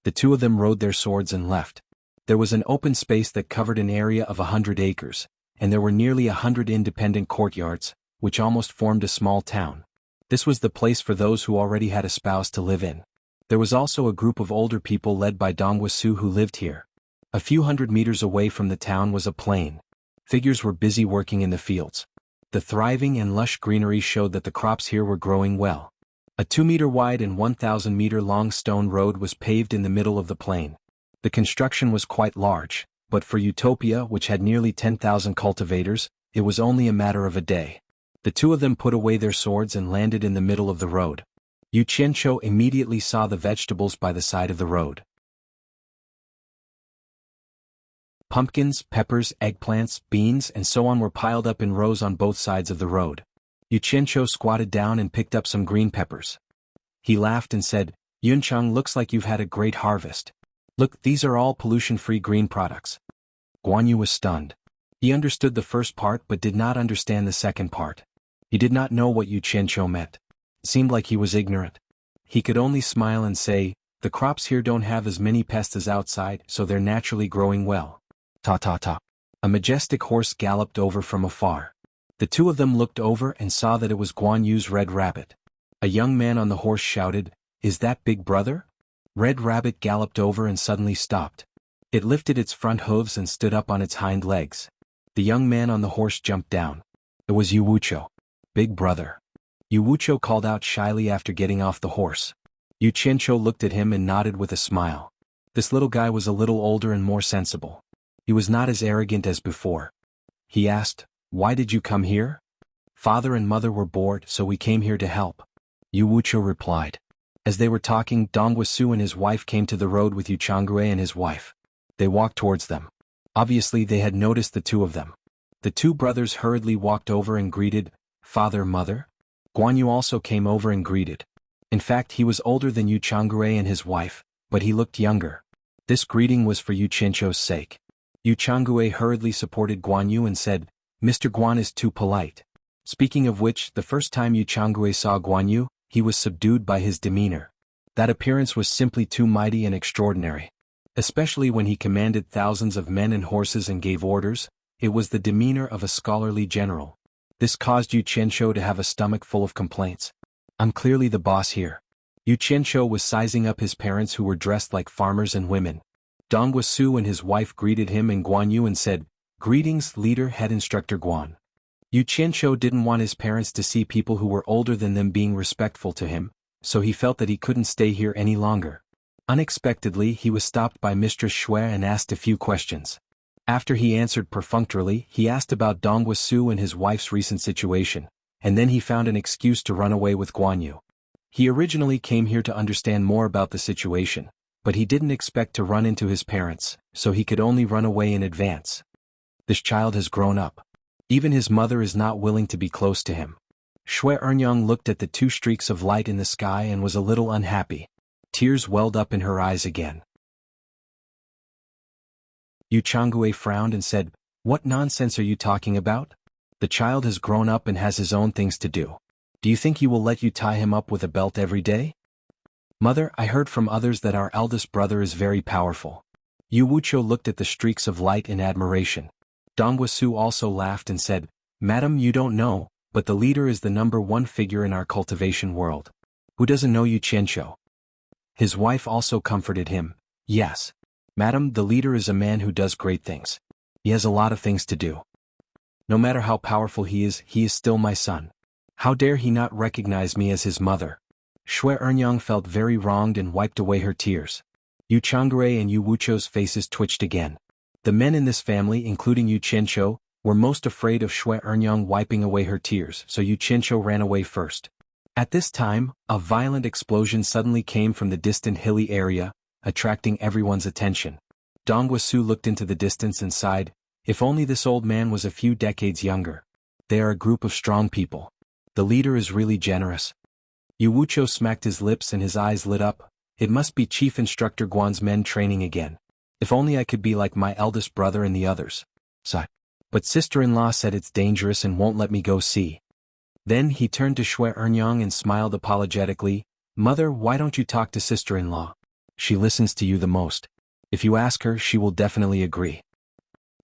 The two of them rode their swords and left. There was an open space that covered an area of 100 acres, and there were nearly 100 independent courtyards, which almost formed a small town. This was the place for those who already had a spouse to live in. There was also a group of older people led by Dongguosu who lived here. A few hundred meters away from the town was a plain. Figures were busy working in the fields. The thriving and lush greenery showed that the crops here were growing well. A 2-meter wide and 1,000-meter long stone road was paved in the middle of the plain. The construction was quite large, but for Utopia, which had nearly 10,000 cultivators, it was only a matter of a day. The two of them put away their swords and landed in the middle of the road. Yu Qianzhou immediately saw the vegetables by the side of the road. Pumpkins, peppers, eggplants, beans, and so on were piled up in rows on both sides of the road. Yu Qianzhou squatted down and picked up some green peppers. He laughed and said, Yunchang, looks like you've had a great harvest. Look, these are all pollution-free green products. Guan Yu was stunned. He understood the first part but did not understand the second part. He did not know what Yu Qianzhou meant. It seemed like he was ignorant. He could only smile and say, The crops here don't have as many pests as outside, so they're naturally growing well. Ta ta ta. A majestic horse galloped over from afar. The two of them looked over and saw that it was Guan Yu's Red Rabbit. A young man on the horse shouted, "Is that Big Brother?" Red Rabbit galloped over and suddenly stopped. It lifted its front hooves and stood up on its hind legs. The young man on the horse jumped down. It was Wuxia. "Big Brother." Wuxia called out shyly after getting off the horse. Yu Qianqiu looked at him and nodded with a smile. This little guy was a little older and more sensible. He was not as arrogant as before. He asked, "Why did you come here?" "Father and mother were bored, so we came here to help," Wuxia replied. As they were talking, Dongguasu and his wife came to the road with Yu Changrui and his wife. They walked towards them. Obviously they had noticed the two of them. The two brothers hurriedly walked over and greeted, "Father, mother?" Guan Yu also came over and greeted. In fact, he was older than Yu Changrui and his wife, but he looked younger. This greeting was for Yu Qianqiu's sake. Yu Changrui hurriedly supported Guan Yu and said, "Mr. Guan is too polite." Speaking of which, the first time Yu Changrui saw Guan Yu, he was subdued by his demeanor. That appearance was simply too mighty and extraordinary. Especially when he commanded thousands of men and horses and gave orders, it was the demeanor of a scholarly general. This caused Yu Qianqiu to have a stomach full of complaints. "I'm clearly the boss here." Yu Qianqiu was sizing up his parents who were dressed like farmers and women. Dongguasu and his wife greeted him and Guan Yu and said, "Greetings, leader head instructor Guan." Yu Qianqiu didn't want his parents to see people who were older than them being respectful to him, so he felt that he couldn't stay here any longer. Unexpectedly, he was stopped by Mistress Xue and asked a few questions. After he answered perfunctorily, he asked about Dongguasu and his wife's recent situation, and then he found an excuse to run away with Guan Yu. He originally came here to understand more about the situation, but he didn't expect to run into his parents, so he could only run away in advance. This child has grown up. Even his mother is not willing to be close to him. Xue Ernyang looked at the two streaks of light in the sky and was a little unhappy. Tears welled up in her eyes again. Yu Changrui frowned and said, "What nonsense are you talking about? The child has grown up and has his own things to do. Do you think you will let you tie him up with a belt every day?" "Mother, I heard from others that our eldest brother is very powerful." Wuxia looked at the streaks of light in admiration. Dongguasu also laughed and said, "Madam, you don't know, but the leader is the #1 figure in our cultivation world. Who doesn't know Yu Qianqiu?" His wife also comforted him, "Yes. Madam, the leader is a man who does great things. He has a lot of things to do. No matter how powerful he is still my son. How dare he not recognize me as his mother?" Xue Ernyang felt very wronged and wiped away her tears. Yu Changrui and Wuqia's faces twitched again. The men in this family, including Yu Qianqiu, were most afraid of Xue Ernyang wiping away her tears, so Yu Qianqiu ran away first. At this time, a violent explosion suddenly came from the distant hilly area, attracting everyone's attention. Dongguasu looked into the distance and sighed, "If only this old man was a few decades younger. They are a group of strong people. The leader is really generous." Wuqiu smacked his lips and his eyes lit up. "It must be Chief Instructor Guan's men training again. If only I could be like my eldest brother and the others. Sigh. But sister-in-law said it's dangerous and won't let me go see." Then he turned to Xue Ernyang and smiled apologetically, "Mother, why don't you talk to sister-in-law? She listens to you the most. If you ask her, she will definitely agree.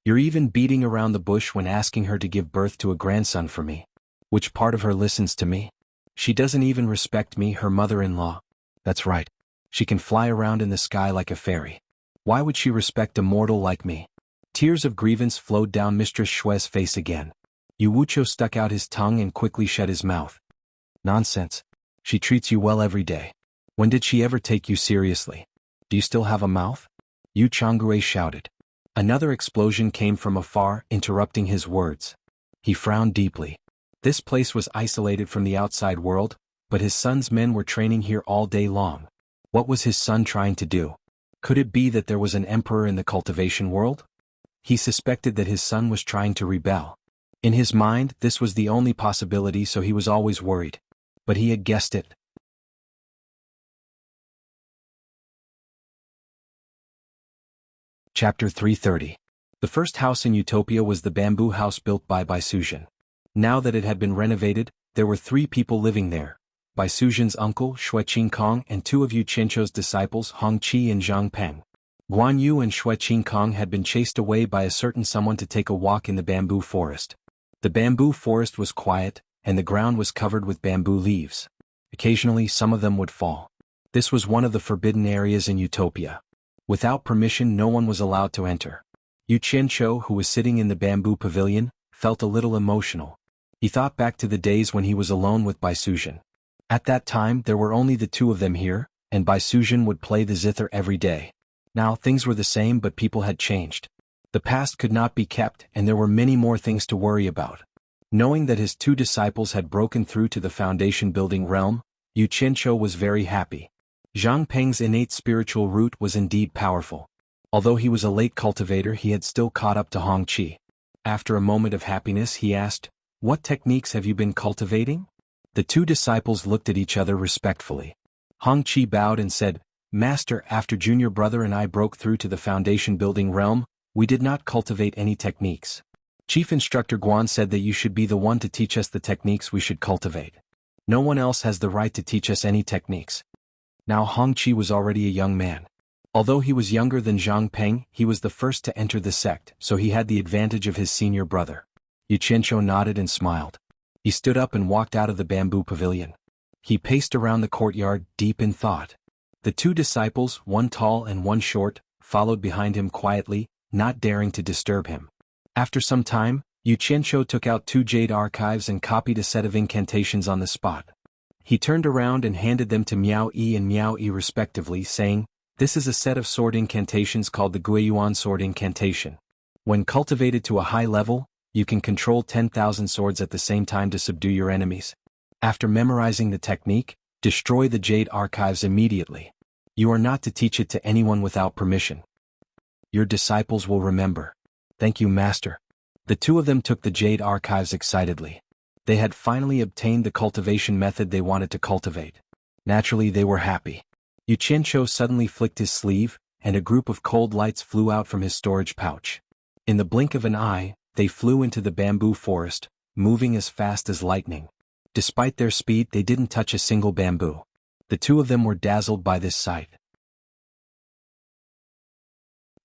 You're even beating around the bush when asking her to give birth to a grandson for me. Which part of her listens to me? She doesn't even respect me, her mother-in-law. That's right. She can fly around in the sky like a fairy. Why would she respect a mortal like me?" Tears of grievance flowed down Mistress Xue's face again. Wuqiu stuck out his tongue and quickly shut his mouth. "Nonsense. She treats you well every day. When did she ever take you seriously? Do you still have a mouth?" Yu Changrui shouted. Another explosion came from afar, interrupting his words. He frowned deeply. This place was isolated from the outside world, but his son's men were training here all day long. What was his son trying to do? Could it be that there was an emperor in the cultivation world? He suspected that his son was trying to rebel. In his mind, this was the only possibility, so he was always worried. But he had guessed it. Chapter 330. The first house in Utopia was the bamboo house built by Suzhen. Now that it had been renovated, there were 3 people living there. by Suzhen's uncle Shui Qingkong and two of Yu Qianzhou's disciples Hong Qi and Zhang Peng. Guan Yu and Shui Qingkong had been chased away by a certain someone to take a walk in the bamboo forest. The bamboo forest was quiet, and the ground was covered with bamboo leaves. Occasionally some of them would fall. This was one of the forbidden areas in Utopia. Without permission no one was allowed to enter. Yu Qianzhou, who was sitting in the bamboo pavilion, felt a little emotional. He thought back to the days when he was alone with Bai Suzhen. At that time there were only the two of them here, and Bai Suzhen would play the zither every day. Now things were the same, but people had changed. The past could not be kept, and there were many more things to worry about. Knowing that his two disciples had broken through to the foundation-building realm, Yu Qianzhou was very happy. Zhang Peng's innate spiritual root was indeed powerful. Although he was a late cultivator, he had still caught up to Hong Qi. After a moment of happiness he asked, "What techniques have you been cultivating?" The two disciples looked at each other respectfully. Hong Qi bowed and said, "Master, after junior brother and I broke through to the foundation-building realm, we did not cultivate any techniques. Chief Instructor Guan said that you should be the one to teach us the techniques we should cultivate. No one else has the right to teach us any techniques." Now Hong Qi was already a young man. Although he was younger than Zhang Peng, he was the first to enter the sect, so he had the advantage of his senior brother. Yu Qianzhou nodded and smiled. He stood up and walked out of the bamboo pavilion. He paced around the courtyard, deep in thought. The two disciples, one tall and one short, followed behind him quietly, not daring to disturb him. After some time, Yu Qianzhou took out two jade archives and copied a set of incantations on the spot. He turned around and handed them to Miao Yi and Miao Yi respectively, saying, "This is a set of sword incantations called the Guiyuan sword incantation. When cultivated to a high level, you can control 10,000 swords at the same time to subdue your enemies. After memorizing the technique, destroy the jade archives immediately. You are not to teach it to anyone without permission. Your disciples will remember." "Thank you, Master." The two of them took the jade archives excitedly. They had finally obtained the cultivation method they wanted to cultivate. Naturally they were happy. Yu Qianzhou suddenly flicked his sleeve, and a group of cold lights flew out from his storage pouch. In the blink of an eye, they flew into the bamboo forest, moving as fast as lightning. Despite their speed they didn't touch a single bamboo. The two of them were dazzled by this sight.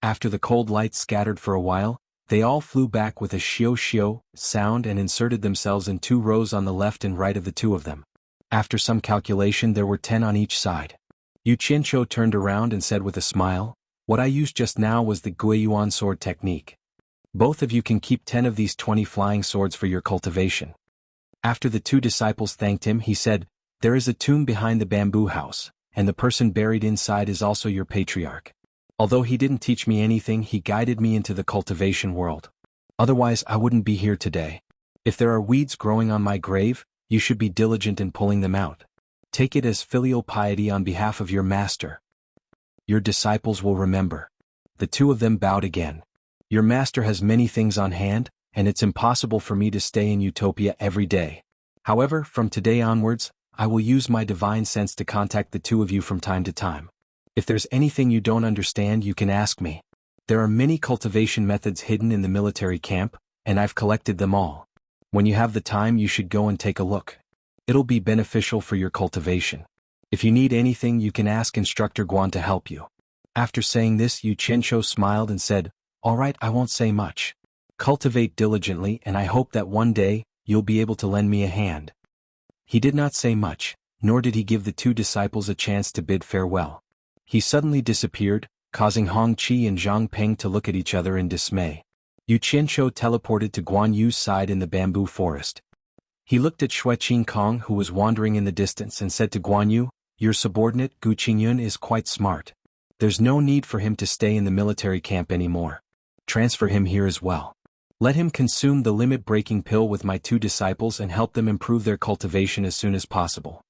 After the cold lights scattered for a while, they all flew back with a shio-shio sound and inserted themselves in 2 rows on the left and right of the two of them. After some calculation there were 10 on each side. Yu Qianzhou turned around and said with a smile, "What I used just now was the Guiyuan sword technique. Both of you can keep 10 of these 20 flying swords for your cultivation." After the two disciples thanked him, he said, "There is a tomb behind the bamboo house, and the person buried inside is also your patriarch. Although he didn't teach me anything, he guided me into the cultivation world. Otherwise I wouldn't be here today. If there are weeds growing on my grave, you should be diligent in pulling them out. Take it as filial piety on behalf of your master. Your disciples will remember." The two of them bowed again. "Your master has many things on hand, and it's impossible for me to stay in Utopia every day. However, from today onwards, I will use my divine sense to contact the two of you from time to time. If there's anything you don't understand, you can ask me. There are many cultivation methods hidden in the military camp, and I've collected them all. When you have the time you should go and take a look. It'll be beneficial for your cultivation. If you need anything you can ask Instructor Guan to help you." After saying this, Yu Qianzhou smiled and said, "All right, I won't say much. Cultivate diligently, and I hope that one day, you'll be able to lend me a hand." He did not say much, nor did he give the two disciples a chance to bid farewell. He suddenly disappeared, causing Hong Qi and Zhang Peng to look at each other in dismay. Yu Qianzhou teleported to Guan Yu's side in the bamboo forest. He looked at Shui Qingkong, who was wandering in the distance, and said to Guan Yu, "Your subordinate, Gu Qingyun, is quite smart. There's no need for him to stay in the military camp anymore. Transfer him here as well. Let him consume the limit-breaking pill with my two disciples and help them improve their cultivation as soon as possible."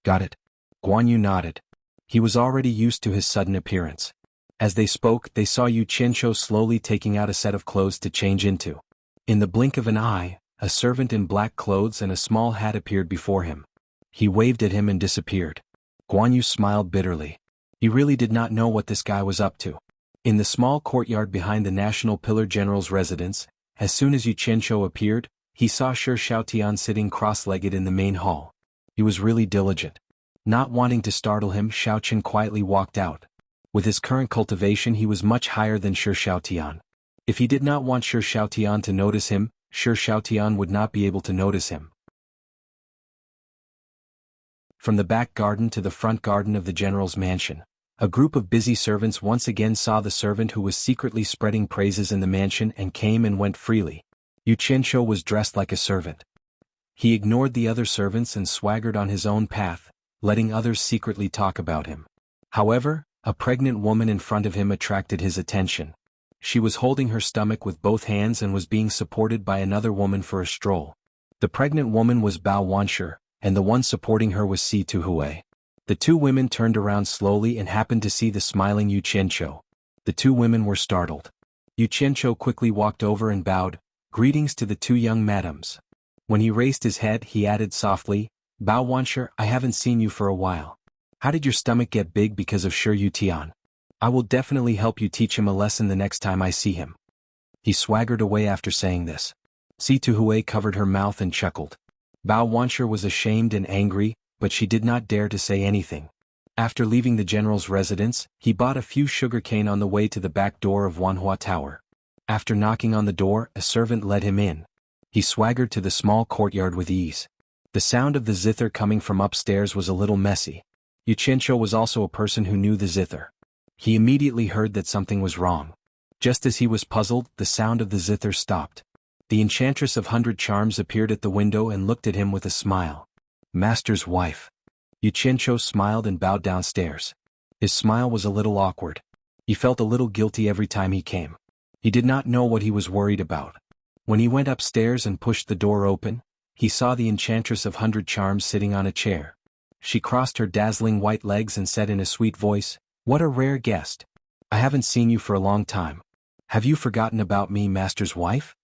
"Got it." Guan Yu nodded. He was already used to his sudden appearance. As they spoke, they saw Yu Qianzhou slowly taking out a set of clothes to change into. In the blink of an eye, a servant in black clothes and a small hat appeared before him. He waved at him and disappeared. Guan Yu smiled bitterly. He really did not know what this guy was up to. In the small courtyard behind the National Pillar General's residence, as soon as Yu Qianzhou appeared, he saw Shi Xiaotian sitting cross-legged in the main hall. He was really diligent. Not wanting to startle him, Xiaoqin quietly walked out. With his current cultivation he was much higher than Shi Xiaotian. If he did not want Shi Xiaotian to notice him, Shi Xiaotian would not be able to notice him. From the back garden to the front garden of the general's mansion, a group of busy servants once again saw the servant who was secretly spreading praises in the mansion and came and went freely. Yu Qianqiu was dressed like a servant. He ignored the other servants and swaggered on his own path, letting others secretly talk about him. However, a pregnant woman in front of him attracted his attention. She was holding her stomach with both hands and was being supported by another woman for a stroll. The pregnant woman was Bao Wanshi, and the one supporting her was Si Tuhui. The two women turned around slowly and happened to see the smiling Yu Qianqiu. The two women were startled. Yu Qianqiu quickly walked over and bowed, "Greetings to the two young madams." When he raised his head he added softly, "Bao Wanshi, I haven't seen you for a while. How did your stomach get big because of Shi Yutian? I will definitely help you teach him a lesson the next time I see him." He swaggered away after saying this. Si Tuhui covered her mouth and chuckled. Bao Wanshi was ashamed and angry, but she did not dare to say anything. After leaving the general's residence, he bought a few sugarcane on the way to the back door of Wanhua Tower. After knocking on the door, a servant led him in. He swaggered to the small courtyard with ease. The sound of the zither coming from upstairs was a little messy. Yu Qianqiu was also a person who knew the zither. He immediately heard that something was wrong. Just as he was puzzled, the sound of the zither stopped. The enchantress of 100 Charms appeared at the window and looked at him with a smile. "Master's wife." Yu Qianqiu smiled and bowed downstairs. His smile was a little awkward. He felt a little guilty every time he came. He did not know what he was worried about. When he went upstairs and pushed the door open, he saw the enchantress of 100 Charms sitting on a chair. She crossed her dazzling white legs and said in a sweet voice, "What a rare guest. I haven't seen you for a long time. Have you forgotten about me, Master's wife?"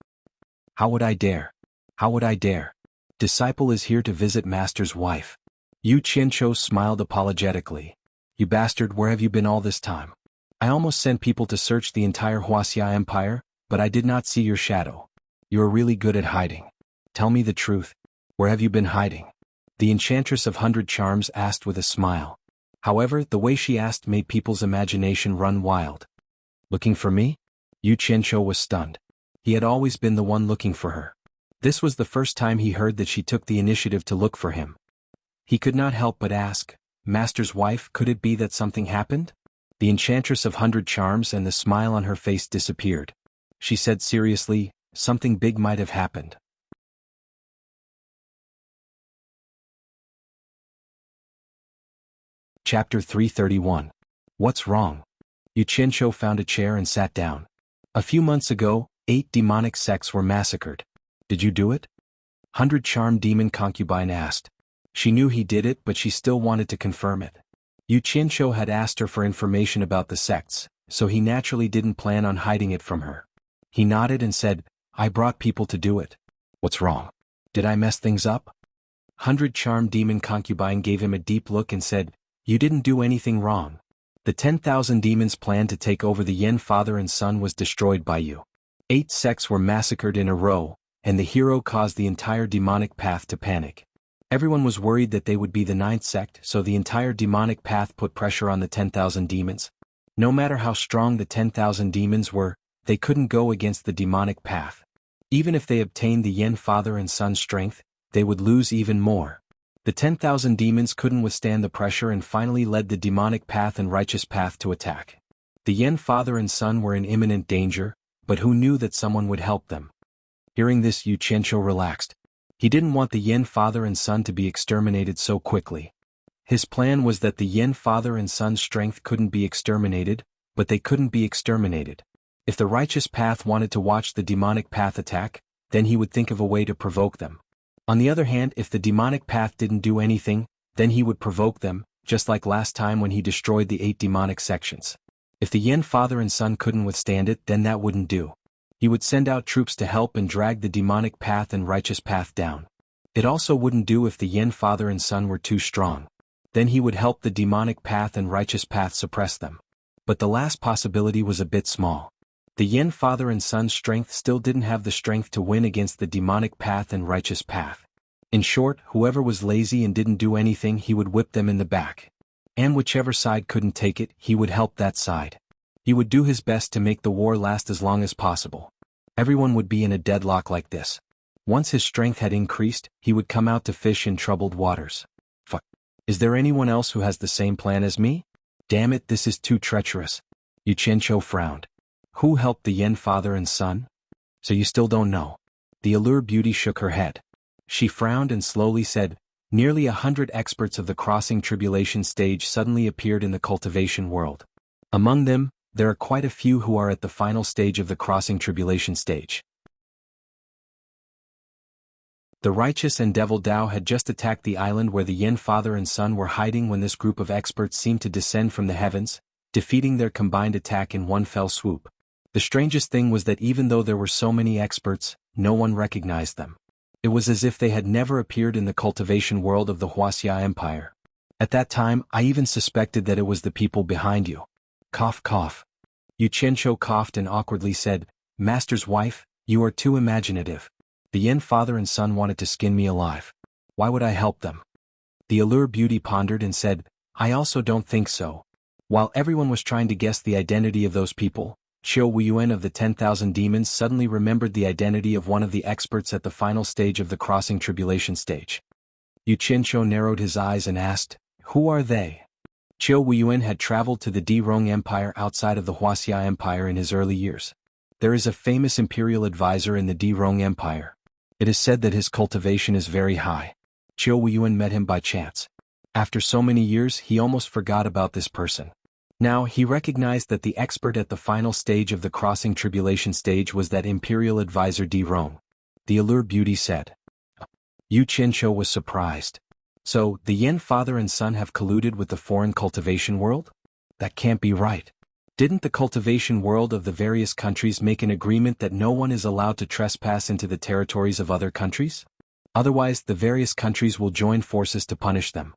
"How would I dare? How would I dare? Disciple is here to visit Master's wife." Yu Qianqiu smiled apologetically. "You bastard, where have you been all this time? I almost sent people to search the entire Wuxia Empire, but I did not see your shadow. You are really good at hiding. Tell me the truth. Where have you been hiding?" The enchantress of 100 Charms asked with a smile. However, the way she asked made people's imagination run wild. "Looking for me?" Yu Qianqiu was stunned. He had always been the one looking for her. This was the first time he heard that she took the initiative to look for him. He could not help but ask, "Master's wife, could it be that something happened?" The enchantress of 100 Charms and the smile on her face disappeared. She said seriously, "Something big might have happened." Chapter 331. What's wrong? Yu Qianqiu found a chair and sat down. A few months ago, 8 demonic sects were massacred. "Did you do it?" 100 Charm Demon Concubine asked. She knew he did it, but she still wanted to confirm it. Yu Qianqiu had asked her for information about the sects, so he naturally didn't plan on hiding it from her. He nodded and said, "I brought people to do it." "What's wrong? Did I mess things up?" 100 Charm Demon Concubine gave him a deep look and said, "You didn't do anything wrong. The 10,000 demons' plan to take over the Yin father and son was destroyed by you. 8 sects were massacred in a row, and the hero caused the entire demonic path to panic. Everyone was worried that they would be the 9th sect, so the entire demonic path put pressure on the 10,000 demons. No matter how strong the 10,000 demons were, they couldn't go against the demonic path. Even if they obtained the Yin father and son strength, they would lose even more. The 10,000 demons couldn't withstand the pressure and finally led the demonic path and righteous path to attack. The Yin father and son were in imminent danger, but who knew that someone would help them?" Hearing this, Yu Qianqiu relaxed. He didn't want the Yin father and son to be exterminated so quickly. His plan was that the Yin father and son's strength couldn't be exterminated, but they couldn't be exterminated. If the righteous path wanted to watch the demonic path attack, then he would think of a way to provoke them. On the other hand, if the demonic path didn't do anything, then he would provoke them, just like last time when he destroyed the 8 demonic sections. If the Yin father and son couldn't withstand it, then that wouldn't do. He would send out troops to help and drag the demonic path and righteous path down. It also wouldn't do if the Yin father and son were too strong. Then he would help the demonic path and righteous path suppress them. But the last possibility was a bit small. The Yin father and son's strength still didn't have the strength to win against the demonic path and righteous path. In short, whoever was lazy and didn't do anything he would whip them in the back. And whichever side couldn't take it, he would help that side. He would do his best to make the war last as long as possible. Everyone would be in a deadlock like this. Once his strength had increased, he would come out to fish in troubled waters. Fuck. Is there anyone else who has the same plan as me? Damn it, this is too treacherous. Yu Qianqiu frowned. Who helped the Yen father and son? So you still don't know. The Allure Beauty shook her head. She frowned and slowly said, nearly 100 experts of the crossing tribulation stage suddenly appeared in the cultivation world. Among them, there are quite a few who are at the final stage of the crossing tribulation stage. The righteous and devil Dao had just attacked the island where the Yen father and son were hiding when this group of experts seemed to descend from the heavens, defeating their combined attack in one fell swoop. The strangest thing was that even though there were so many experts, no one recognized them. It was as if they had never appeared in the cultivation world of the Wuxia Empire. At that time, I even suspected that it was the people behind you. Cough cough. Yu Qianqiu coughed and awkwardly said, Master's wife, you are too imaginative. The Yen father and son wanted to skin me alive. Why would I help them? The Allure Beauty pondered and said, I also don't think so. While everyone was trying to guess the identity of those people, Qiu Wuyuan of the 10,000 demons suddenly remembered the identity of one of the experts at the final stage of the crossing tribulation stage. Yu Qianqiu narrowed his eyes and asked, who are they? Qiu Wuyuan had traveled to the Dirong Empire outside of the Wuxia Empire in his early years. There is a famous imperial advisor in the Dirong Empire. It is said that his cultivation is very high. Qiu Wuyuan met him by chance. After so many years, he almost forgot about this person. Now, he recognized that the expert at the final stage of the crossing tribulation stage was that imperial advisor Dirong. The Allure Beauty said. Yu Qianqiu was surprised. So, the Yen father and son have colluded with the foreign cultivation world? That can't be right. Didn't the cultivation world of the various countries make an agreement that no one is allowed to trespass into the territories of other countries? Otherwise, the various countries will join forces to punish them.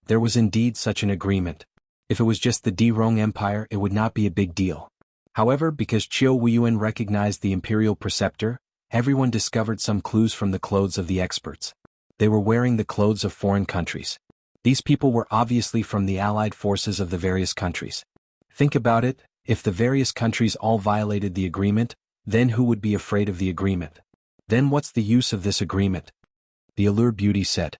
There was indeed such an agreement. If it was just the Dirong Empire, it would not be a big deal. However, because Qiu Wuyuan recognized the imperial preceptor, everyone discovered some clues from the clothes of the experts. They were wearing the clothes of foreign countries. These people were obviously from the allied forces of the various countries. Think about it, if the various countries all violated the agreement, then who would be afraid of the agreement? Then what's the use of this agreement? The Allure Beauty said.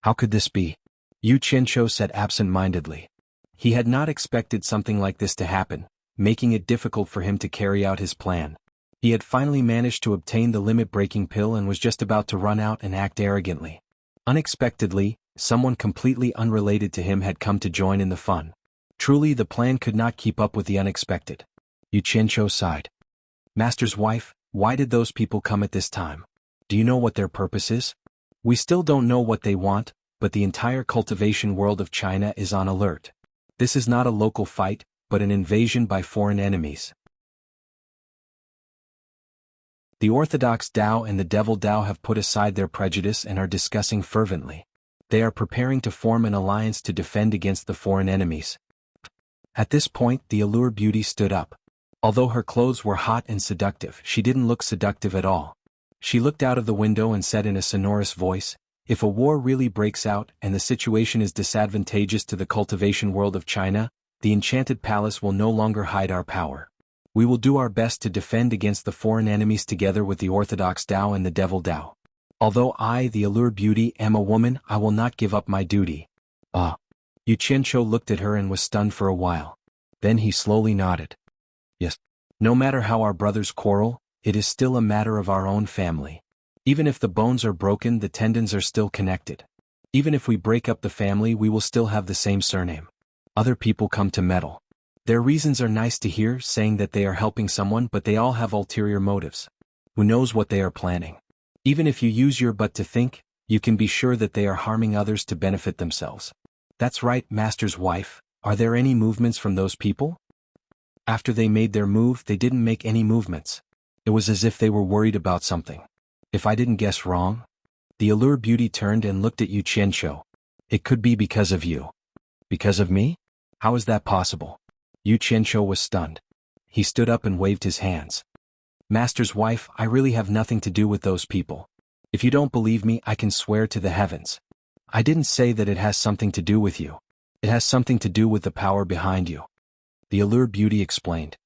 How could this be? Yu Qianqiu said absent-mindedly. He had not expected something like this to happen, making it difficult for him to carry out his plan. He had finally managed to obtain the limit-breaking pill and was just about to run out and act arrogantly. Unexpectedly, someone completely unrelated to him had come to join in the fun. Truly, the plan could not keep up with the unexpected. Yu Qianqiu sighed. Master's wife, why did those people come at this time? Do you know what their purpose is? We still don't know what they want, but the entire cultivation world of China is on alert. This is not a local fight, but an invasion by foreign enemies. The orthodox Dao and the devil Dao have put aside their prejudice and are discussing fervently. They are preparing to form an alliance to defend against the foreign enemies. At this point, the Allure Beauty stood up. Although her clothes were hot and seductive, she didn't look seductive at all. She looked out of the window and said in a sonorous voice, if a war really breaks out and the situation is disadvantageous to the cultivation world of China, the Enchanted Palace will no longer hide our power. We will do our best to defend against the foreign enemies together with the orthodox Dao and the devil Dao. Although I, the Allure Beauty, am a woman, I will not give up my duty. Yu Qianqiu looked at her and was stunned for a while. Then he slowly nodded. Yes. No matter how our brothers quarrel, it is still a matter of our own family. Even if the bones are broken, the tendons are still connected. Even if we break up the family, we will still have the same surname. Other people come to meddle. Their reasons are nice to hear, saying that they are helping someone, but they all have ulterior motives. Who knows what they are planning? Even if you use your butt to think, you can be sure that they are harming others to benefit themselves. That's right, Master's wife. Are there any movements from those people? After they made their move, they didn't make any movements. It was as if they were worried about something. If I didn't guess wrong? The Allure Beauty turned and looked at Yu Qianqiu. It could be because of you. Because of me? How is that possible? Yu Qianqiu was stunned. He stood up and waved his hands. Master's wife, I really have nothing to do with those people. If you don't believe me, I can swear to the heavens. I didn't say that it has something to do with you. It has something to do with the power behind you. The allured beauty explained.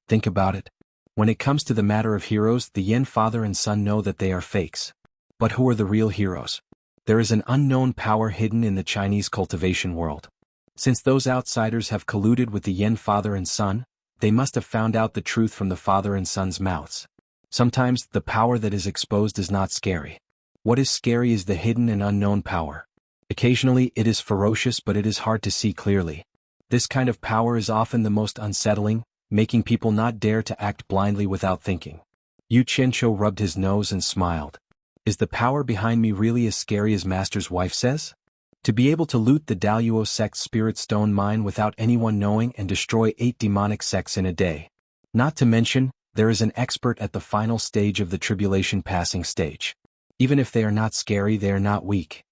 Think about it. When it comes to the matter of heroes, the Yin father and son know that they are fakes. But who are the real heroes? There is an unknown power hidden in the Chinese cultivation world. Since those outsiders have colluded with the Yin father and son, they must have found out the truth from the father and son's mouths. Sometimes, the power that is exposed is not scary. What is scary is the hidden and unknown power. Occasionally, it is ferocious, but it is hard to see clearly. This kind of power is often the most unsettling, making people not dare to act blindly without thinking. Yu Qianqiu rubbed his nose and smiled. Is the power behind me really as scary as Master's wife says? To be able to loot the Daluo sect's spirit stone mine without anyone knowing and destroy 8 demonic sects in a day. Not to mention, there is an expert at the final stage of the tribulation passing stage. Even if they are not scary, they are not weak.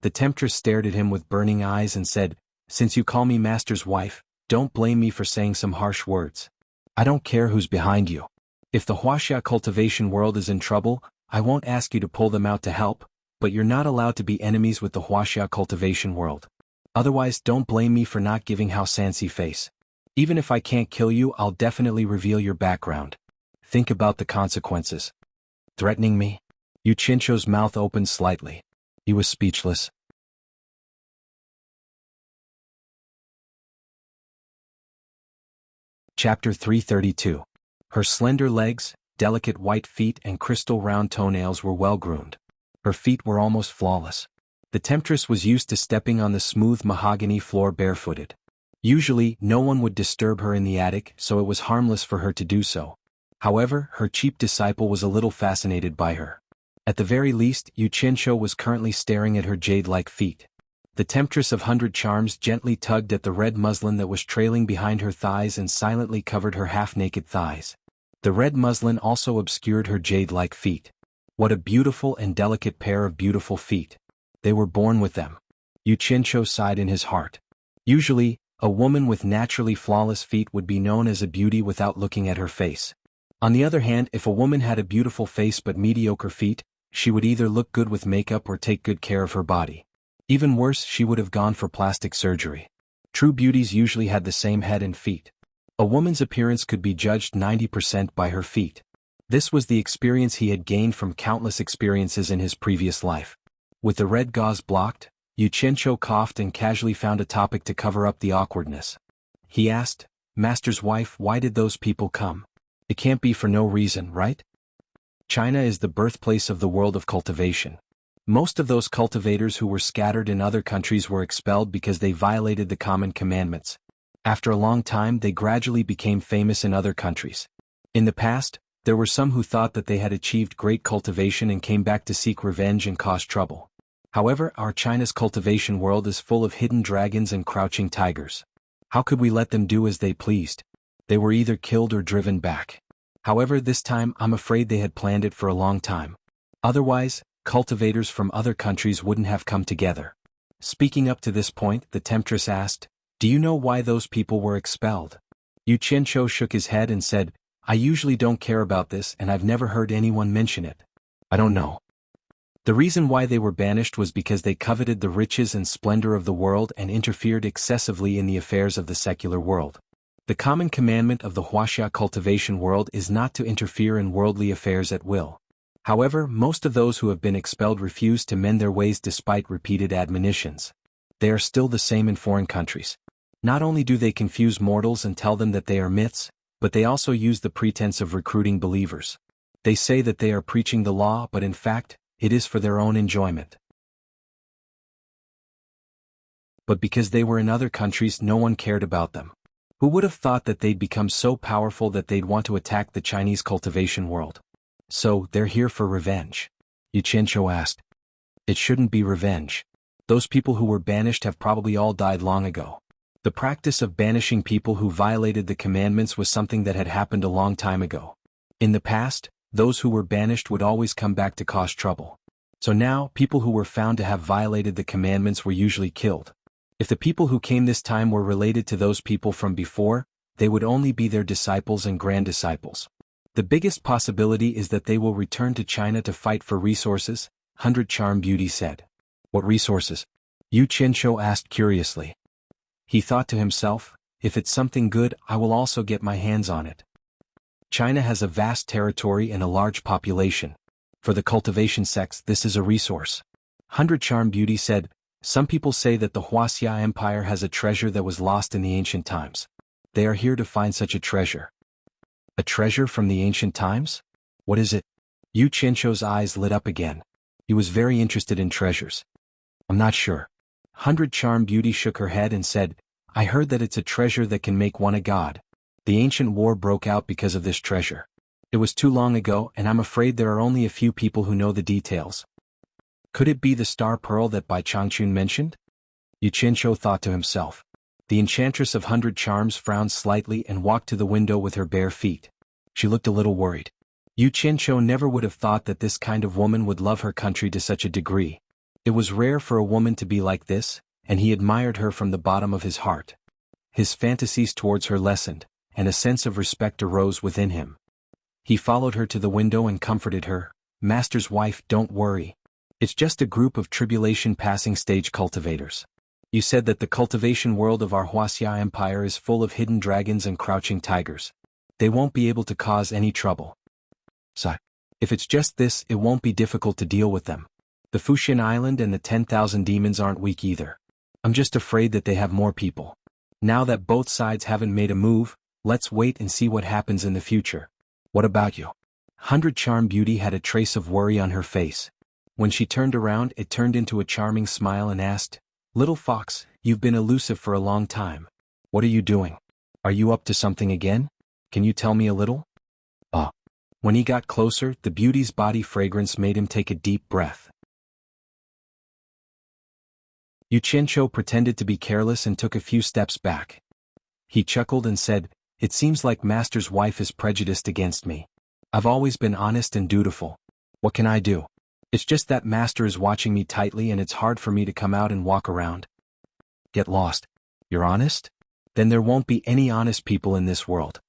The temptress stared at him with burning eyes and said, Since you call me Master's wife, don't blame me for saying some harsh words. I don't care who's behind you. If the Wuxia cultivation world is in trouble, I won't ask you to pull them out to help, but you're not allowed to be enemies with the Wuxia cultivation world. Otherwise, don't blame me for not giving Hao Sansi face. Even if I can't kill you, I'll definitely reveal your background. Think about the consequences. Threatening me? Yu Qianqiu's mouth opened slightly. He was speechless. Chapter 332. Her slender legs, delicate white feet and crystal round toenails were well groomed. Her feet were almost flawless. The temptress was used to stepping on the smooth mahogany floor barefooted. Usually, no one would disturb her in the attic, so it was harmless for her to do so. However, her cheap disciple was a little fascinated by her. At the very least, Yu Qianqiu was currently staring at her jade-like feet. The temptress of 100 charms gently tugged at the red muslin that was trailing behind her thighs and silently covered her half-naked thighs. The red muslin also obscured her jade-like feet. What a beautiful and delicate pair of beautiful feet. They were born with them. Yu Qianqiu sighed in his heart. Usually, a woman with naturally flawless feet would be known as a beauty without looking at her face. On the other hand, if a woman had a beautiful face but mediocre feet, she would either look good with makeup or take good care of her body. Even worse, she would have gone for plastic surgery. True beauties usually had the same head and feet. A woman's appearance could be judged 90% by her feet. This was the experience he had gained from countless experiences in his previous life. With the red gauze blocked, Yu Qianqiu coughed and casually found a topic to cover up the awkwardness. He asked, Master's wife, why did those people come? It can't be for no reason, right? China is the birthplace of the world of cultivation. Most of those cultivators who were scattered in other countries were expelled because they violated the common commandments. After a long time, they gradually became famous in other countries. In the past, there were some who thought that they had achieved great cultivation and came back to seek revenge and cause trouble. However, our China's cultivation world is full of hidden dragons and crouching tigers. How could we let them do as they pleased? They were either killed or driven back. However, this time I'm afraid they had planned it for a long time. Otherwise, cultivators from other countries wouldn't have come together. Speaking up to this point, the temptress asked, Do you know why those people were expelled? Yu Qianqiu shook his head and said, I usually don't care about this and I've never heard anyone mention it. I don't know. The reason why they were banished was because they coveted the riches and splendor of the world and interfered excessively in the affairs of the secular world. The common commandment of the Wuxia cultivation world is not to interfere in worldly affairs at will. However, most of those who have been expelled refuse to mend their ways despite repeated admonitions. They are still the same in foreign countries. Not only do they confuse mortals and tell them that they are myths, but they also use the pretense of recruiting believers. They say that they are preaching the law, but in fact, it is for their own enjoyment. But because they were in other countries, no one cared about them. Who would have thought that they'd become so powerful that they'd want to attack the Chinese cultivation world? So, they're here for revenge? Yu Qianqiu asked. It shouldn't be revenge. Those people who were banished have probably all died long ago. The practice of banishing people who violated the commandments was something that had happened a long time ago. In the past, those who were banished would always come back to cause trouble. So now, people who were found to have violated the commandments were usually killed. If the people who came this time were related to those people from before, they would only be their disciples and grand disciples. The biggest possibility is that they will return to China to fight for resources, 100 Charm Beauty said. What resources? Yu Qianqiu asked curiously. He thought to himself, if it's something good, I will also get my hands on it. China has a vast territory and a large population. For the cultivation sects, this is a resource. 100 Charm Beauty said, some people say that the Wuxia Empire has a treasure that was lost in the ancient times. They are here to find such a treasure. A treasure from the ancient times? What is it? Yu Qianqiu's eyes lit up again. He was very interested in treasures. I'm not sure. 100 Charm Beauty shook her head and said, I heard that it's a treasure that can make one a god. The ancient war broke out because of this treasure. It was too long ago, and I'm afraid there are only a few people who know the details. Could it be the star pearl that Bai Changchun mentioned? Yu Qianqiu thought to himself. The enchantress of 100 Charms frowned slightly and walked to the window with her bare feet. She looked a little worried. Yu Qianqiu never would have thought that this kind of woman would love her country to such a degree. It was rare for a woman to be like this, and he admired her from the bottom of his heart. His fantasies towards her lessened, and a sense of respect arose within him. He followed her to the window and comforted her. Master's wife, don't worry. It's just a group of tribulation passing stage cultivators. You said that the cultivation world of our Wuxia Empire is full of hidden dragons and crouching tigers. They won't be able to cause any trouble. So, if it's just this, it won't be difficult to deal with them. The Fuxian Island and the 10,000 demons aren't weak either. I'm just afraid that they have more people. Now that both sides haven't made a move, let's wait and see what happens in the future. What about you? 100 Charm Beauty had a trace of worry on her face. When she turned around, it turned into a charming smile and asked, Little fox, you've been elusive for a long time. What are you doing? Are you up to something again? Can you tell me a little? When he got closer, the beauty's body fragrance made him take a deep breath. Yu Qianqiu pretended to be careless and took a few steps back. He chuckled and said, It seems like Master's wife is prejudiced against me. I've always been honest and dutiful. What can I do? It's just that Master is watching me tightly and it's hard for me to come out and walk around. Get lost. You're honest? Then there won't be any honest people in this world.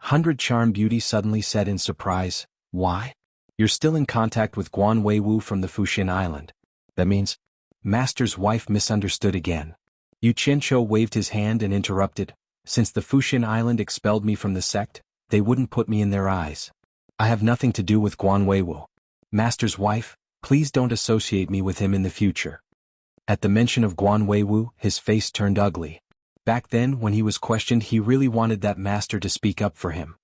100 Charm Beauty suddenly said in surprise, Why? You're still in contact with Guan Weiwu from the Fuxian Island. That means? Master's wife misunderstood again. Yu Qianqiu waved his hand and interrupted, Since the Fuxian Island expelled me from the sect, they wouldn't put me in their eyes. I have nothing to do with Guan Weiwu. Master's wife, please don't associate me with him in the future. At the mention of Guan Weiwu, his face turned ugly. Back then, when he was questioned, he really wanted that master to speak up for him.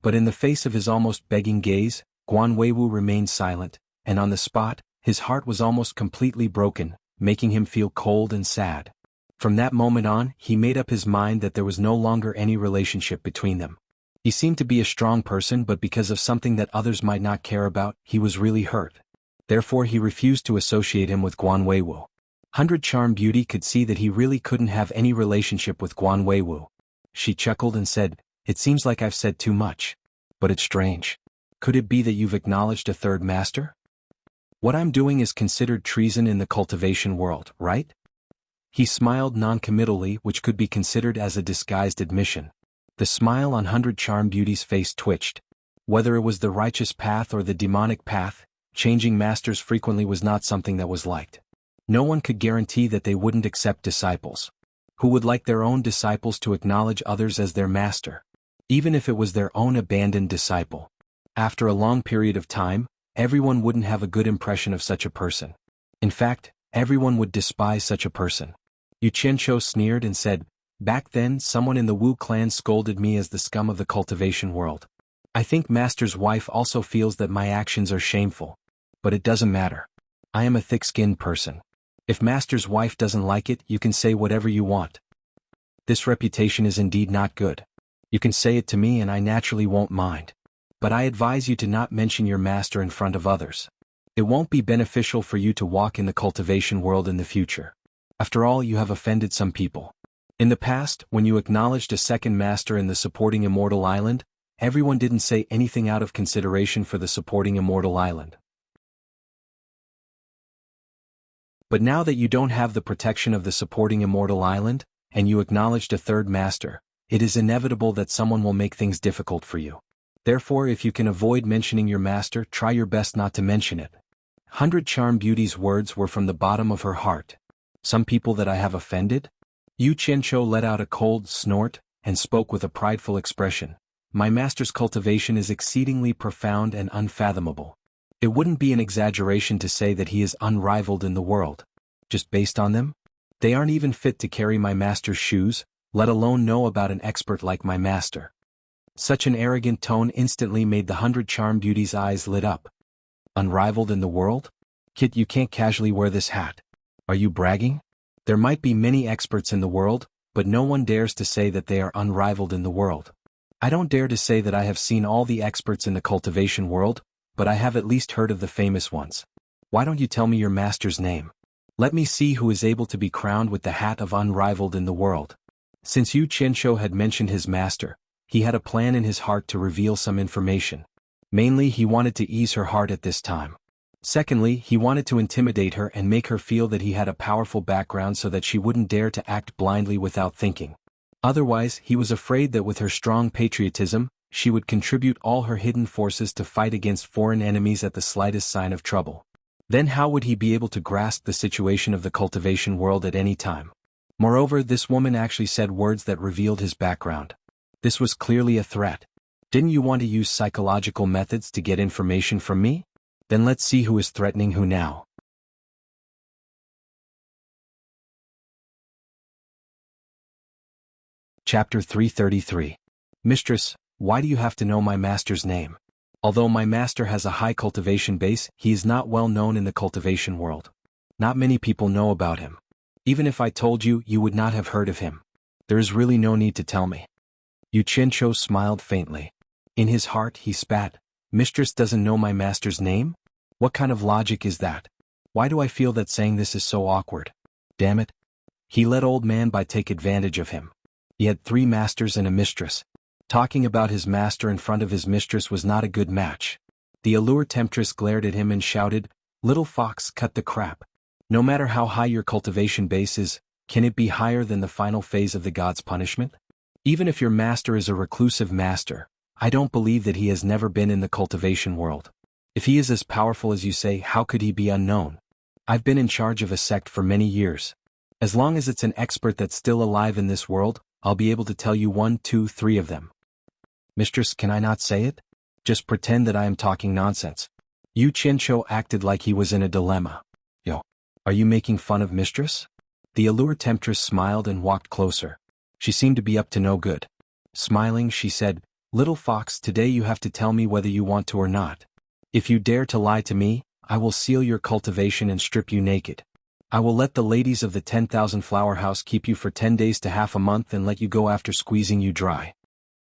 But in the face of his almost begging gaze, Guan Weiwu remained silent, and on the spot, his heart was almost completely broken, making him feel cold and sad. From that moment on, he made up his mind that there was no longer any relationship between them. He seemed to be a strong person, but because of something that others might not care about, he was really hurt. Therefore he refused to associate him with Guan Weiwu. 100 Charm Beauty could see that he really couldn't have any relationship with Guan Weiwu. She chuckled and said, It seems like I've said too much. But it's strange. Could it be that you've acknowledged a third master? What I'm doing is considered treason in the cultivation world, right? He smiled non-committally, which could be considered as a disguised admission. The smile on 100 Charm Beauty's face twitched. Whether it was the righteous path or the demonic path, changing masters frequently was not something that was liked. No one could guarantee that they wouldn't accept disciples. Who would like their own disciples to acknowledge others as their master? Even if it was their own abandoned disciple. After a long period of time, everyone wouldn't have a good impression of such a person. In fact, everyone would despise such a person. Yu Qianqiu sneered and said, Back then, someone in the Wu clan scolded me as the scum of the cultivation world. I think Master's wife also feels that my actions are shameful. But it doesn't matter. I am a thick-skinned person. If Master's wife doesn't like it, you can say whatever you want. This reputation is indeed not good. You can say it to me and I naturally won't mind. But I advise you to not mention your master in front of others. It won't be beneficial for you to walk in the cultivation world in the future. After all, you have offended some people. In the past, when you acknowledged a second master in the supporting Immortal Island, everyone didn't say anything out of consideration for the supporting Immortal Island. But now that you don't have the protection of the supporting Immortal Island, and you acknowledged a third master, it is inevitable that someone will make things difficult for you. Therefore, if you can avoid mentioning your master, try your best not to mention it. 100 Charm Beauty's words were from the bottom of her heart. Some people that I have offended? Yu Qianqiu let out a cold snort, and spoke with a prideful expression. My master's cultivation is exceedingly profound and unfathomable. It wouldn't be an exaggeration to say that he is unrivaled in the world. Just based on them? They aren't even fit to carry my master's shoes, let alone know about an expert like my master. Such an arrogant tone instantly made the 100 Charm Beauty's eyes lit up. Unrivaled in the world? Kid, you can't casually wear this hat. Are you bragging? There might be many experts in the world, but no one dares to say that they are unrivaled in the world. I don't dare to say that I have seen all the experts in the cultivation world, but I have at least heard of the famous ones. Why don't you tell me your master's name? Let me see who is able to be crowned with the hat of unrivaled in the world. Since Yu Qianqiu had mentioned his master, he had a plan in his heart to reveal some information. Mainly, he wanted to ease her heart at this time. Secondly, he wanted to intimidate her and make her feel that he had a powerful background so that she wouldn't dare to act blindly without thinking. Otherwise, he was afraid that with her strong patriotism, she would contribute all her hidden forces to fight against foreign enemies at the slightest sign of trouble. Then how would he be able to grasp the situation of the cultivation world at any time? Moreover, this woman actually said words that revealed his background. This was clearly a threat. Didn't you want to use psychological methods to get information from me? Then let's see who is threatening who now. Chapter 333. Mistress, why do you have to know my master's name? Although my master has a high cultivation base, he is not well known in the cultivation world. Not many people know about him. Even if I told you, you would not have heard of him. There is really no need to tell me. Yu Qianqiu smiled faintly. In his heart he spat. Mistress doesn't know my master's name? What kind of logic is that? Why do I feel that saying this is so awkward? Damn it. He let old man Bai take advantage of him. He had 3 masters and a mistress. Talking about his master in front of his mistress was not a good match. The allure temptress glared at him and shouted, "Little fox, cut the crap. No matter how high your cultivation base is, can it be higher than the final phase of the god's punishment? Even if your master is a reclusive master, I don't believe that he has never been in the cultivation world. If he is as powerful as you say, how could he be unknown? I've been in charge of a sect for many years. As long as it's an expert that's still alive in this world, I'll be able to tell you 1, 2, 3 of them." Mistress, can I not say it? Just pretend that I am talking nonsense. Yu Qianqiu acted like he was in a dilemma. Yo, are you making fun of mistress? The allure temptress smiled and walked closer. She seemed to be up to no good. Smiling, she said, "Little fox, today you have to tell me whether you want to or not. If you dare to lie to me, I will seal your cultivation and strip you naked. I will let the ladies of the 10,000 flower house keep you for 10 days to half a month and let you go after squeezing you dry."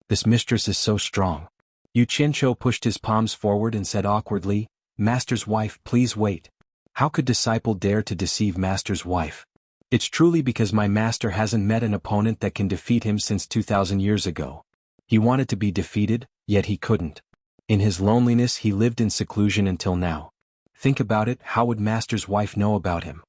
This mistress is so strong. Yu Qianqiu pushed his palms forward and said awkwardly, "Master's wife, please wait. How could disciple dare to deceive master's wife? It's truly because my master hasn't met an opponent that can defeat him since 2,000 years ago. He wanted to be defeated, yet he couldn't. In his loneliness he lived in seclusion until now. Think about it, how would master's wife know about him?"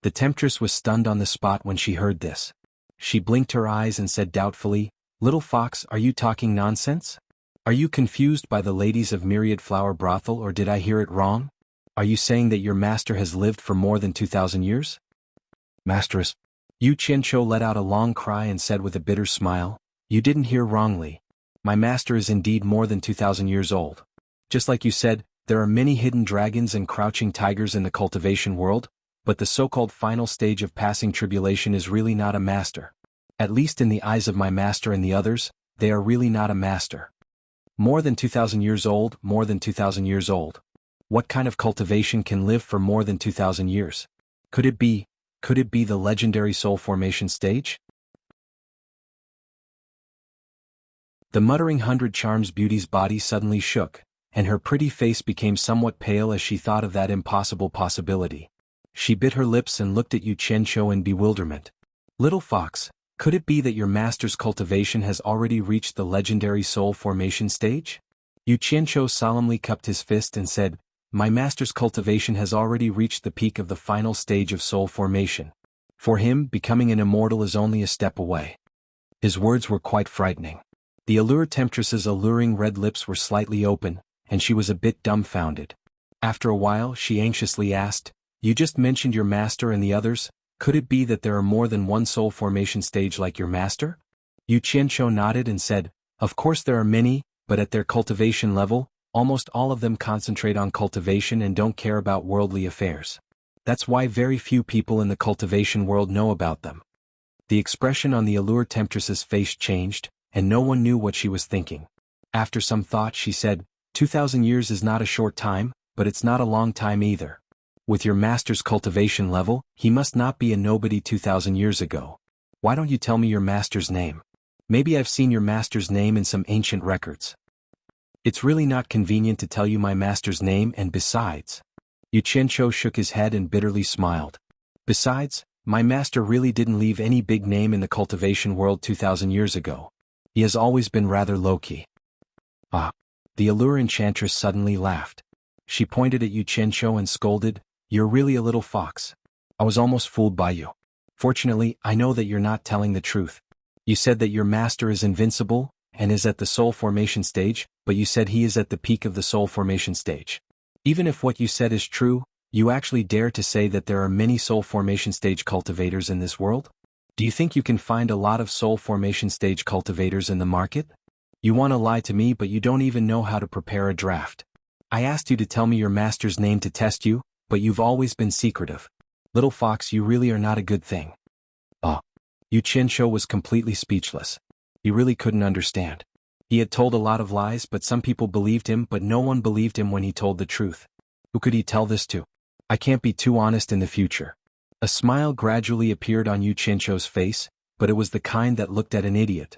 The temptress was stunned on the spot when she heard this. She blinked her eyes and said doubtfully, "Little fox, are you talking nonsense? Are you confused by the ladies of Myriad Flower Brothel, or did I hear it wrong? Are you saying that your master has lived for more than 2,000 years? Mistress. Yu Qianqiu let out a long cry and said with a bitter smile, "You didn't hear wrongly. My master is indeed more than 2,000 years old. Just like you said, there are many hidden dragons and crouching tigers in the cultivation world, but the so-called final stage of passing tribulation is really not a master. At least in the eyes of my master and the others, they are really not a master. More than 2,000 years old, more than 2,000 years old. What kind of cultivation can live for more than 2,000 years? Could it be the legendary soul formation stage?" The muttering 100 Charms Beauty's body suddenly shook, and her pretty face became somewhat pale as she thought of that impossible possibility. She bit her lips and looked at Yu Qianqiu in bewilderment. "Little fox, could it be that your master's cultivation has already reached the legendary soul formation stage?" Yu Qianqiu solemnly cupped his fist and said, "My master's cultivation has already reached the peak of the final stage of soul formation. For him, becoming an immortal is only a step away." His words were quite frightening. The allure temptress's alluring red lips were slightly open, and she was a bit dumbfounded. After a while she anxiously asked, "You just mentioned your master and the others, could it be that there are more than one soul formation stage like your master?" Yu Qianqiu nodded and said, "Of course there are many, but at their cultivation level, almost all of them concentrate on cultivation and don't care about worldly affairs. That's why very few people in the cultivation world know about them." The expression on the allure temptress's face changed, and no one knew what she was thinking. After some thought she said, 2,000 years is not a short time, but it's not a long time either. With your master's cultivation level, he must not be a nobody 2,000 years ago. Why don't you tell me your master's name? Maybe I've seen your master's name in some ancient records. It's really not convenient to tell you my master's name, and besides. Yu Qianqiu shook his head and bitterly smiled. Besides, my master really didn't leave any big name in the cultivation world 2,000 years ago. He has always been rather low-key. Ah. The allure enchantress suddenly laughed. She pointed at Yu Qianqiu and scolded, "You're really a little fox. I was almost fooled by you. Fortunately, I know that you're not telling the truth. You said that your master is invincible, and is at the soul formation stage, but you said he is at the peak of the soul formation stage. Even if what you said is true, you actually dare to say that there are many soul formation stage cultivators in this world? Do you think you can find a lot of soul formation stage cultivators in the market? You want to lie to me, but you don't even know how to prepare a draft. I asked you to tell me your master's name to test you, but you've always been secretive. Little fox, you really are not a good thing." Oh. Yu Qianqiu was completely speechless. He really couldn't understand. He had told a lot of lies, but some people believed him, but no one believed him when he told the truth. Who could he tell this to? I can't be too honest in the future. A smile gradually appeared on Yu Qianqiu's face, but it was the kind that looked at an idiot.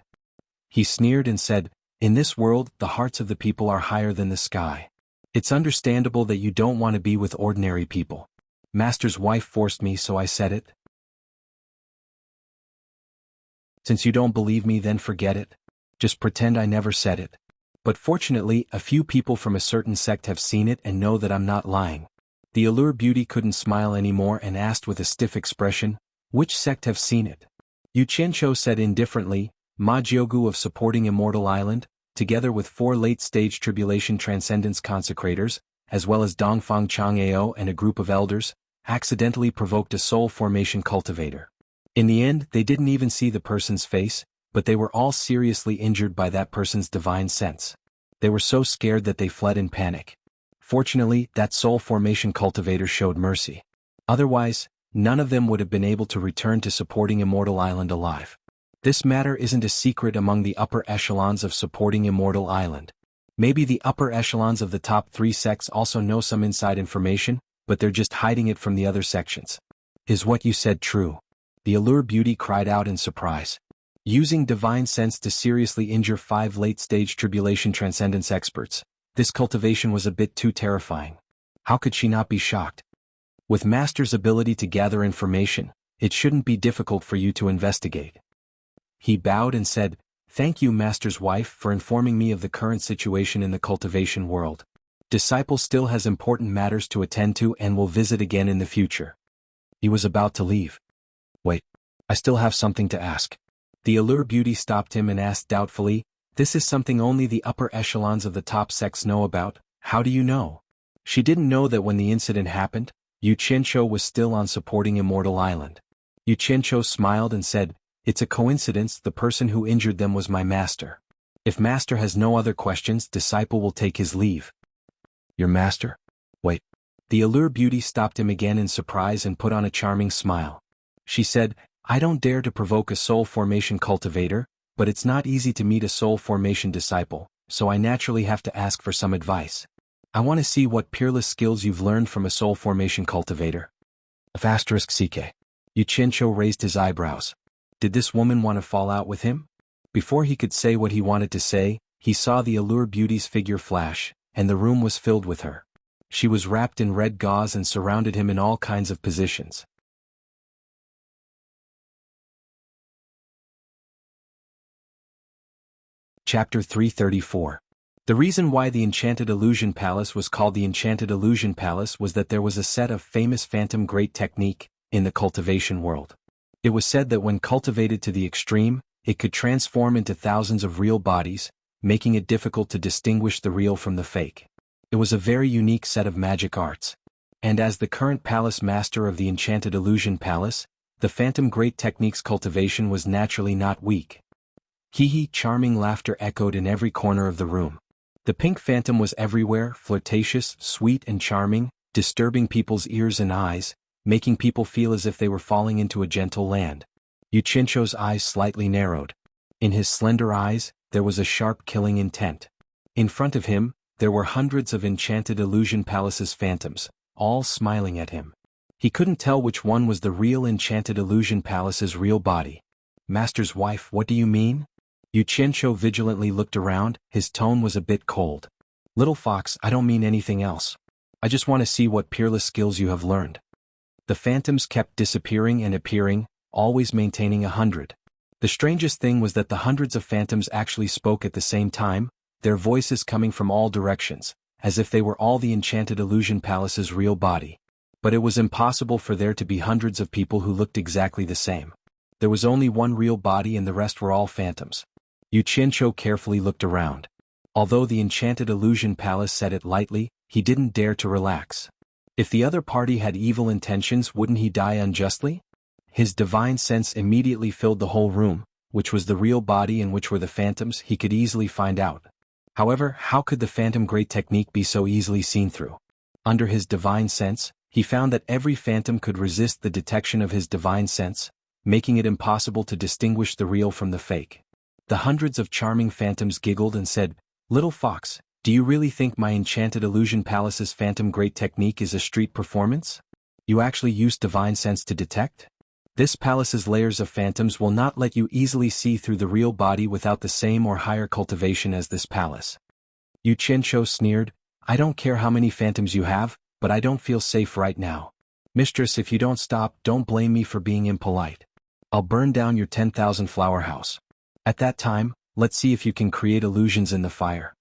He sneered and said, "In this world, the hearts of the people are higher than the sky. It's understandable that you don't want to be with ordinary people. Master's wife forced me, so I said it. Since you don't believe me, then forget it. Just pretend I never said it. But fortunately, a few people from a certain sect have seen it and know that I'm not lying." The allure beauty couldn't smile anymore and asked with a stiff expression, "Which sect have seen it?" Yu Qianqiu said indifferently, "Ma Jiugu of Supporting Immortal Island, together with 4 late-stage tribulation transcendence consecrators, as well as Dongfang Chang'ao and a group of elders, accidentally provoked a soul formation cultivator. In the end, they didn't even see the person's face, but they were all seriously injured by that person's divine sense. They were so scared that they fled in panic. Fortunately, that soul formation cultivator showed mercy. Otherwise, none of them would have been able to return to Supporting Immortal Island alive. This matter isn't a secret among the upper echelons of Supporting Immortal Island. Maybe the upper echelons of the top 3 sects also know some inside information, but they're just hiding it from the other sections." "Is what you said true?" The allure beauty cried out in surprise. Using divine sense to seriously injure 5 late-stage tribulation transcendence experts, this cultivation was a bit too terrifying. How could she not be shocked? With Master's ability to gather information, it shouldn't be difficult for you to investigate. He bowed and said, "Thank you, Master's wife, for informing me of the current situation in the cultivation world. Disciple still has important matters to attend to and will visit again in the future." He was about to leave. "Wait, I still have something to ask." The allure beauty stopped him and asked doubtfully, "This is something only the upper echelons of the top sects know about, how do you know?" She didn't know that when the incident happened, Yu Qianqiu was still on Supporting Immortal Island. Yu Qianqiu smiled and said, "It's a coincidence the person who injured them was my master. If Master has no other questions, Disciple will take his leave." "Your master? Wait." The allure beauty stopped him again in surprise and put on a charming smile. She said, "I don't dare to provoke a soul formation cultivator, but it's not easy to meet a soul formation disciple, so I naturally have to ask for some advice. I want to see what peerless skills you've learned from a soul formation cultivator." *CK. Yu Qianqiu raised his eyebrows. Did this woman want to fall out with him? Before he could say what he wanted to say, he saw the allure beauty's figure flash, and the room was filled with her. She was wrapped in red gauze and surrounded him in all kinds of positions. Chapter 334. The reason why the Enchanted Illusion Palace was called the Enchanted Illusion Palace was that there was a set of famous phantom great technique in the cultivation world. It was said that when cultivated to the extreme, it could transform into thousands of real bodies, making it difficult to distinguish the real from the fake. It was a very unique set of magic arts. And as the current palace master of the Enchanted Illusion Palace, the Phantom Great Technique's cultivation was naturally not weak. Hee charming laughter echoed in every corner of the room. The pink phantom was everywhere, flirtatious, sweet and charming, disturbing people's ears and eyes, making people feel as if they were falling into a gentle land. Yuchincho's eyes slightly narrowed. In his slender eyes, there was a sharp killing intent. In front of him, there were hundreds of Enchanted Illusion Palace's phantoms, all smiling at him. He couldn't tell which one was the real Enchanted Illusion Palace's real body. Master's wife, what do you mean? Yuchincho vigilantly looked around, his tone was a bit cold. Little fox, I don't mean anything else. I just want to see what peerless skills you have learned. The phantoms kept disappearing and appearing, always maintaining 100. The strangest thing was that the hundreds of phantoms actually spoke at the same time, their voices coming from all directions, as if they were all the Enchanted Illusion Palace's real body. But it was impossible for there to be hundreds of people who looked exactly the same. There was only one real body and the rest were all phantoms. Yuchincho carefully looked around. Although the Enchanted Illusion Palace said it lightly, he didn't dare to relax. If the other party had evil intentions, wouldn't he die unjustly? His divine sense immediately filled the whole room, which was the real body and which were the phantoms, he could easily find out. However, how could the Phantom Great Technique be so easily seen through? Under his divine sense, he found that every phantom could resist the detection of his divine sense, making it impossible to distinguish the real from the fake. The hundreds of charming phantoms giggled and said, Little fox, do you really think my Enchanted Illusion Palace's Phantom Great Technique is a street performance? You actually used divine sense to detect? This palace's layers of phantoms will not let you easily see through the real body without the same or higher cultivation as this palace. Yuchincho sneered, I don't care how many phantoms you have, but I don't feel safe right now. Mistress, if you don't stop, don't blame me for being impolite. I'll burn down your 10,000 flower house. At that time, let's see if you can create illusions in the fire.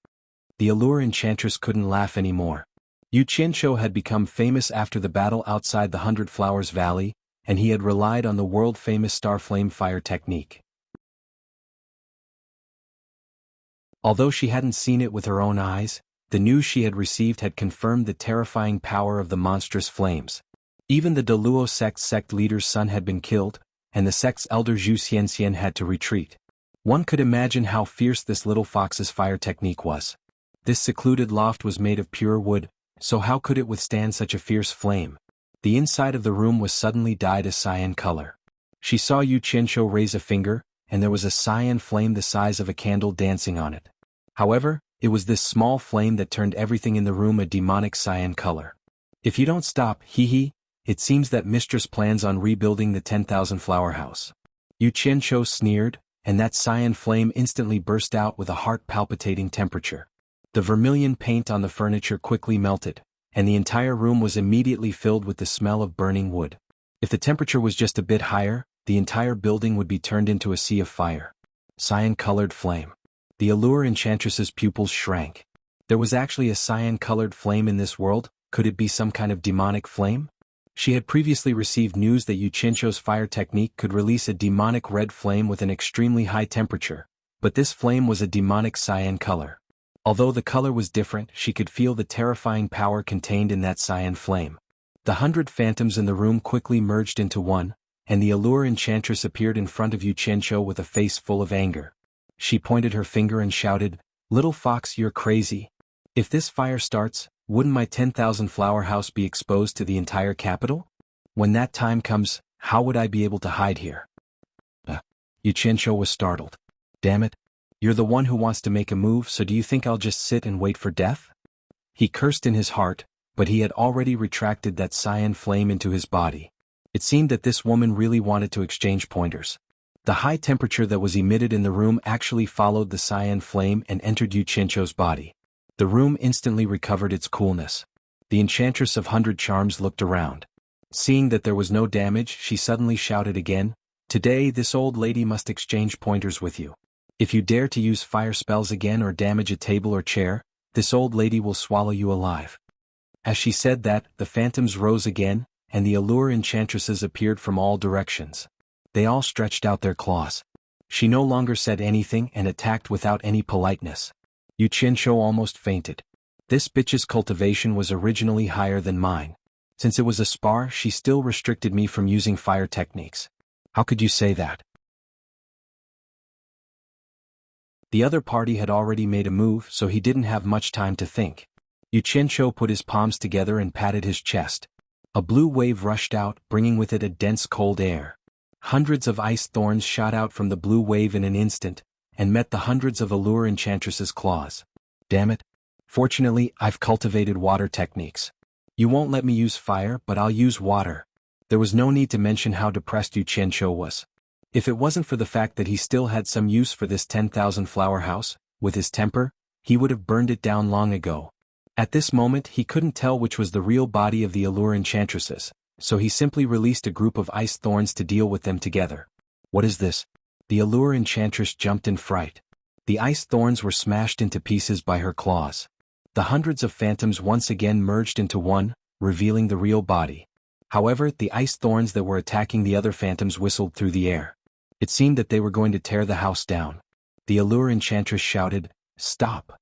The Allure Enchantress couldn't laugh anymore. Yuchincho had become famous after the battle outside the 100 Flowers Valley, and he had relied on the world-famous Starflame fire technique. Although she hadn't seen it with her own eyes, the news she had received had confirmed the terrifying power of the monstrous flames. Even the Deluo sect leader's son had been killed, and the sect's elder Zhu Xianxian had to retreat. One could imagine how fierce this little fox's fire technique was. This secluded loft was made of pure wood, so how could it withstand such a fierce flame? The inside of the room was suddenly dyed a cyan color. She saw Yuchincho raise a finger, and there was a cyan flame the size of a candle dancing on it. However, it was this small flame that turned everything in the room a demonic cyan color. If you don't stop, it seems that Mistress plans on rebuilding the 10,000 flower house. Yuchincho sneered, and that cyan flame instantly burst out with a heart-palpitating temperature. The vermilion paint on the furniture quickly melted, and the entire room was immediately filled with the smell of burning wood. If the temperature was just a bit higher, the entire building would be turned into a sea of fire. Cyan-colored flame. The Allure Enchantress's pupils shrank. There was actually a cyan-colored flame in this world, could it be some kind of demonic flame? She had previously received news that Yuchincho's fire technique could release a demonic red flame with an extremely high temperature, but this flame was a demonic cyan color. Although the color was different, she could feel the terrifying power contained in that cyan flame. The 100 phantoms in the room quickly merged into one, and the Allure Enchantress appeared in front of Yuchincho with a face full of anger. She pointed her finger and shouted, Little fox, you're crazy. If this fire starts, wouldn't my 10,000 flower house be exposed to the entire capital? When that time comes, how would I be able to hide here? Yuchincho was startled. Damn it. You're the one who wants to make a move, so do you think I'll just sit and wait for death? He cursed in his heart, but he had already retracted that cyan flame into his body. It seemed that this woman really wanted to exchange pointers. The high temperature that was emitted in the room actually followed the cyan flame and entered Yuchincho's body. The room instantly recovered its coolness. The Enchantress of 100 Charms looked around. Seeing that there was no damage, she suddenly shouted again, Today this old lady must exchange pointers with you. If you dare to use fire spells again or damage a table or chair, this old lady will swallow you alive. As she said that, the phantoms rose again, and the Allure Enchantresses appeared from all directions. They all stretched out their claws. She no longer said anything and attacked without any politeness. Yu Qianshou almost fainted. This bitch's cultivation was originally higher than mine. Since it was a spar, she still restricted me from using fire techniques. How could you say that? The other party had already made a move, so he didn't have much time to think. Yu Qianshou put his palms together and patted his chest. A blue wave rushed out, bringing with it a dense cold air. Hundreds of ice thorns shot out from the blue wave in an instant, and met the hundreds of Allure Enchantress's claws. Damn it. Fortunately, I've cultivated water techniques. You won't let me use fire, but I'll use water. There was no need to mention how depressed Yu Qianshou was. If it wasn't for the fact that he still had some use for this 10,000 flower house, with his temper, he would have burned it down long ago. At this moment he couldn't tell which was the real body of the Allure Enchantresses, so he simply released a group of ice thorns to deal with them together. What is this? The Allure Enchantress jumped in fright. The ice thorns were smashed into pieces by her claws. The hundreds of phantoms once again merged into one, revealing the real body. However, the ice thorns that were attacking the other phantoms whistled through the air. It seemed that they were going to tear the house down. The Allure Enchantress shouted, "Stop!"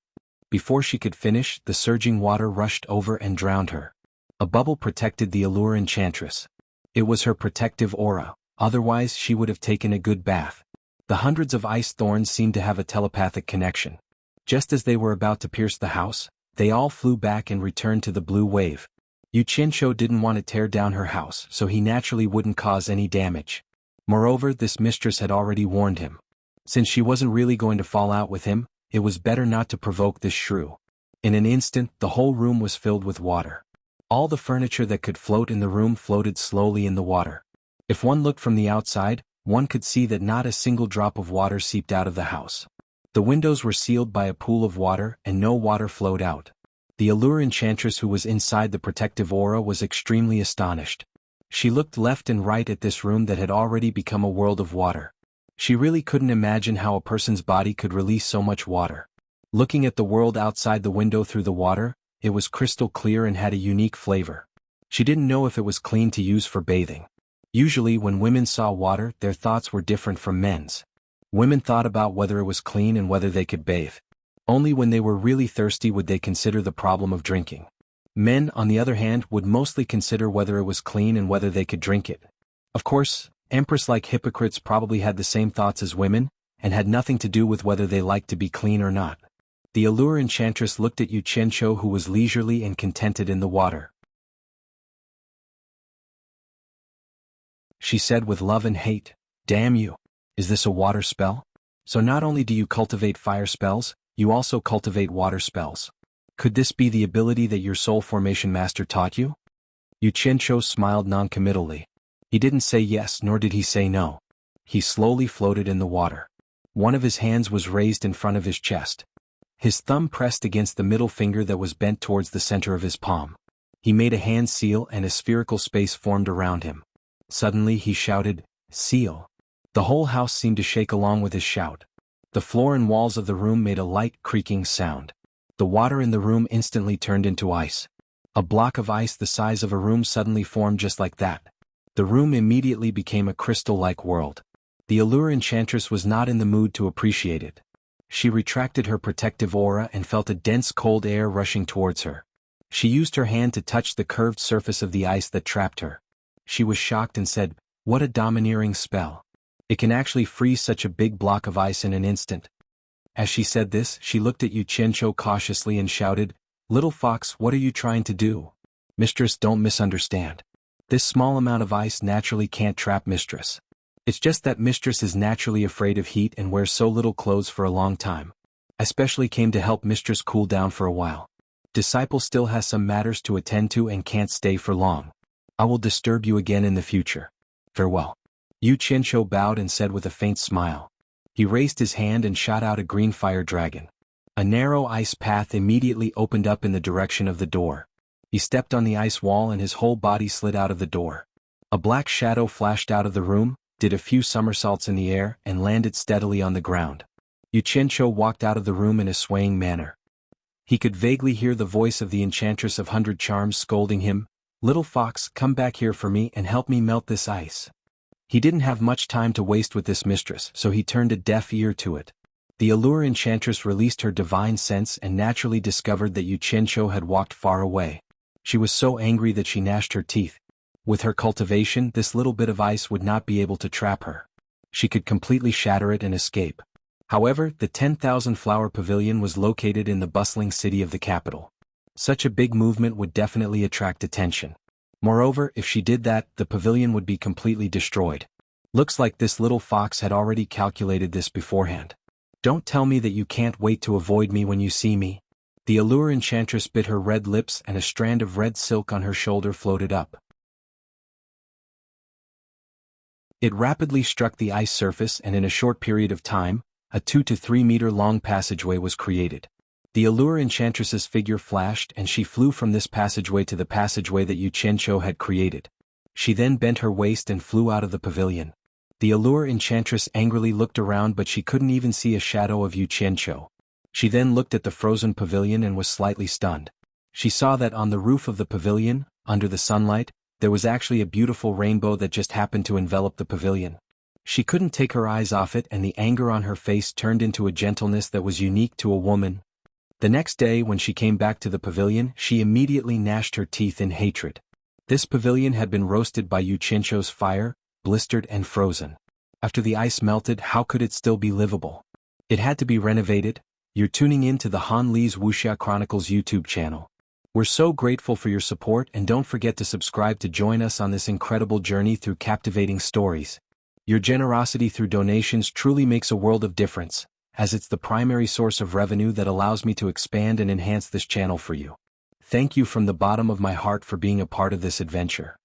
Before she could finish, the surging water rushed over and drowned her. A bubble protected the Allure Enchantress. It was her protective aura, otherwise she would have taken a good bath. The hundreds of ice thorns seemed to have a telepathic connection. Just as they were about to pierce the house, they all flew back and returned to the blue wave. Yu Qianshou didn't want to tear down her house, so he naturally wouldn't cause any damage. Moreover, this mistress had already warned him. Since she wasn't really going to fall out with him, it was better not to provoke this shrew. In an instant, the whole room was filled with water. All the furniture that could float in the room floated slowly in the water. If one looked from the outside, one could see that not a single drop of water seeped out of the house. The windows were sealed by a pool of water and no water flowed out. The Allure Enchantress who was inside the protective aura was extremely astonished. She looked left and right at this room that had already become a world of water. She really couldn't imagine how a person's body could release so much water. Looking at the world outside the window through the water, it was crystal clear and had a unique flavor. She didn't know if it was clean to use for bathing. Usually when women saw water, their thoughts were different from men's. Women thought about whether it was clean and whether they could bathe. Only when they were really thirsty would they consider the problem of drinking. Men, on the other hand, would mostly consider whether it was clean and whether they could drink it. Of course, empress-like hypocrites probably had the same thoughts as women, and had nothing to do with whether they liked to be clean or not. The Allure Enchantress looked at Yu Qianshou who was leisurely and contented in the water. She said with love and hate, "Damn you! Is this a water spell? So not only do you cultivate fire spells, you also cultivate water spells. Could this be the ability that your soul formation master taught you?" Yu Qianshou smiled noncommittally. He didn't say yes nor did he say no. He slowly floated in the water. One of his hands was raised in front of his chest. His thumb pressed against the middle finger that was bent towards the center of his palm. He made a hand seal and a spherical space formed around him. Suddenly he shouted, "Seal!" The whole house seemed to shake along with his shout. The floor and walls of the room made a light creaking sound. The water in the room instantly turned into ice. A block of ice the size of a room suddenly formed just like that. The room immediately became a crystal-like world. The Allure Enchantress was not in the mood to appreciate it. She retracted her protective aura and felt a dense cold air rushing towards her. She used her hand to touch the curved surface of the ice that trapped her. She was shocked and said, "What a domineering spell. It can actually freeze such a big block of ice in an instant." As she said this, she looked at Yu Qianshou cautiously and shouted, "Little fox, what are you trying to do?" "Mistress, don't misunderstand. This small amount of ice naturally can't trap Mistress. It's just that Mistress is naturally afraid of heat and wears so little clothes for a long time. I specially came to help Mistress cool down for a while. Disciple still has some matters to attend to and can't stay for long. I will disturb you again in the future. Farewell." Yu Qianshou bowed and said with a faint smile. He raised his hand and shot out a green fire dragon. A narrow ice path immediately opened up in the direction of the door. He stepped on the ice wall and his whole body slid out of the door. A black shadow flashed out of the room, did a few somersaults in the air and landed steadily on the ground. Yu Qianshou walked out of the room in a swaying manner. He could vaguely hear the voice of the Enchantress of 100 Charms scolding him, "Little fox, come back here for me and help me melt this ice." He didn't have much time to waste with this mistress, so he turned a deaf ear to it. The allure enchantress released her divine sense and naturally discovered that Yu Qianqiu had walked far away. She was so angry that she gnashed her teeth. With her cultivation, this little bit of ice would not be able to trap her. She could completely shatter it and escape. However, the 10,000 flower pavilion was located in the bustling city of the capital. Such a big movement would definitely attract attention. Moreover, if she did that, the pavilion would be completely destroyed. Looks like this little fox had already calculated this beforehand. Don't tell me that you can't wait to avoid me when you see me. The allure enchantress bit her red lips and a strand of red silk on her shoulder floated up. It rapidly struck the ice surface and in a short period of time, a 2 to 3 meter long passageway was created. The allure enchantress's figure flashed and she flew from this passageway to the passageway that Yu Qianqiu had created. She then bent her waist and flew out of the pavilion. The allure enchantress angrily looked around but she couldn't even see a shadow of Yu Qianqiu. She then looked at the frozen pavilion and was slightly stunned. She saw that on the roof of the pavilion, under the sunlight, there was actually a beautiful rainbow that just happened to envelop the pavilion. She couldn't take her eyes off it and the anger on her face turned into a gentleness that was unique to a woman. The next day when she came back to the pavilion, she immediately gnashed her teeth in hatred. This pavilion had been roasted by Yu Qianqiu's fire, blistered and frozen. After the ice melted, how could it still be livable? It had to be renovated. You're tuning in to the Han Li's Wuxia Chronicles YouTube channel. We're so grateful for your support and don't forget to subscribe to join us on this incredible journey through captivating stories. Your generosity through donations truly makes a world of difference, as it's the primary source of revenue that allows me to expand and enhance this channel for you. Thank you from the bottom of my heart for being a part of this adventure.